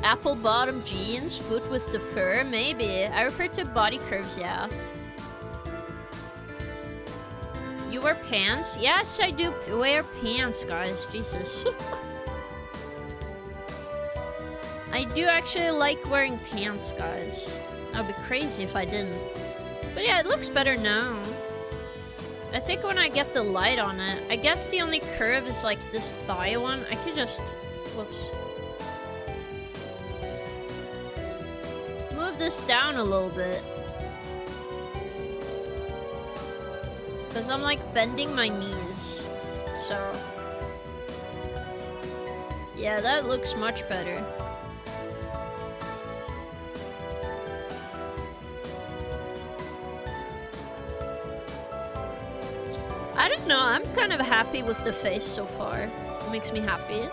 Apple bottom jeans, boot with the fur, maybe. I refer to body curves, yeah. You wear pants? Yes, I do wear pants, guys. Jesus. I do actually like wearing pants, guys. I'd be crazy if I didn't. But yeah, it looks better now. I think when I get the light on it, I guess the only curve is like this thigh one. I could just... Whoops. Move this down a little bit. Because I'm like bending my knees. So... yeah, that looks much better. I don't know, I'm kind of happy with the face so far. It makes me happy.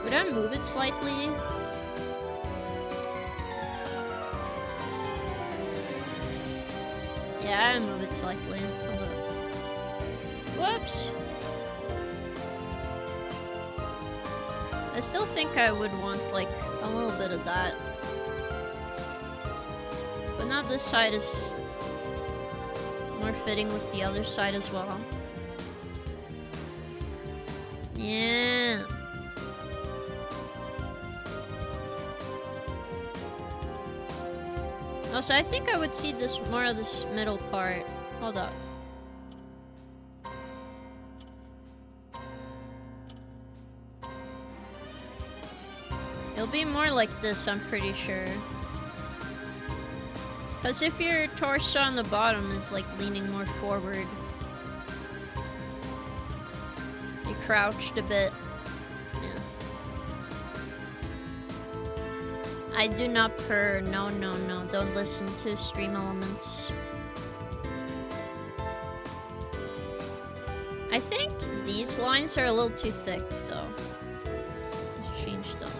Would I move it slightly? Yeah, I move it slightly. Hold on. Whoops! I still think I would want, like, a little bit of that. But now this side is more fitting with the other side as well. Yeah. Also, I think I would see this more of this middle part. Hold up. It'll be more like this, I'm pretty sure. Because if your torso on the bottom is like leaning more forward, you crouched a bit. Yeah. I do not purr. No, no, no. Don't listen to stream elements. I think these lines are a little too thick, though. Let's change them.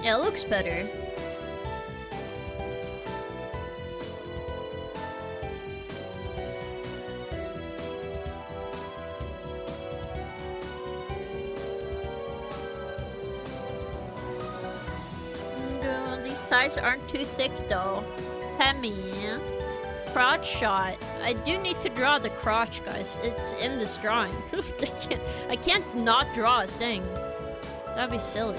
Yeah, it looks better. No, these thighs aren't too thick though. Pemmy. Crotch shot. I do need to draw the crotch, guys. It's in this drawing. I can't not draw a thing. That'd be silly.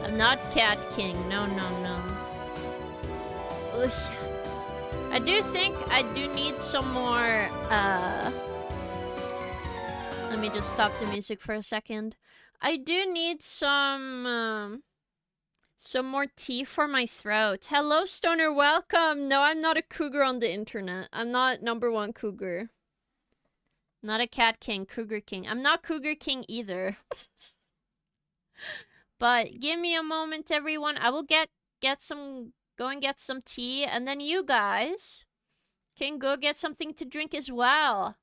I'm not Cat King. No, no, no. Ugh. I do think I do need some more, let me just stop the music for a second. I do need some more tea for my throat. Hello, Stoner. Welcome. No, I'm not a cougar on the internet. I'm not #1 cougar. Not a Cat King. Cougar King. I'm not Cougar King either. But give me a moment, everyone. I will go and get some tea, and then you guys can go get something to drink as well.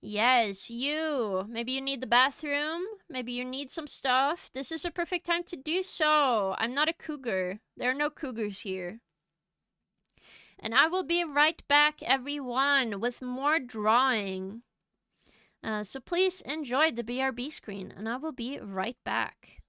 Yes, you. Maybe you need the bathroom. Maybe you need some stuff. This is a perfect time to do so. I'm not a cougar. There are no cougars here. And I will be right back, everyone, with more drawing. So please enjoy the BRB screen, and I will be right back.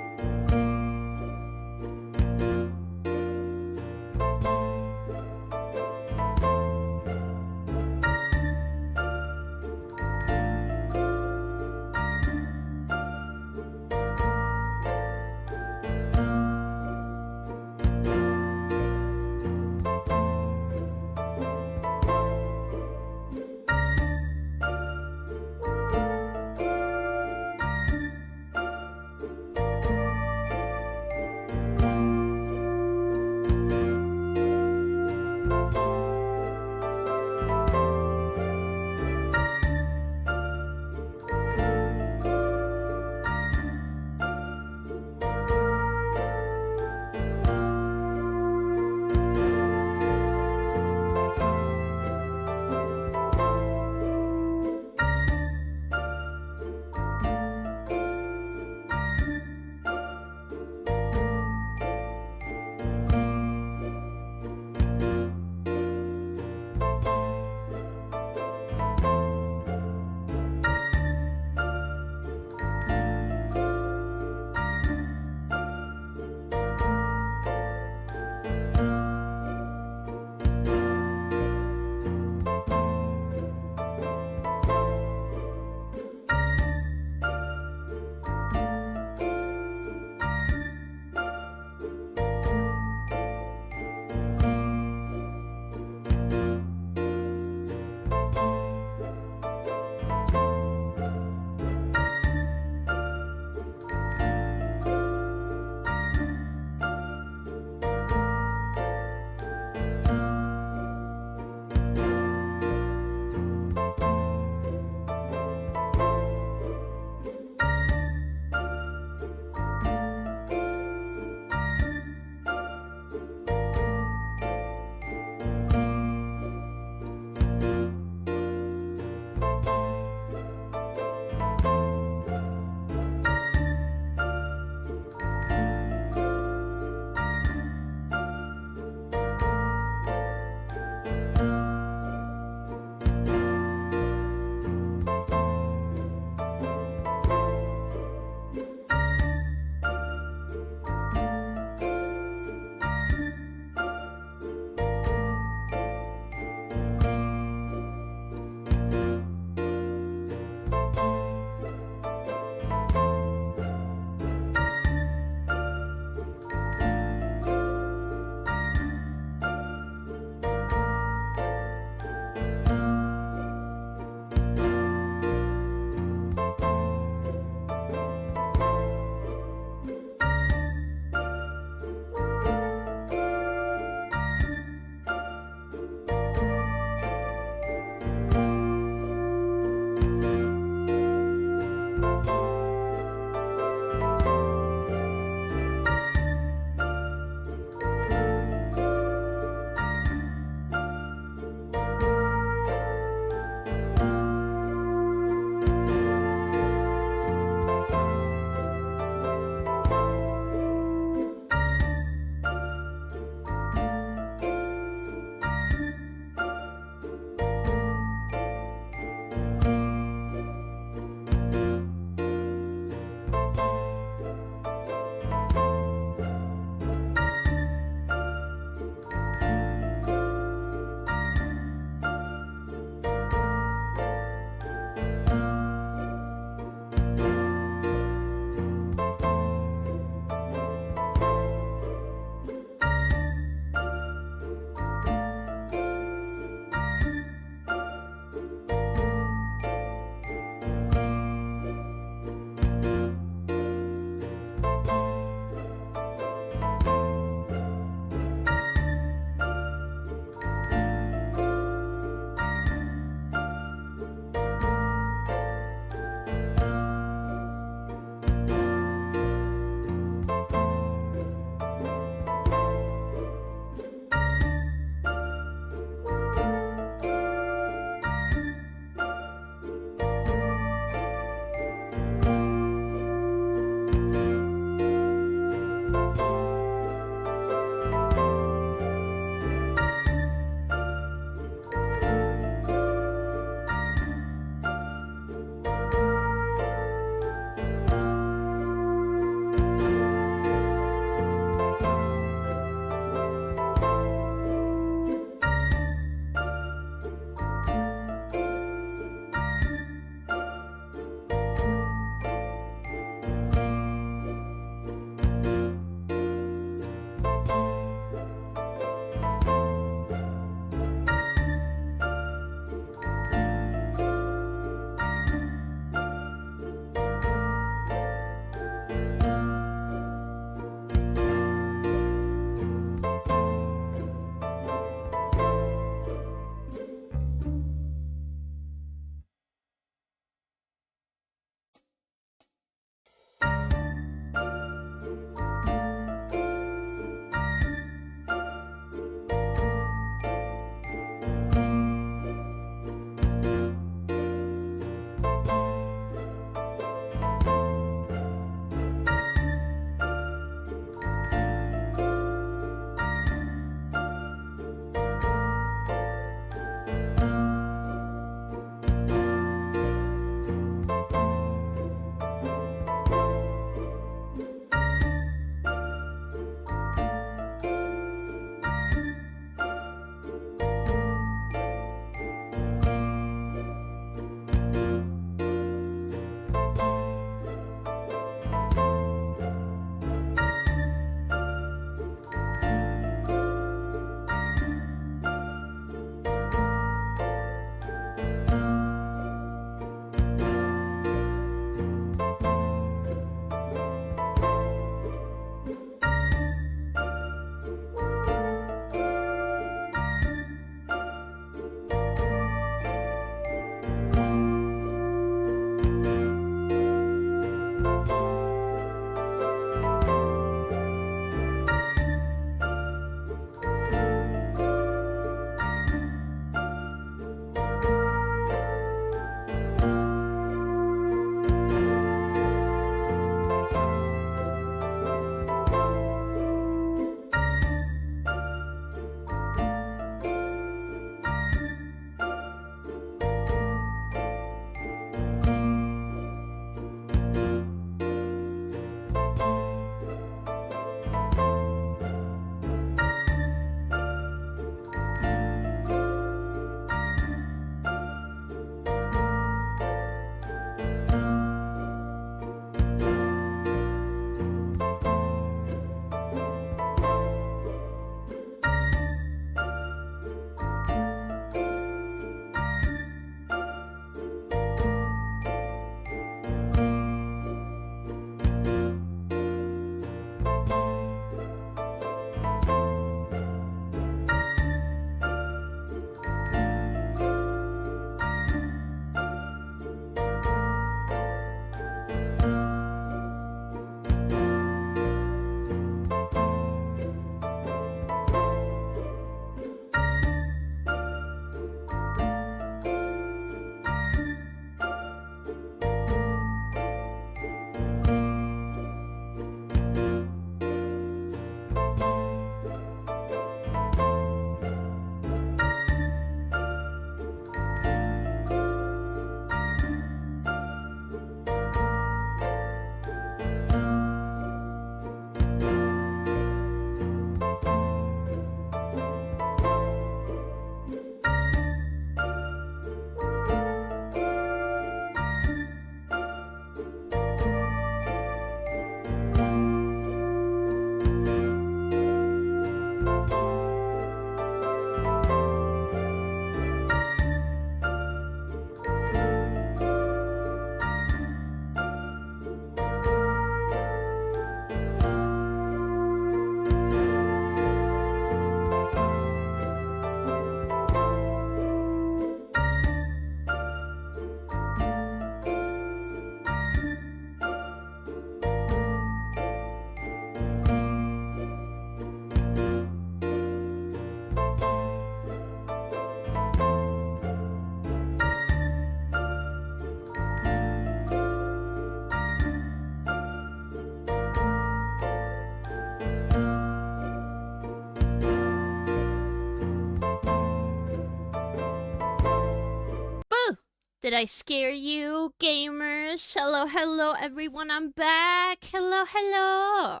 Did I scare you, gamers? Hello, hello, everyone. I'm back. Hello, hello.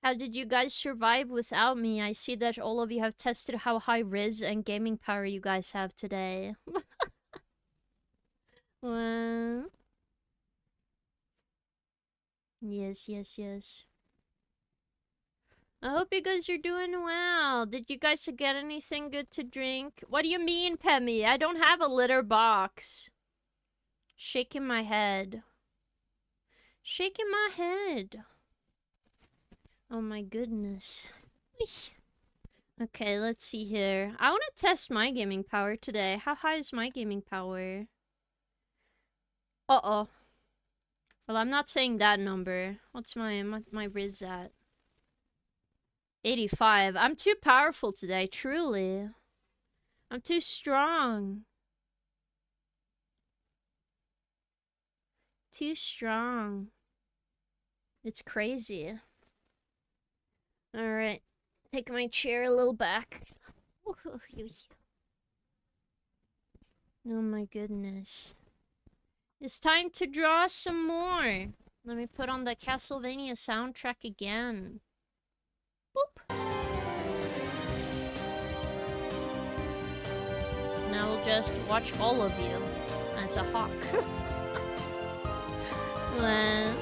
How did you guys survive without me? I see that all of you have tested how high res and gaming power you guys have today. Well, yes, yes, yes. I hope you guys are doing well. Did you guys get anything good to drink? What do you mean, Pemmy? I don't have a litter box. Shaking my head. Shaking my head. Oh my goodness. Okay, let's see here. I want to test my gaming power today. How high is my gaming power? Uh-oh. Well, I'm not saying that number. What's my Riz at? 85. I'm too powerful today, truly. I'm too strong. Too strong. It's crazy. Alright. Take my chair a little back. Oh my goodness. It's time to draw some more. Let me put on the Castlevania soundtrack again. Boop. Now we'll just watch all of you as a hawk. Well.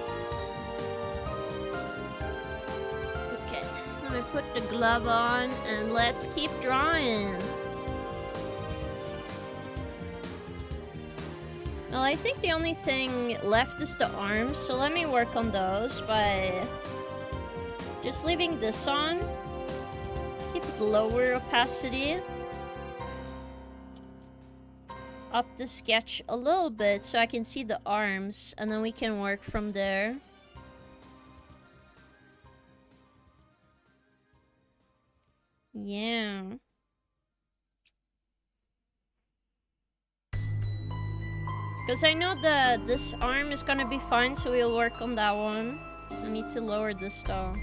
Okay, let me put the glove on and let's keep drawing. Well, I think the only thing left is the arms, so let me work on those by just leaving this on. Keep it lower opacity. Up the sketch a little bit so I can see the arms, and then we can work from there. Yeah. Because I know that this arm is gonna be fine, so we'll work on that one. I need to lower this though.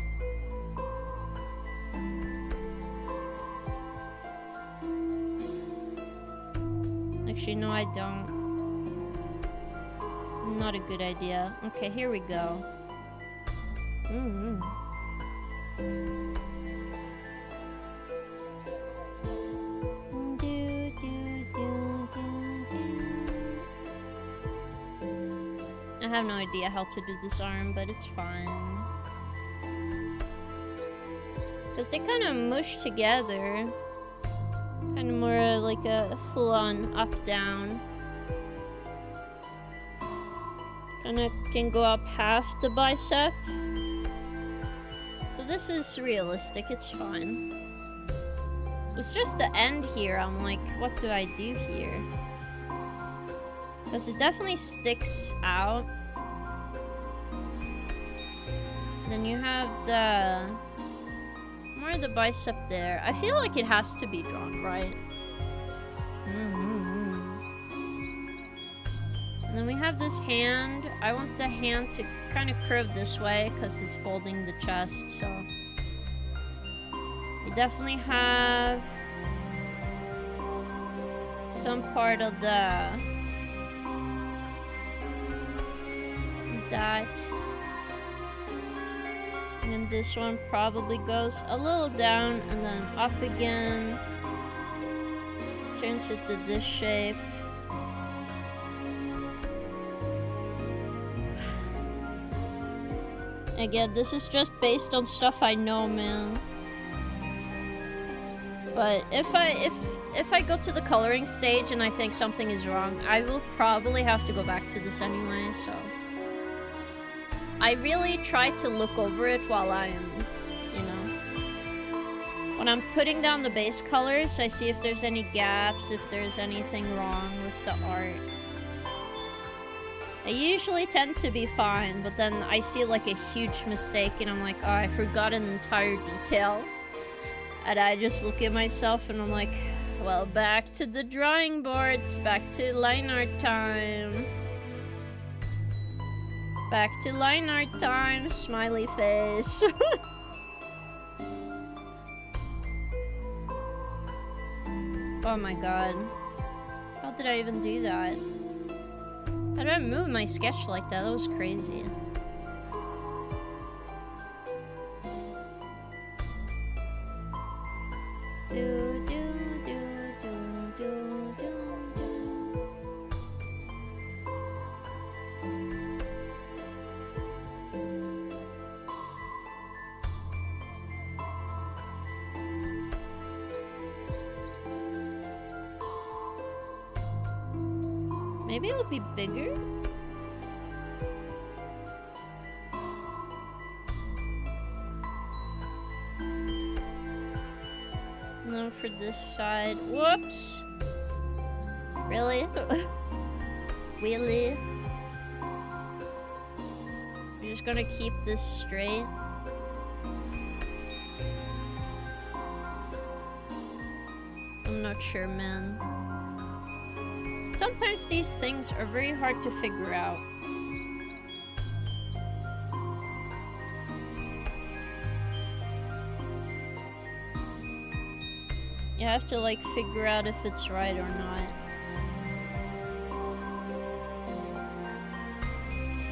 Actually, no, I don't. Not a good idea. Okay, here we go. I have no idea how to do this arm, but it's fine. Because they kind of mush together. Kind of more like a full-on up-down. Kind of can go up half the bicep. So this is realistic, it's fine. It's just the end here, I'm like, what do I do here? Because it definitely sticks out. Then you have the... more of the bicep there. I feel like it has to be drawn, right? And then we have this hand. I want the hand to kind of curve this way because it's holding the chest, so... we definitely have... some part of the... that... and then this one probably goes a little down and then up again. Turns it to this shape. Again, this is just based on stuff I know, man. But if I go to the coloring stage and I think something is wrong, I will probably have to go back to this anyway, so... I really try to look over it while I'm, you know... when I'm putting down the base colors, I see if there's any gaps, if there's anything wrong with the art. I usually tend to be fine, but then I see like a huge mistake and I'm like, oh, I forgot an entire detail. And I just look at myself and I'm like, well, back to the drawing boards, back to line art time. Back to line art time, smiley face. Oh my god. How did I even do that? How did I move my sketch like that? That was crazy. Do, do, do, do, do, do, do. Maybe it'll be bigger? No, for this side. Whoops! Really? Really? You're just gonna keep this straight? I'm not sure, man. Sometimes these things are very hard to figure out. You have to like figure out if it's right or not.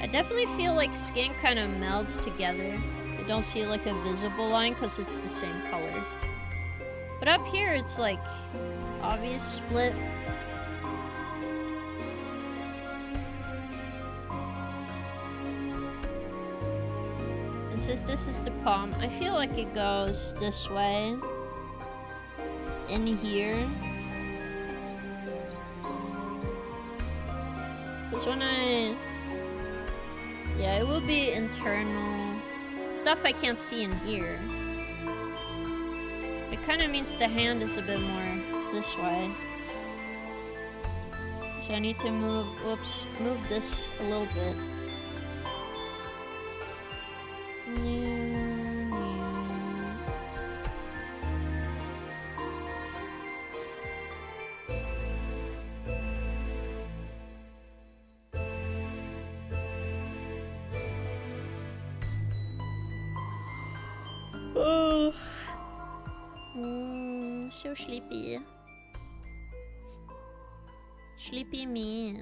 I definitely feel like skin kind of melds together. You don't see like a visible line because it's the same color. But up here it's like obvious split. And since this is the palm, I feel like it goes this way. In here. Because when yeah, it will be internal stuff I can't see in here. It kind of means the hand is a bit more this way. So I need to move, move this a little bit. Oh. So sleepy. Sleepy me.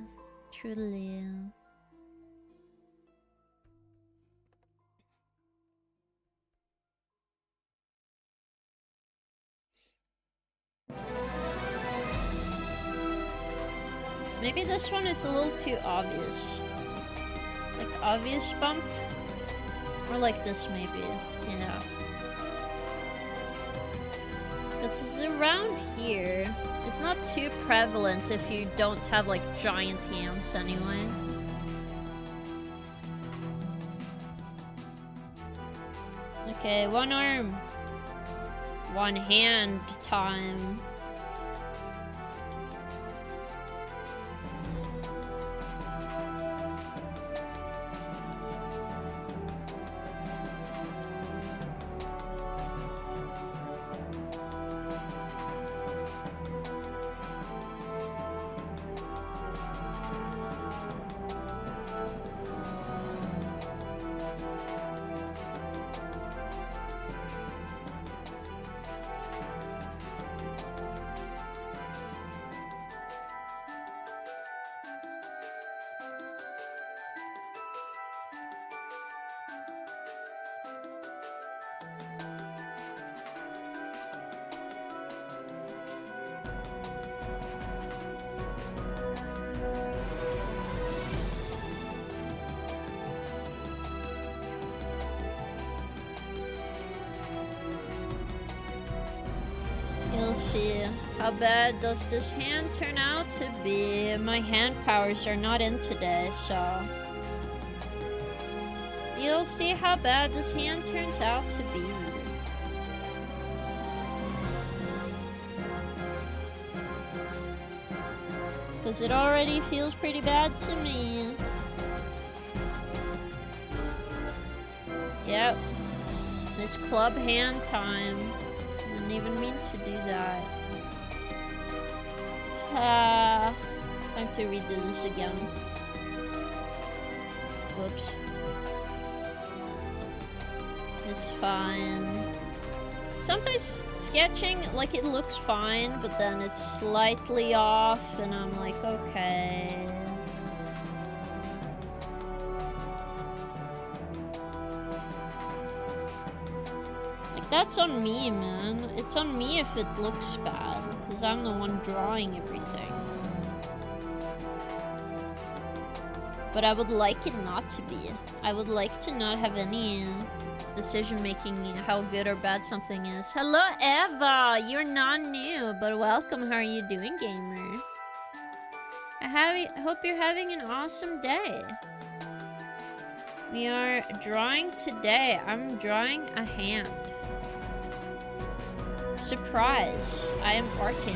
Truly. Maybe this one is a little too obvious. Like obvious bump? Or like this maybe. Yeah. It's around here. It's not too prevalent if you don't have like giant hands anyway. Okay, one arm. One hand time. How bad does this hand turn out to be? My hand powers are not in today, so... You'll see how bad this hand turns out to be. Because it already feels pretty bad to me. Yep. It's club hand time. Didn't even mean to do that. Time to redo this again. Whoops. It's fine. Sometimes sketching, like, it looks fine, but then it's slightly off, and I'm like, okay. Like, that's on me, man. It's on me if it looks bad, because I'm the one drawing everything. But I would like it not to be. I would like to not have any decision-making how good or bad something is. Hello, Eva! You're not new, but welcome. How are you doing, gamer? I hope you're having an awesome day. We are drawing today. I'm drawing a hand. Surprise! I am arting.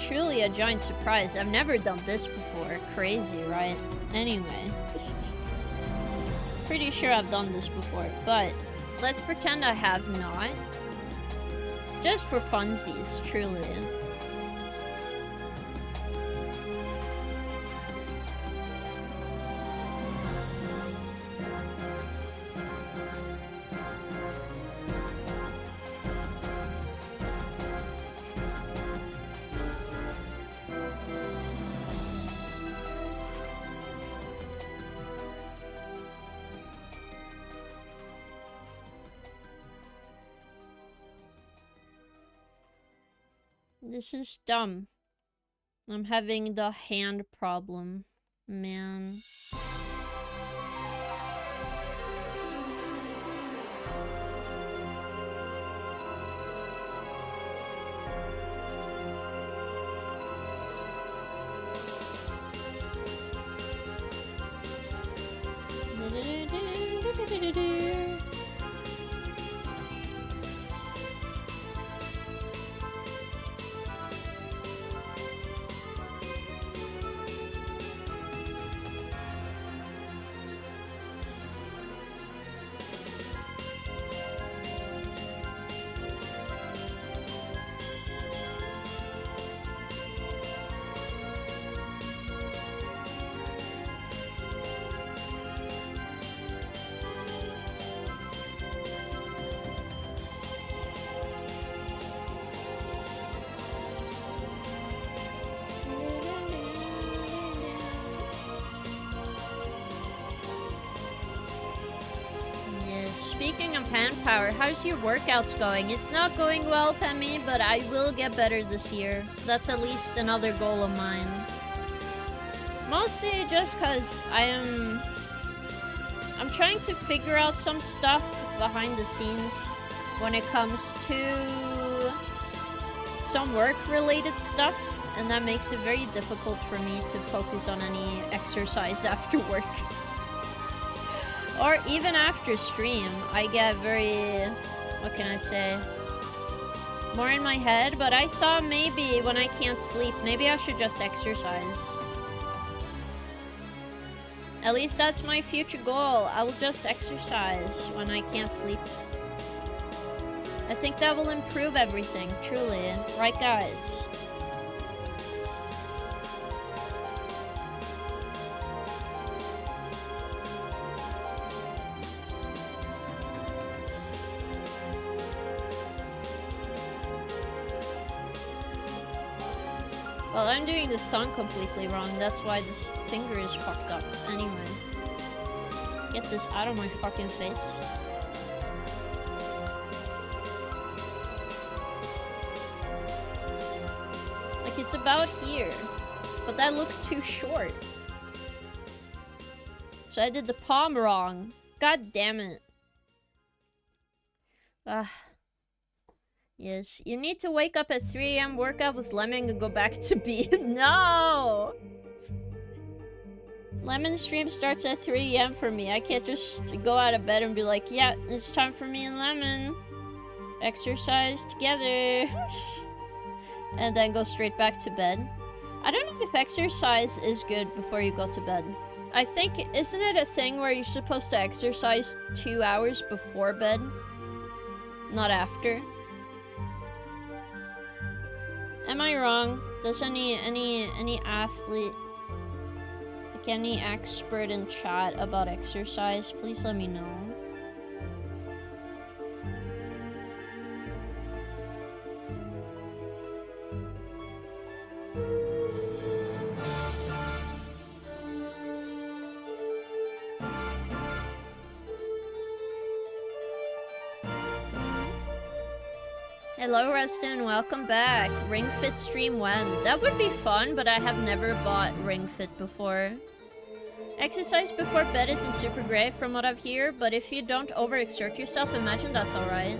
Truly a giant surprise. I've never done this before. Crazy, right? Anyway. Pretty sure I've done this before, but let's pretend I have not. Just for funsies, truly. This is dumb. I'm having the hand problem, man. Speaking of hand power, how's your workouts going? It's not going well, Pemmy, but I will get better this year. That's at least another goal of mine. Mostly just because I'm trying to figure out some stuff behind the scenes when it comes to some work-related stuff, and that makes it very difficult for me to focus on any exercise after work. Or even after stream, I get very, what can I say, more in my head, but I thought maybe when I can't sleep, maybe I should just exercise. At least that's my future goal. I will just exercise when I can't sleep. I think that will improve everything, truly. Right, guys? Well, I'm doing the thumb completely wrong. That's why this finger is fucked up. Anyway. Get this out of my fucking face. Like, it's about here. But that looks too short. So I did the palm wrong. God damn it. Yes, you need to wake up at 3 AM, work out with Lemon, and go back to B. No! Lemon stream starts at 3 AM for me. I can't just go out of bed and be like, yeah, it's time for me and Lemon. Exercise together. And then go straight back to bed. I don't know if exercise is good before you go to bed. I think, isn't it a thing where you're supposed to exercise 2 hours before bed? Not after? Am I wrong? Does any athlete, like any expert in chat about exercise, please let me know. Hello, Reston. Welcome back. Ring Fit stream when? That would be fun, but I have never bought Ring Fit before. Exercise before bed isn't super great from what I've heard, but if you don't overexert yourself, imagine that's alright.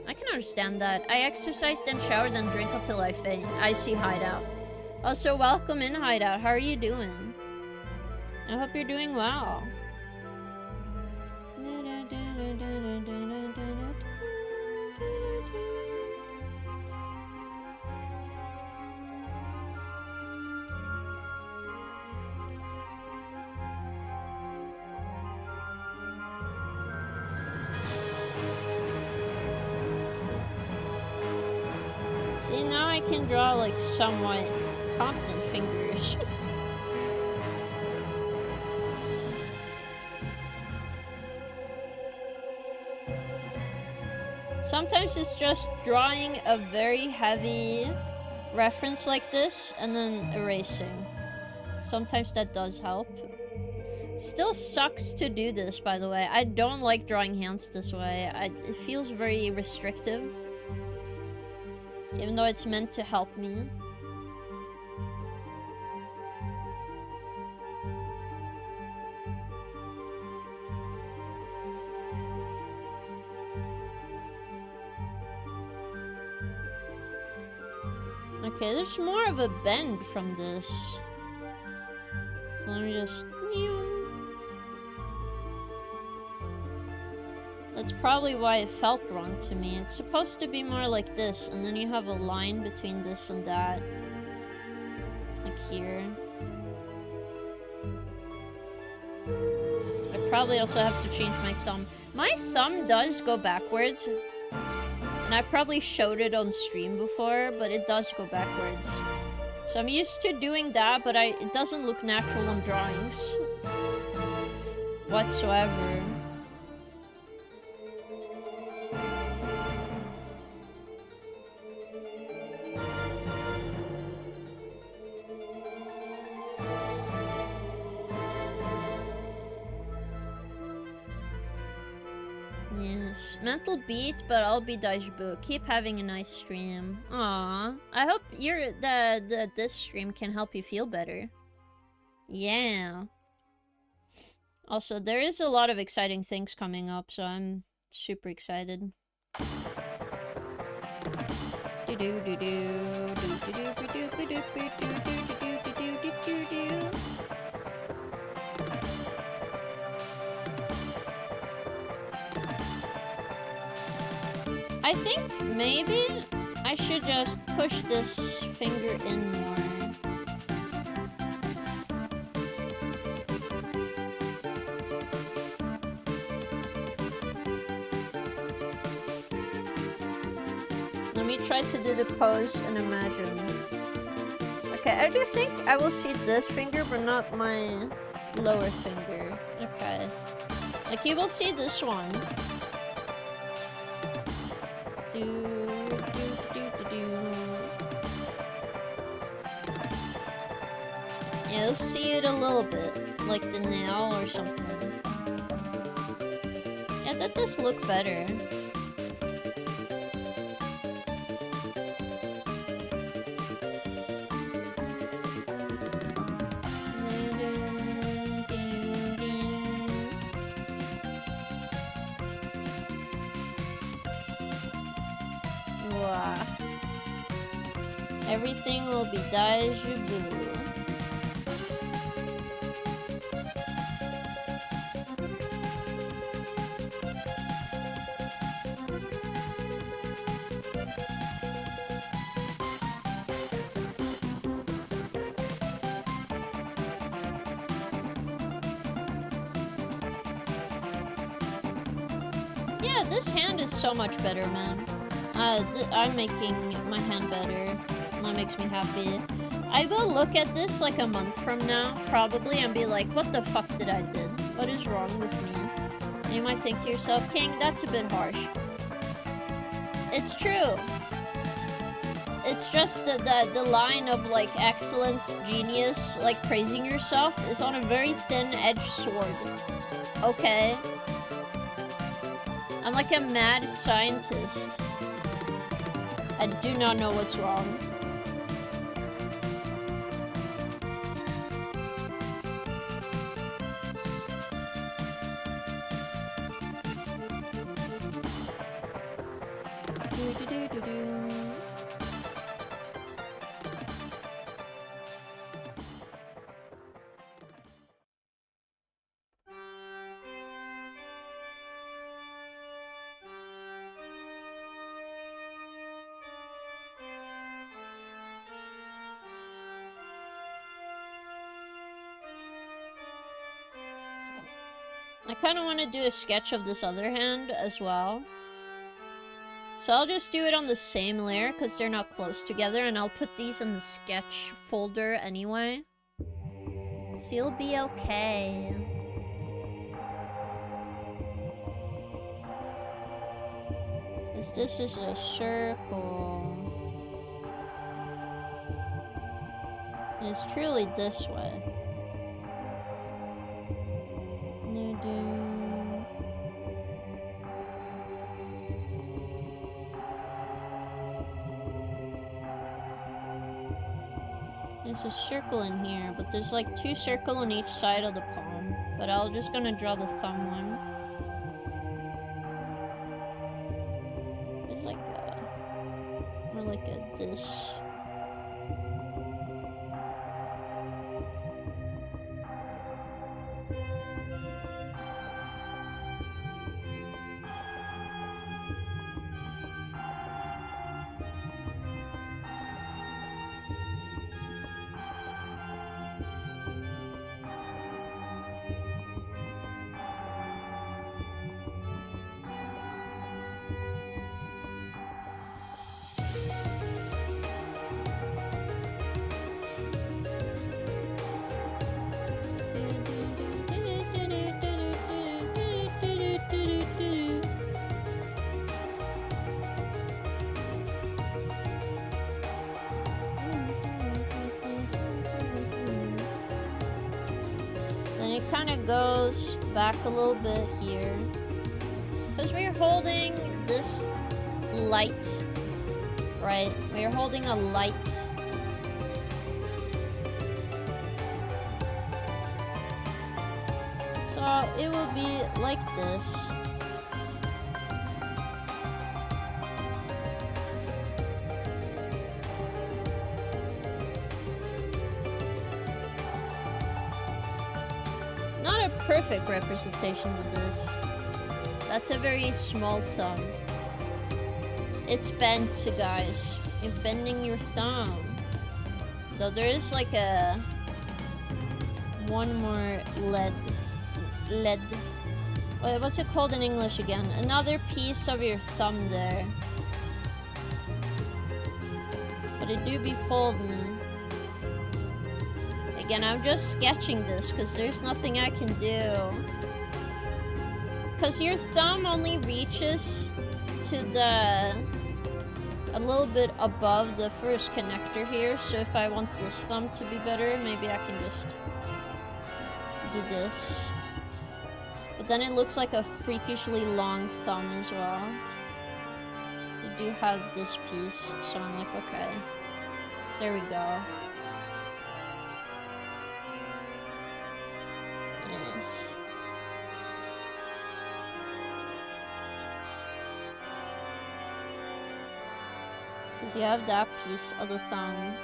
I can understand that. I exercise, then shower, then drink until I faint. I see Hideout. Also, welcome in, Hideout. How are you doing? I hope you're doing well. See, now I can draw, like, somewhat competent fingers. Sometimes it's just drawing a very heavy reference like this and then erasing. Sometimes that does help. Still sucks to do this, by the way. I don't like drawing hands this way. It feels very restrictive. Even though it's meant to help me. Okay, there's more of a bend from this. So let me just... That's probably why it felt wrong to me. It's supposed to be more like this, and then you have a line between this and that. Like here. I probably also have to change my thumb. My thumb does go backwards. And I probably showed it on stream before, but it does go backwards. So I'm used to doing that, but it doesn't look natural on drawings. Whatsoever. Yes, mental beat, but I'll be Dajbu. Keep having a nice stream. Aww. I hope this stream can help you feel better. Yeah. Also, there is a lot of exciting things coming up, so I'm super excited. I think maybe I should just push this finger in more. Let me try to do the pose and imagine. Okay, I do think I will see this finger, but not my lower finger. Okay. Like, you will see this one. Yeah, you'll see it a little bit, like the nail or something. Yeah, that does look better. Wow. Everything will be deja vu. Yeah, this hand is so much better, man. I'm making my hand better. That makes me happy. I will look at this like a month from now, probably, and be like, what the fuck did I do? What is wrong with me? And you might think to yourself, King, that's a bit harsh. It's true. It's just the line of, like, excellence, genius, like, praising yourself is on a very thin-edged sword. Okay? I'm like a mad scientist. I do not know what's wrong. I kind of want to do a sketch of this other hand as well. So I'll just do it on the same layer because they're not close together, and I'll put these in the sketch folder anyway. So you'll be okay. This is a circle. And it's truly this way. There's a circle in here, but there's like 2 circles on each side of the palm. But I'm just gonna draw the thumb one. It's like a... more like a this. Goes back a little bit here because we're holding this light, right? We're holding a light. So it will be like this. Perfect representation of this. That's a very small thumb. It's bent, guys. You're bending your thumb. Though there is like a... one more lead. What's it called in English again? Another piece of your thumb there. But it do be folding. Again, I'm just sketching this because there's nothing I can do. Because your thumb only reaches to the... a little bit above the first connector here. So if I want this thumb to be better, maybe I can just do this. But then it looks like a freakishly long thumb as well. I do have this piece, so I'm like, okay. There we go. Because you have that piece of the thumb.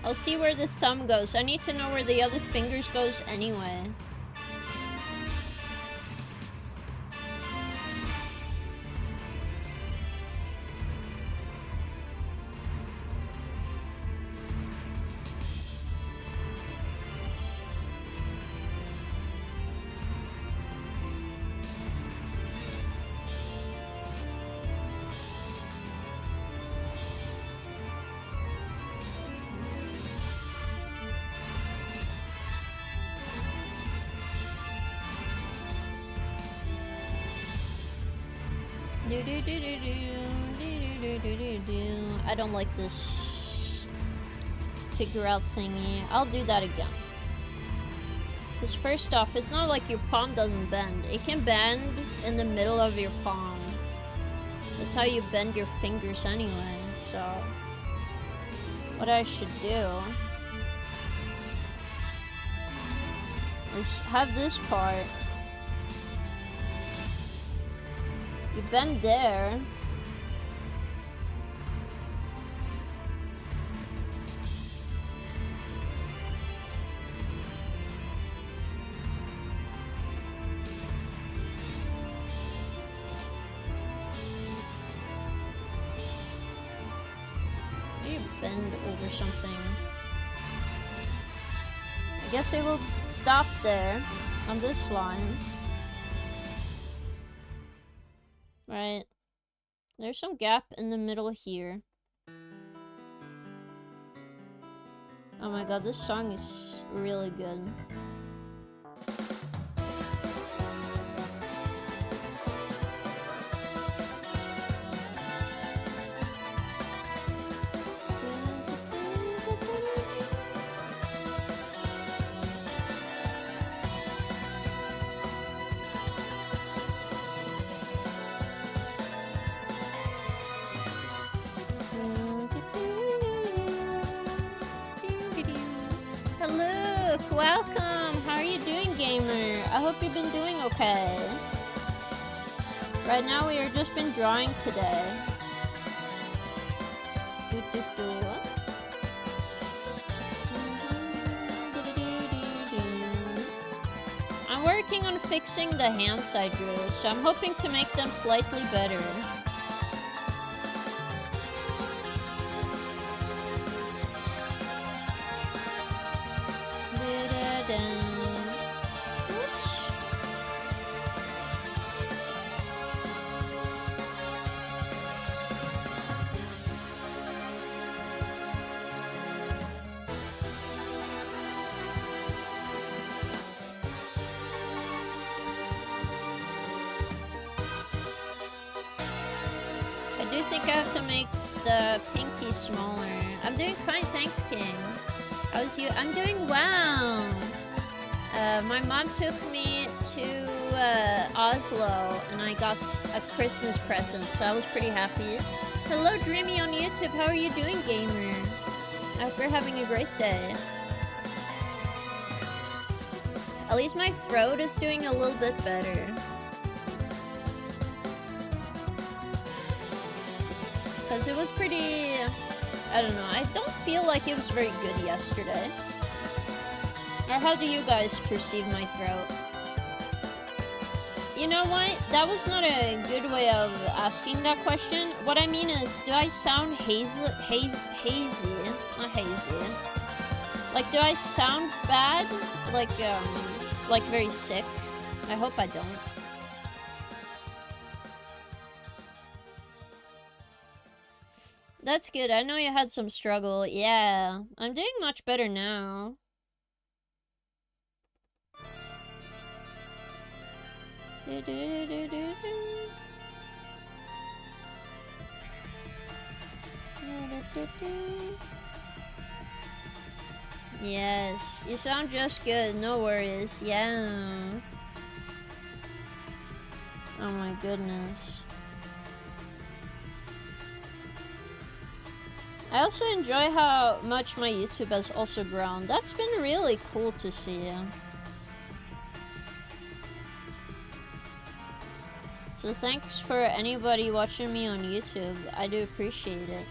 I'll see where the thumb goes. I need to know where the other fingers goes anyway. I don't like this figure out thingy. I'll do that again. Because first off, it's not like your palm doesn't bend. It can bend in the middle of your palm. That's how you bend your fingers anyway, so... What I should do is have this part. You bend there. You bend over something. I guess it will stop there on this line. Right. There's some gap in the middle here. Oh my god, this song is really good. Hello, welcome. How are you doing, gamer? I hope you've been doing okay. Right now, we have just been drawing today. I'm working on fixing the hands I drew, so I'm hoping to make them slightly better. I do think I have to make the pinky smaller. I'm doing fine, thanks, King. How's you? I'm doing well. My mom took me to Oslo, and I got a Christmas present, so I was pretty happy. Hello, Dreamy on YouTube. How are you doing, gamer? I hope you're having a great day. At least my throat is doing a little bit better. Because it was pretty... I don't know. I don't feel like it was very good yesterday. Or how do you guys perceive my throat? You know what? That was not a good way of asking that question. What I mean is, do I sound hazy? Not hazy. Like, do I sound bad? Like very sick? I hope I don't. That's good. I know you had some struggle. Yeah, I'm doing much better now. Yes, you sound just good. No worries. Yeah. Oh my goodness. I also enjoy how much my YouTube has also grown. That's been really cool to see. So thanks for anybody watching me on YouTube. I do appreciate it.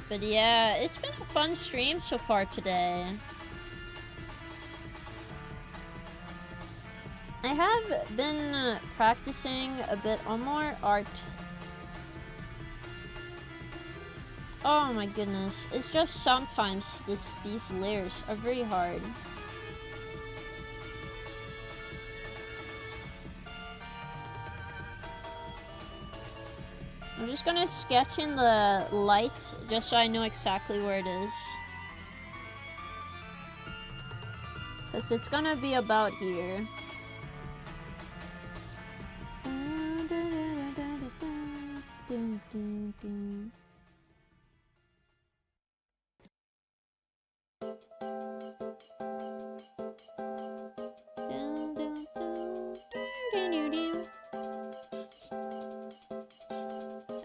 But yeah, it's been a fun stream so far today. I have been practicing a bit on more art. Oh my goodness, it's just sometimes these layers are very hard. I'm just gonna sketch in the light just so I know exactly where it is. Because it's gonna be about here.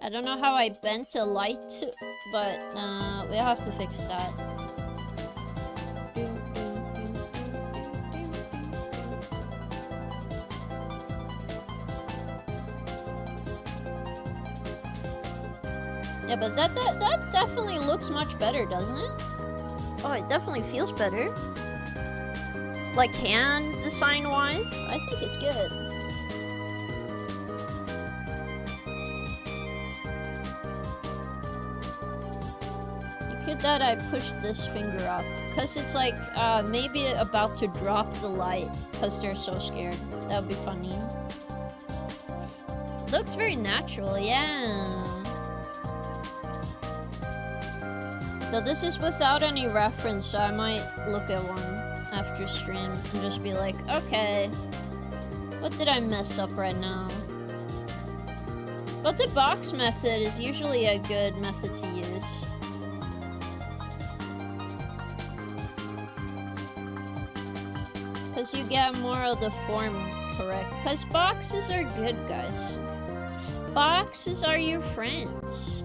I don't know how I bent a light, but we'll have to fix that. Yeah, but that definitely looks much better, doesn't it? Oh, it definitely feels better. Like hand design wise, I think it's good. That I pushed this finger up because it's like maybe about to drop the light because they're so scared. That would be funny. Looks very natural, yeah. Though this is without any reference, so I might look at one after stream and just be like, okay, what did I mess up right now? But the box method is usually a good method to use. Because you get more of the form correct. Because boxes are good, guys. Boxes are your friends.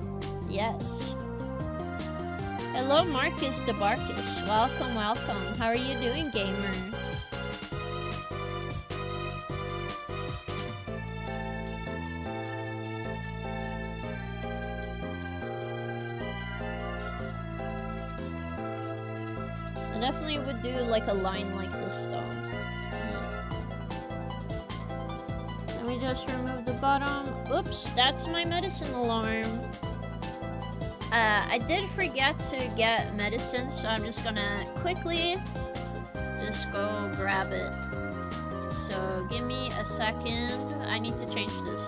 Yes. Hello, Marcus DeBarcus. Welcome, welcome. How are you doing, gamer? I definitely would do like a line like this though. Let me just remove the bottom. Oops, that's my medicine alarm. I did forget to get medicine, so I'm just gonna quickly just go grab it. So give me a second. I need to change this.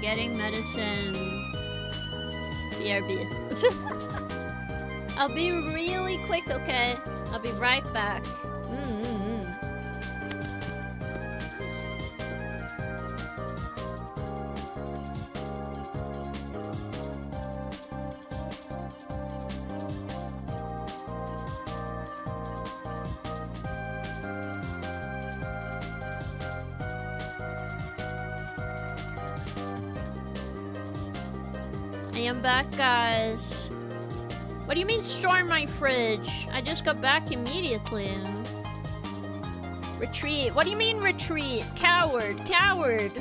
Getting medicine. BRB. I'll be really quick, okay? I'll be right back. I am back, guys. What do you mean storm my fridge? I just got back immediately. Retreat. What do you mean retreat? Coward. Coward.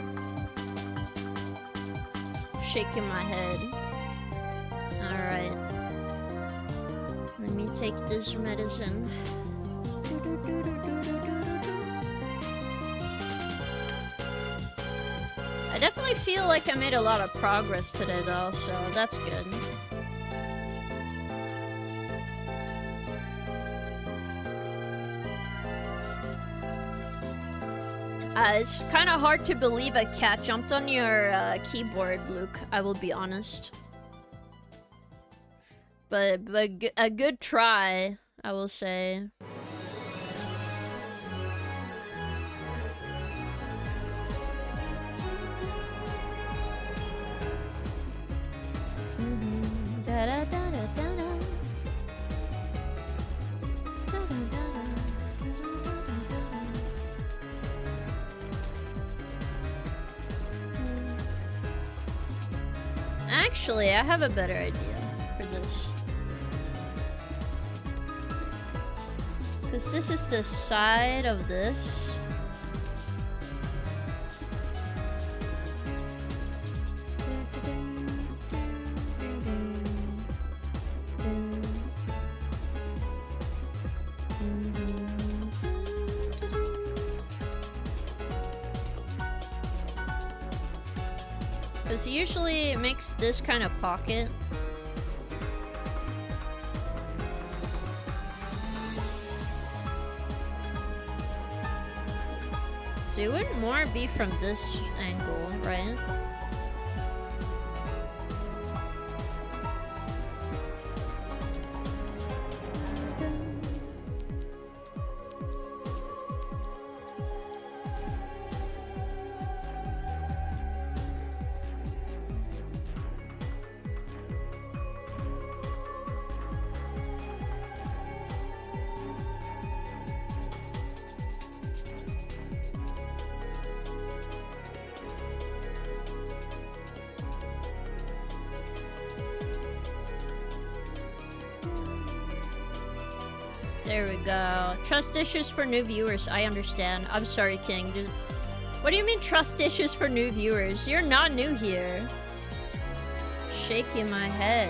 Shaking my head. Alright. Let me take this medicine. I definitely feel like I made a lot of progress today though, so that's good. It's kind of hard to believe a cat jumped on your keyboard, Luke. I will be honest. But a good try, I will say. Actually, I have a better idea for this. Because this is the side of this. Because he usually makes this kind of pocket. So it wouldn't more be from this angle, right? There we go. Trust issues for new viewers. I understand. I'm sorry, King. What do you mean trust issues for new viewers? You're not new here. Shaking my head.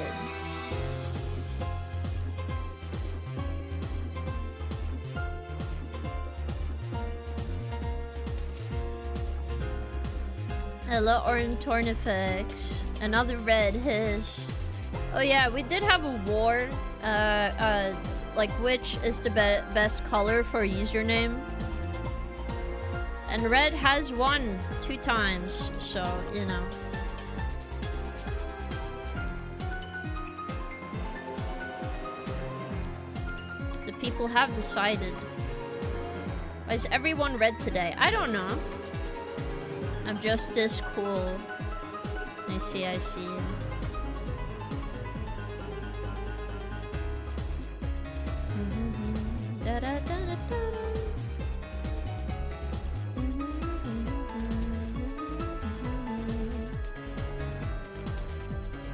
Hello, Ornithornifex. Another red hiss. Oh yeah, we did have a war. Like which is the best color for a username. And red has won 2 times, so, you know. The people have decided. Why is everyone red today? I don't know. I'm just this cool. I see, I see. Da, da, da, da, da.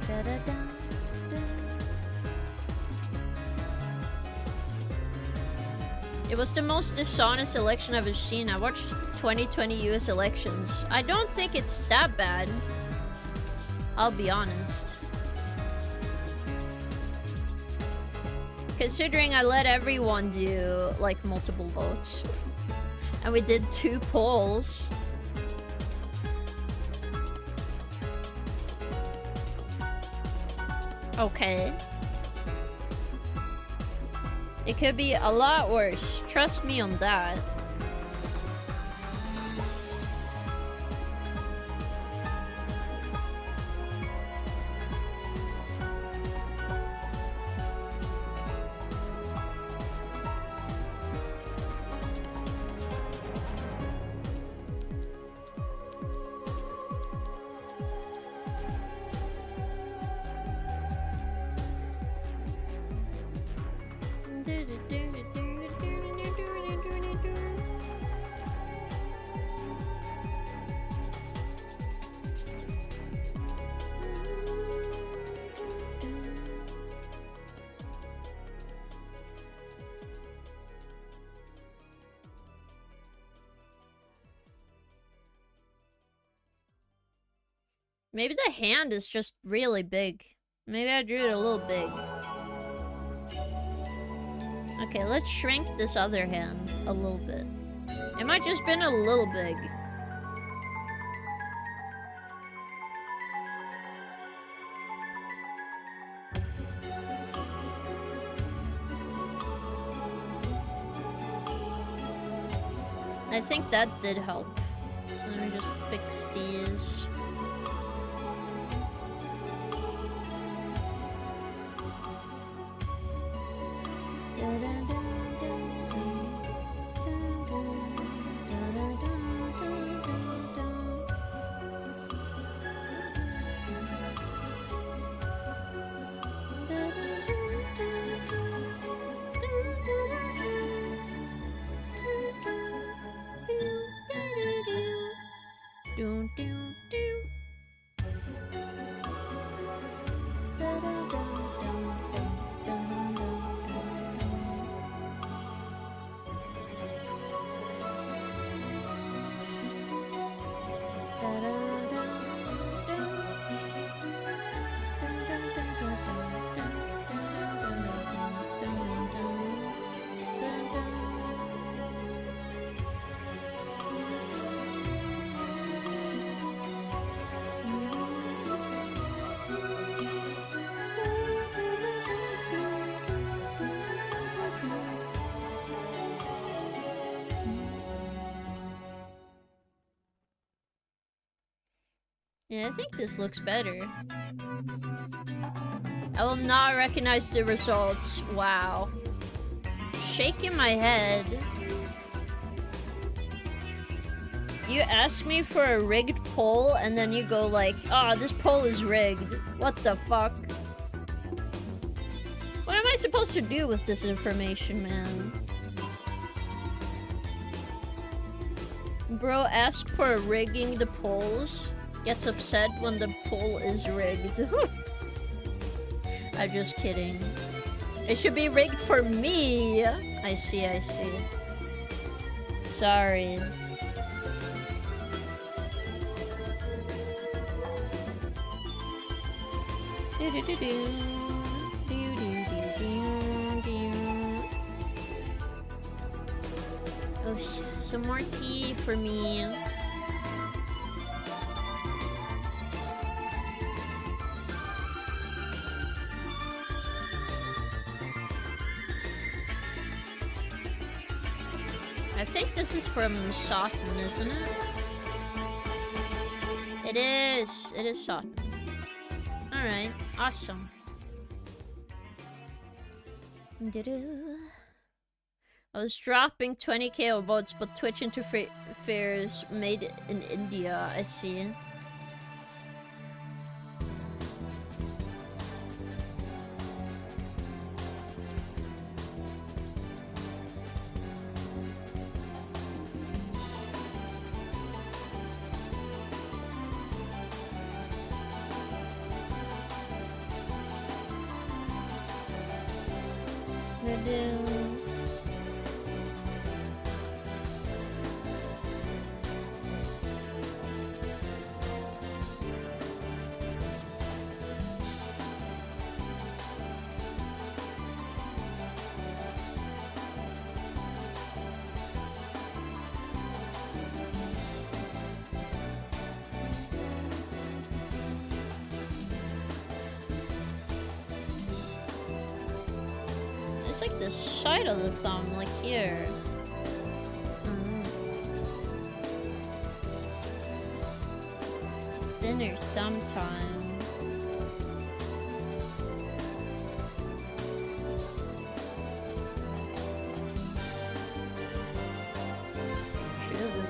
Da, da, da, da. It was the most dishonest election I've ever seen. I watched 2020 US elections. I don't think it's that bad. I'll be honest. Considering I let everyone do, like, multiple votes. And we did 2 polls. Okay. It could be a lot worse. Trust me on that. Maybe the hand is just really big. Maybe I drew it a little big. Okay, let's shrink this other hand a little bit. It might just been a little big. I think that did help. So let me just fix these. Yeah, I think this looks better. I will not recognize the results. Wow. Shaking my head. You ask me for a rigged poll, and then you go like, "Oh, this poll is rigged." What the fuck? What am I supposed to do with this information, man? Bro asked for rigging the polls. Gets upset when the poll is rigged. I'm just kidding. It should be rigged for me. I see, I see. Sorry. Oh, some more tea for me. I think this is from Sawton, isn't it? It is. It is Sawton. Alright, awesome. I was dropping 20k of votes, but Twitch interferes made in India, I see. It's like the side of the thumb, like here. Thinner thumb time. Truly.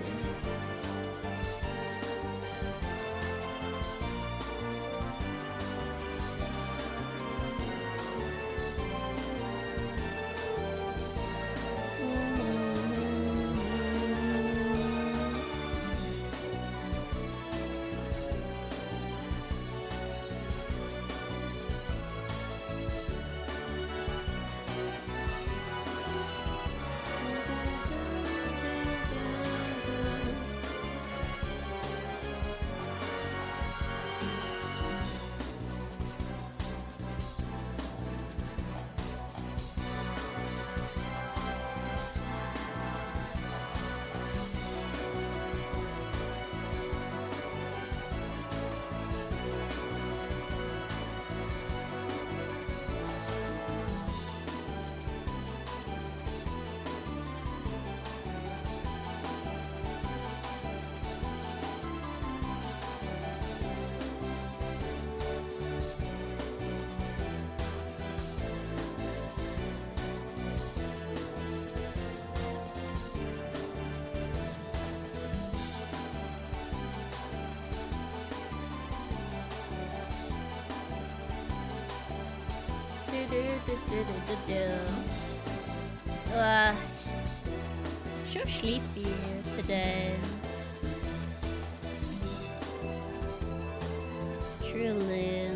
So sleepy today. Truly.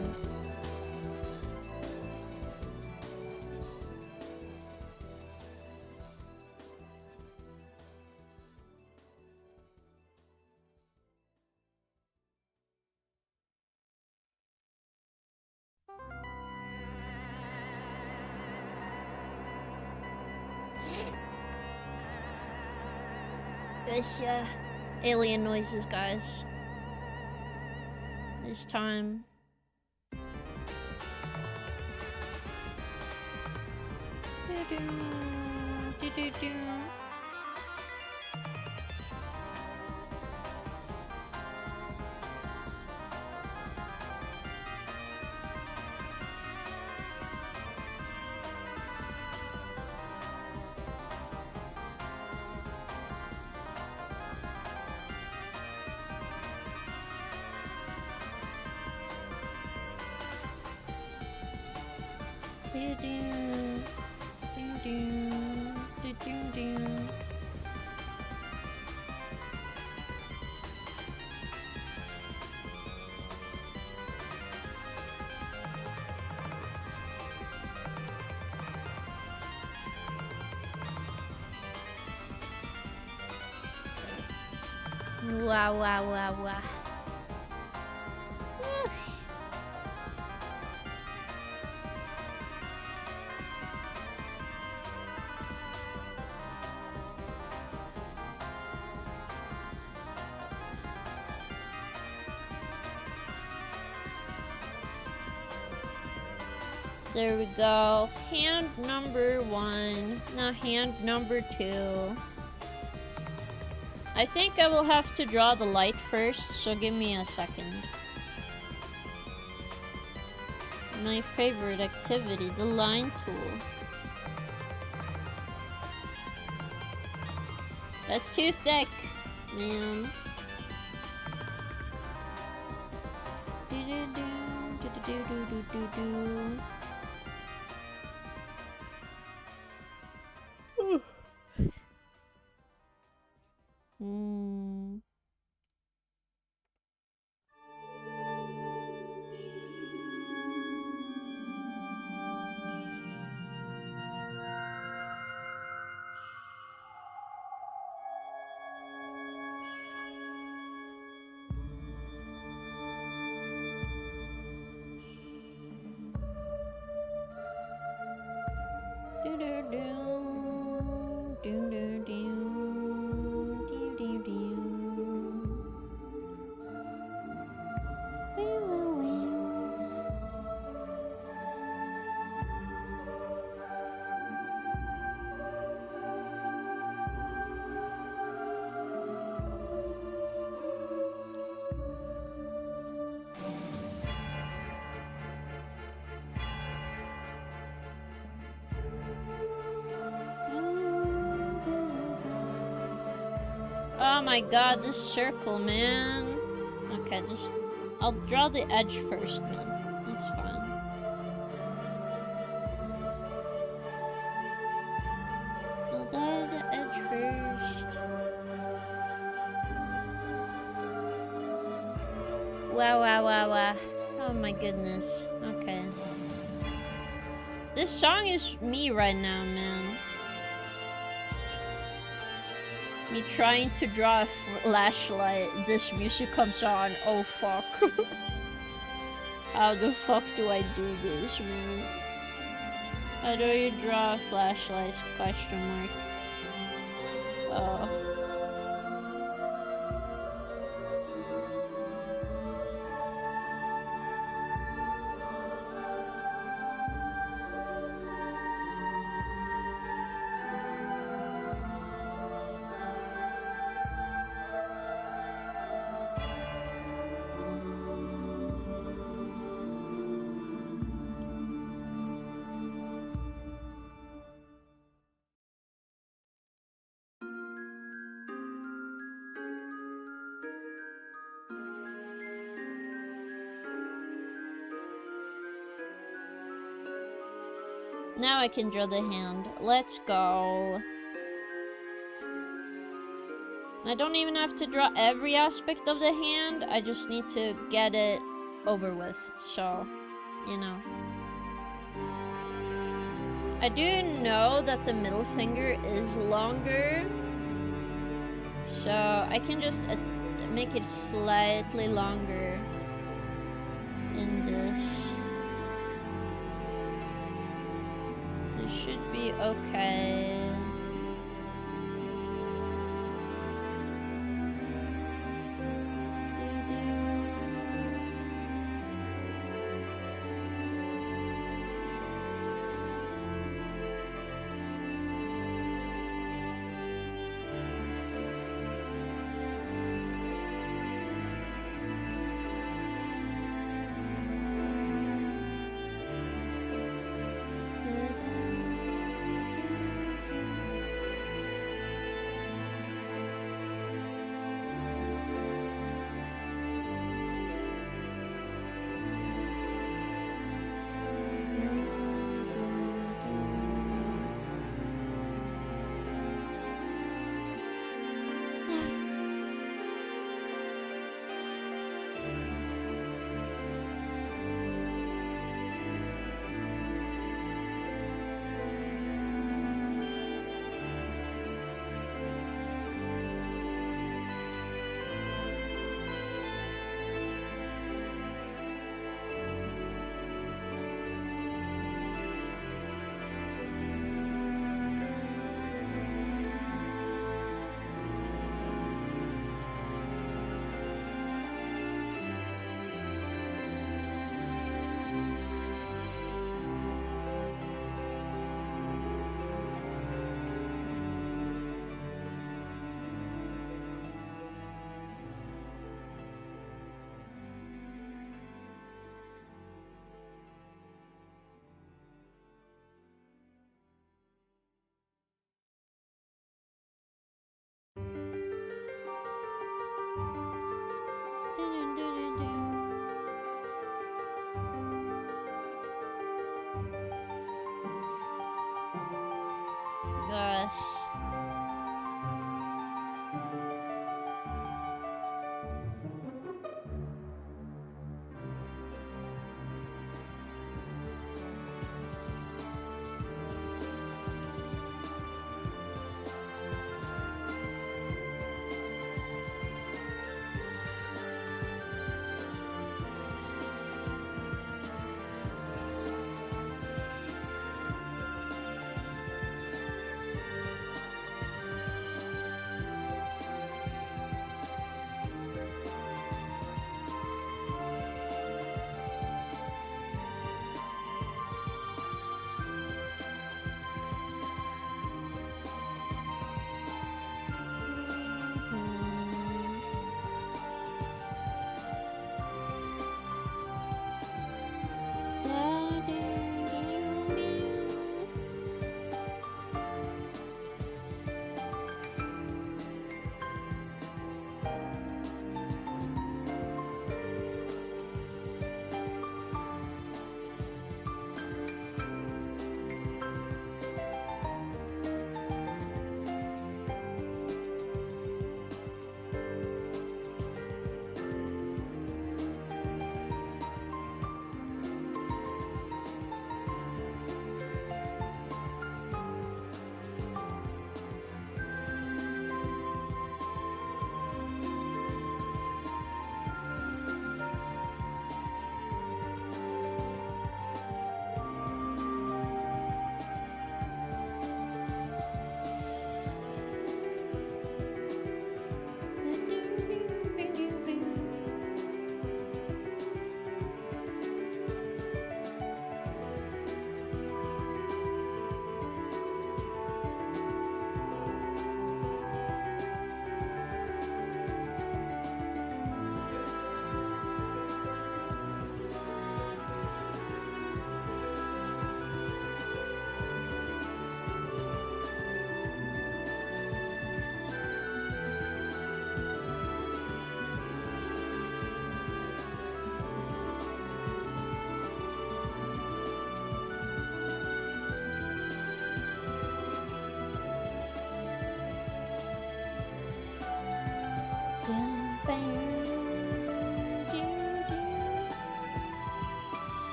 It's alien noises, guys. It's time. Wow, wow, wow, wow. There we go. Hand number 1. Now hand number 2. I think I will have to draw the light first, so give me a second. My favorite activity, the line tool. That's too thick, man. Oh my god, this circle, man. Okay, I'll draw the edge first, man. That's fine. I'll draw the edge first. Wow, wow, wow, wow. Oh my goodness. Okay. This song is me right now, man. Me trying to draw a flashlight. This music comes on. Oh fuck. How the fuck do I do this, man? How do you draw a flashlight? Question mark. Oh. Now I can draw the hand. Let's go. I don't even have to draw every aspect of the hand. I just need to get it over with. So, you know. I do know that the middle finger is longer. So I can just make it slightly longer in this. So it should be okay. Gosh.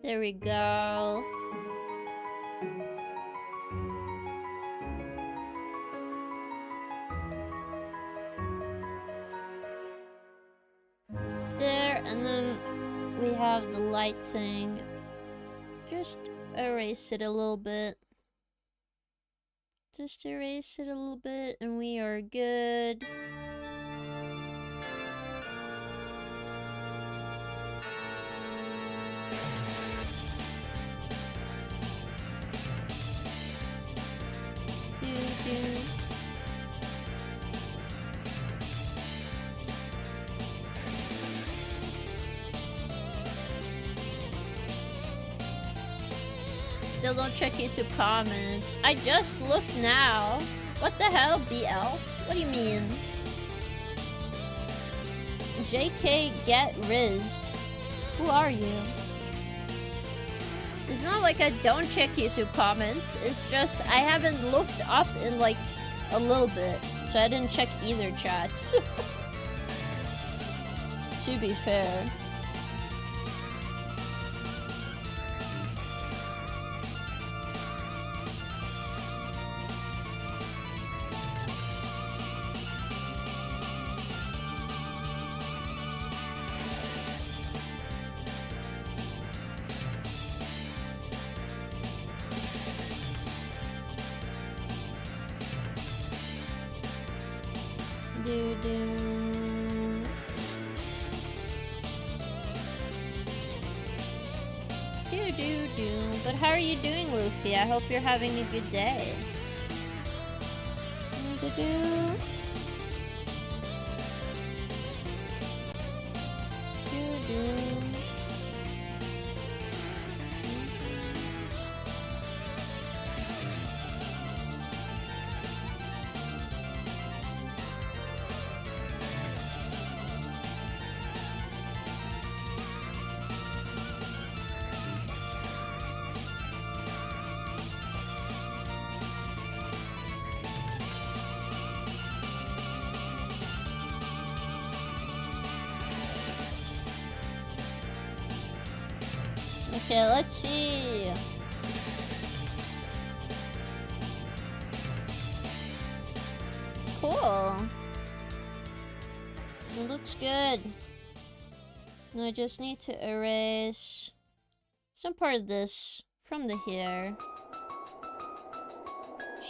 There we go. There, and then we have the light thing. Just erase it a little bit. Just erase it a little bit, and we are good. Still don't check YouTube comments. I just looked now. What the hell, BL? What do you mean? JK get rizzed. Who are you? It's not like I don't check YouTube comments. It's just I haven't looked up in like a little bit. So I didn't check either chats. To be fair. But how are you doing, Luffy? I hope you're having a good day. Okay, let's see. Cool. It looks good. Now I just need to erase some part of this from the hair.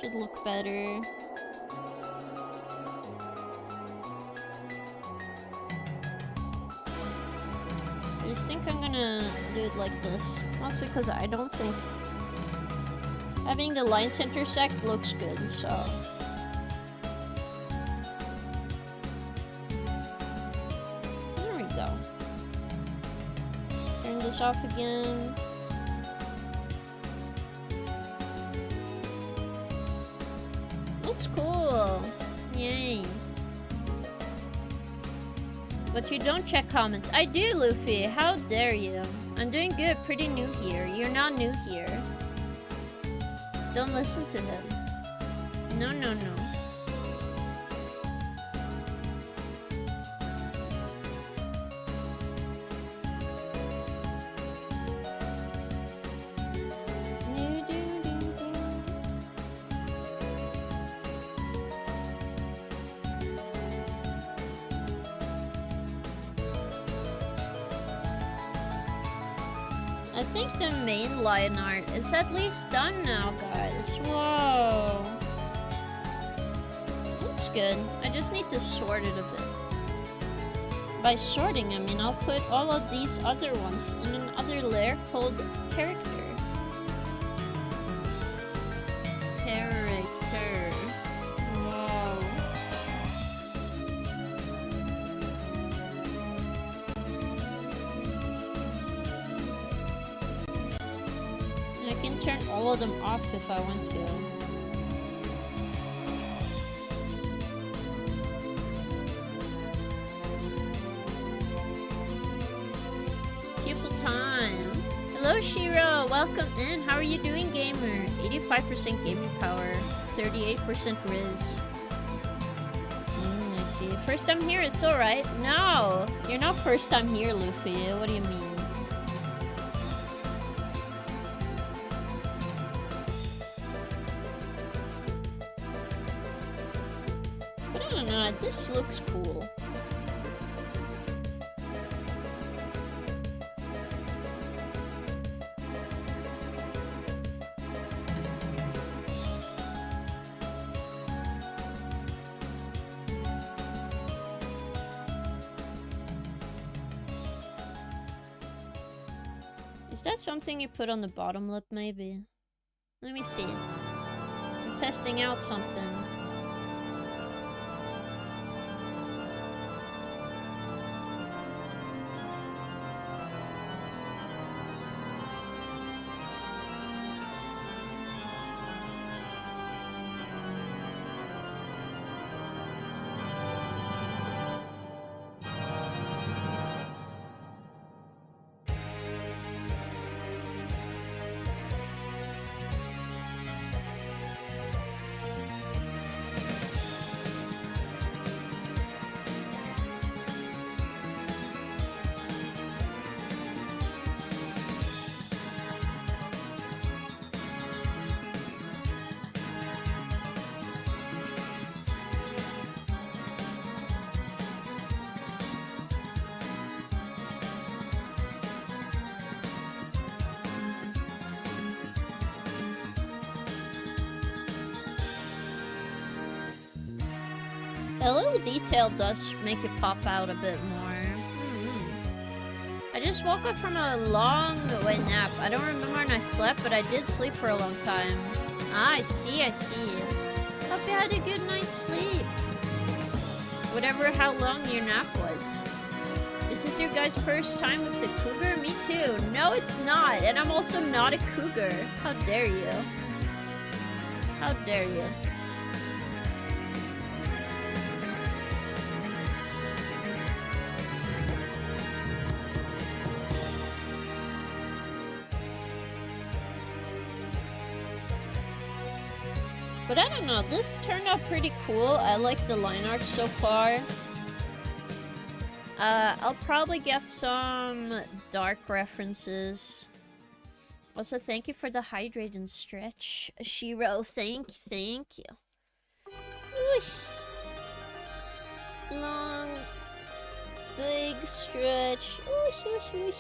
Should look better. I just think I'm gonna do it like this. Mostly because I don't think having the lines intersect looks good, so. There we go. Turn this off again. Looks cool. Yay. But you don't check comments. I do, Luffy. How dare you? I'm doing good. Pretty new here. You're not new here. Don't listen to him. No, no, no. I think the main line art is at least done now, guys. Whoa. Looks good. I just need to sort it a bit. By sorting, I mean I'll put all of these other ones in another layer called character. Wow. I can turn all of them off if I want to. Pupil time. Hello Shiro, welcome in. How are you doing, gamer? 85% gaming power, 38% Riz. I see. First time here, it's alright. No, you're not first time here, Luffy. What do you mean? This looks cool. Is that something you put on the bottom lip, maybe? Let me see. I'm testing out something. A little detail does make it pop out a bit more. I just woke up from a long nap. I don't remember when I slept, but I did sleep for a long time. Ah, I see. Hope you had a good night's sleep. Whatever how long your nap was. Is this your guys' first time with the cougar? Me too. No, it's not. And I'm also not a cougar. How dare you? How dare you? But I don't know, this turned out pretty cool. I like the line art so far. I'll probably get some dark references. Also, thank you for the hydrate and stretch. Shiro, thank you. Oosh. Long, big stretch. Oosh.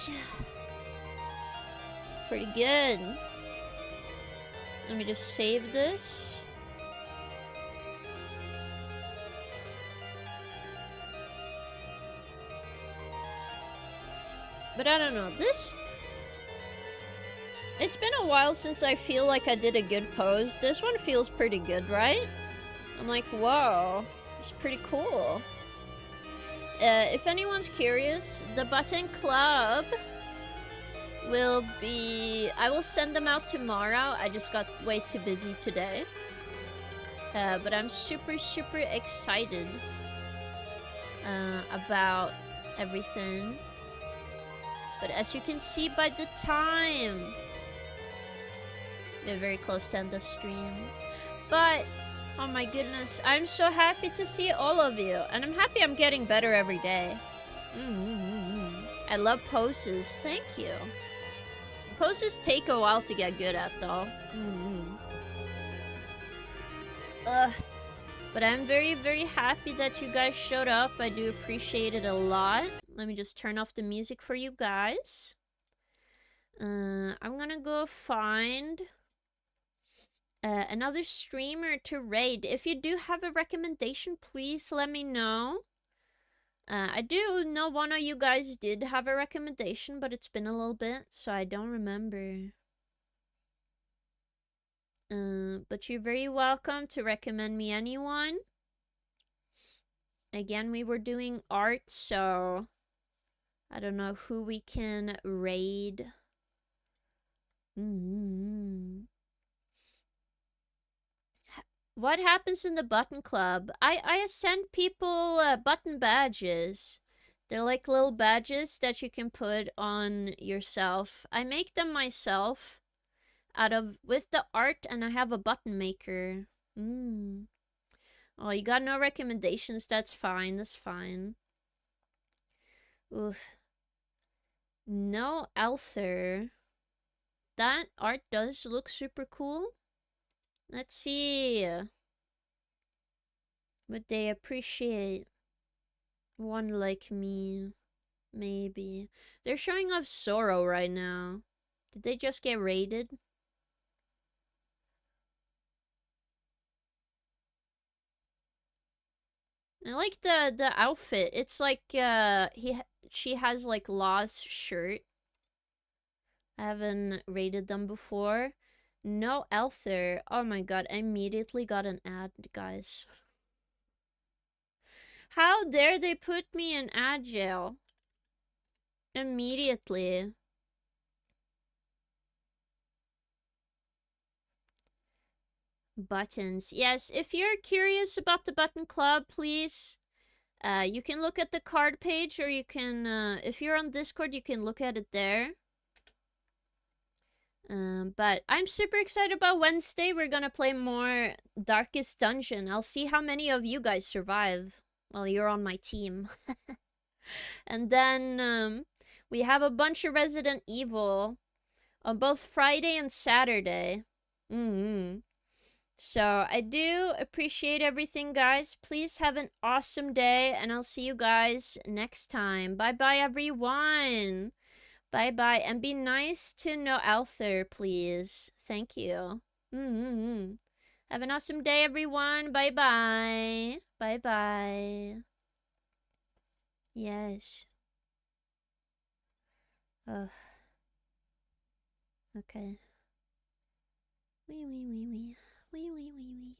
Yeah. Pretty good. Let me just save this. But I don't know, this... It's been a while since I feel like I did a good pose. This one feels pretty good, right? I'm like, whoa, it's pretty cool. If anyone's curious, the Button Club will be... I will send them out tomorrow. I just got way too busy today. But I'm super excited about everything. But as you can see by the time, we're very close to end the stream. But, oh my goodness, I'm so happy to see all of you. And I'm happy I'm getting better every day. I love poses. Thank you. Poses take a while to get good at, though. But I'm very happy that you guys showed up. I do appreciate it a lot. Let me just turn off the music for you guys. I'm gonna go find another streamer to raid. If you do have a recommendation, please let me know. I do know one of you guys did have a recommendation, but it's been a little bit, so I don't remember. But you're very welcome to recommend me anyone. Again, we were doing art, so I don't know who we can raid. What happens in the Button Club? I send people button badges. They're like little badges that you can put on yourself. I make them myself with the art, and I have a button maker. Oh, you got no recommendations? That's fine. That's fine. Oof. No Alther. That art does look super cool. Let's see. Would they appreciate one like me? Maybe. They're showing off Sorrow right now. Did they just get raided? I like the outfit. It's like she has like Law's shirt. I haven't raided them before. No Alther. Oh my god, I immediately got an ad, guys. How dare they put me in ad jail? Immediately. Buttons. Yes, if you're curious about the Button Club, please, you can look at the card page, or you can, if you're on Discord, you can look at it there. But I'm super excited about Wednesday. We're gonna play more Darkest Dungeon. I'll see how many of you guys survive while you're on my team. And then, we have a bunch of Resident Evil on both Friday and Saturday. So, I do appreciate everything, guys. Please have an awesome day, and I'll see you guys next time. Bye-bye, everyone. Bye-bye, and be nice to No Alther, please. Thank you. Have an awesome day, everyone. Bye-bye. Bye-bye. Yes. Ugh. Okay. Wee. Wee.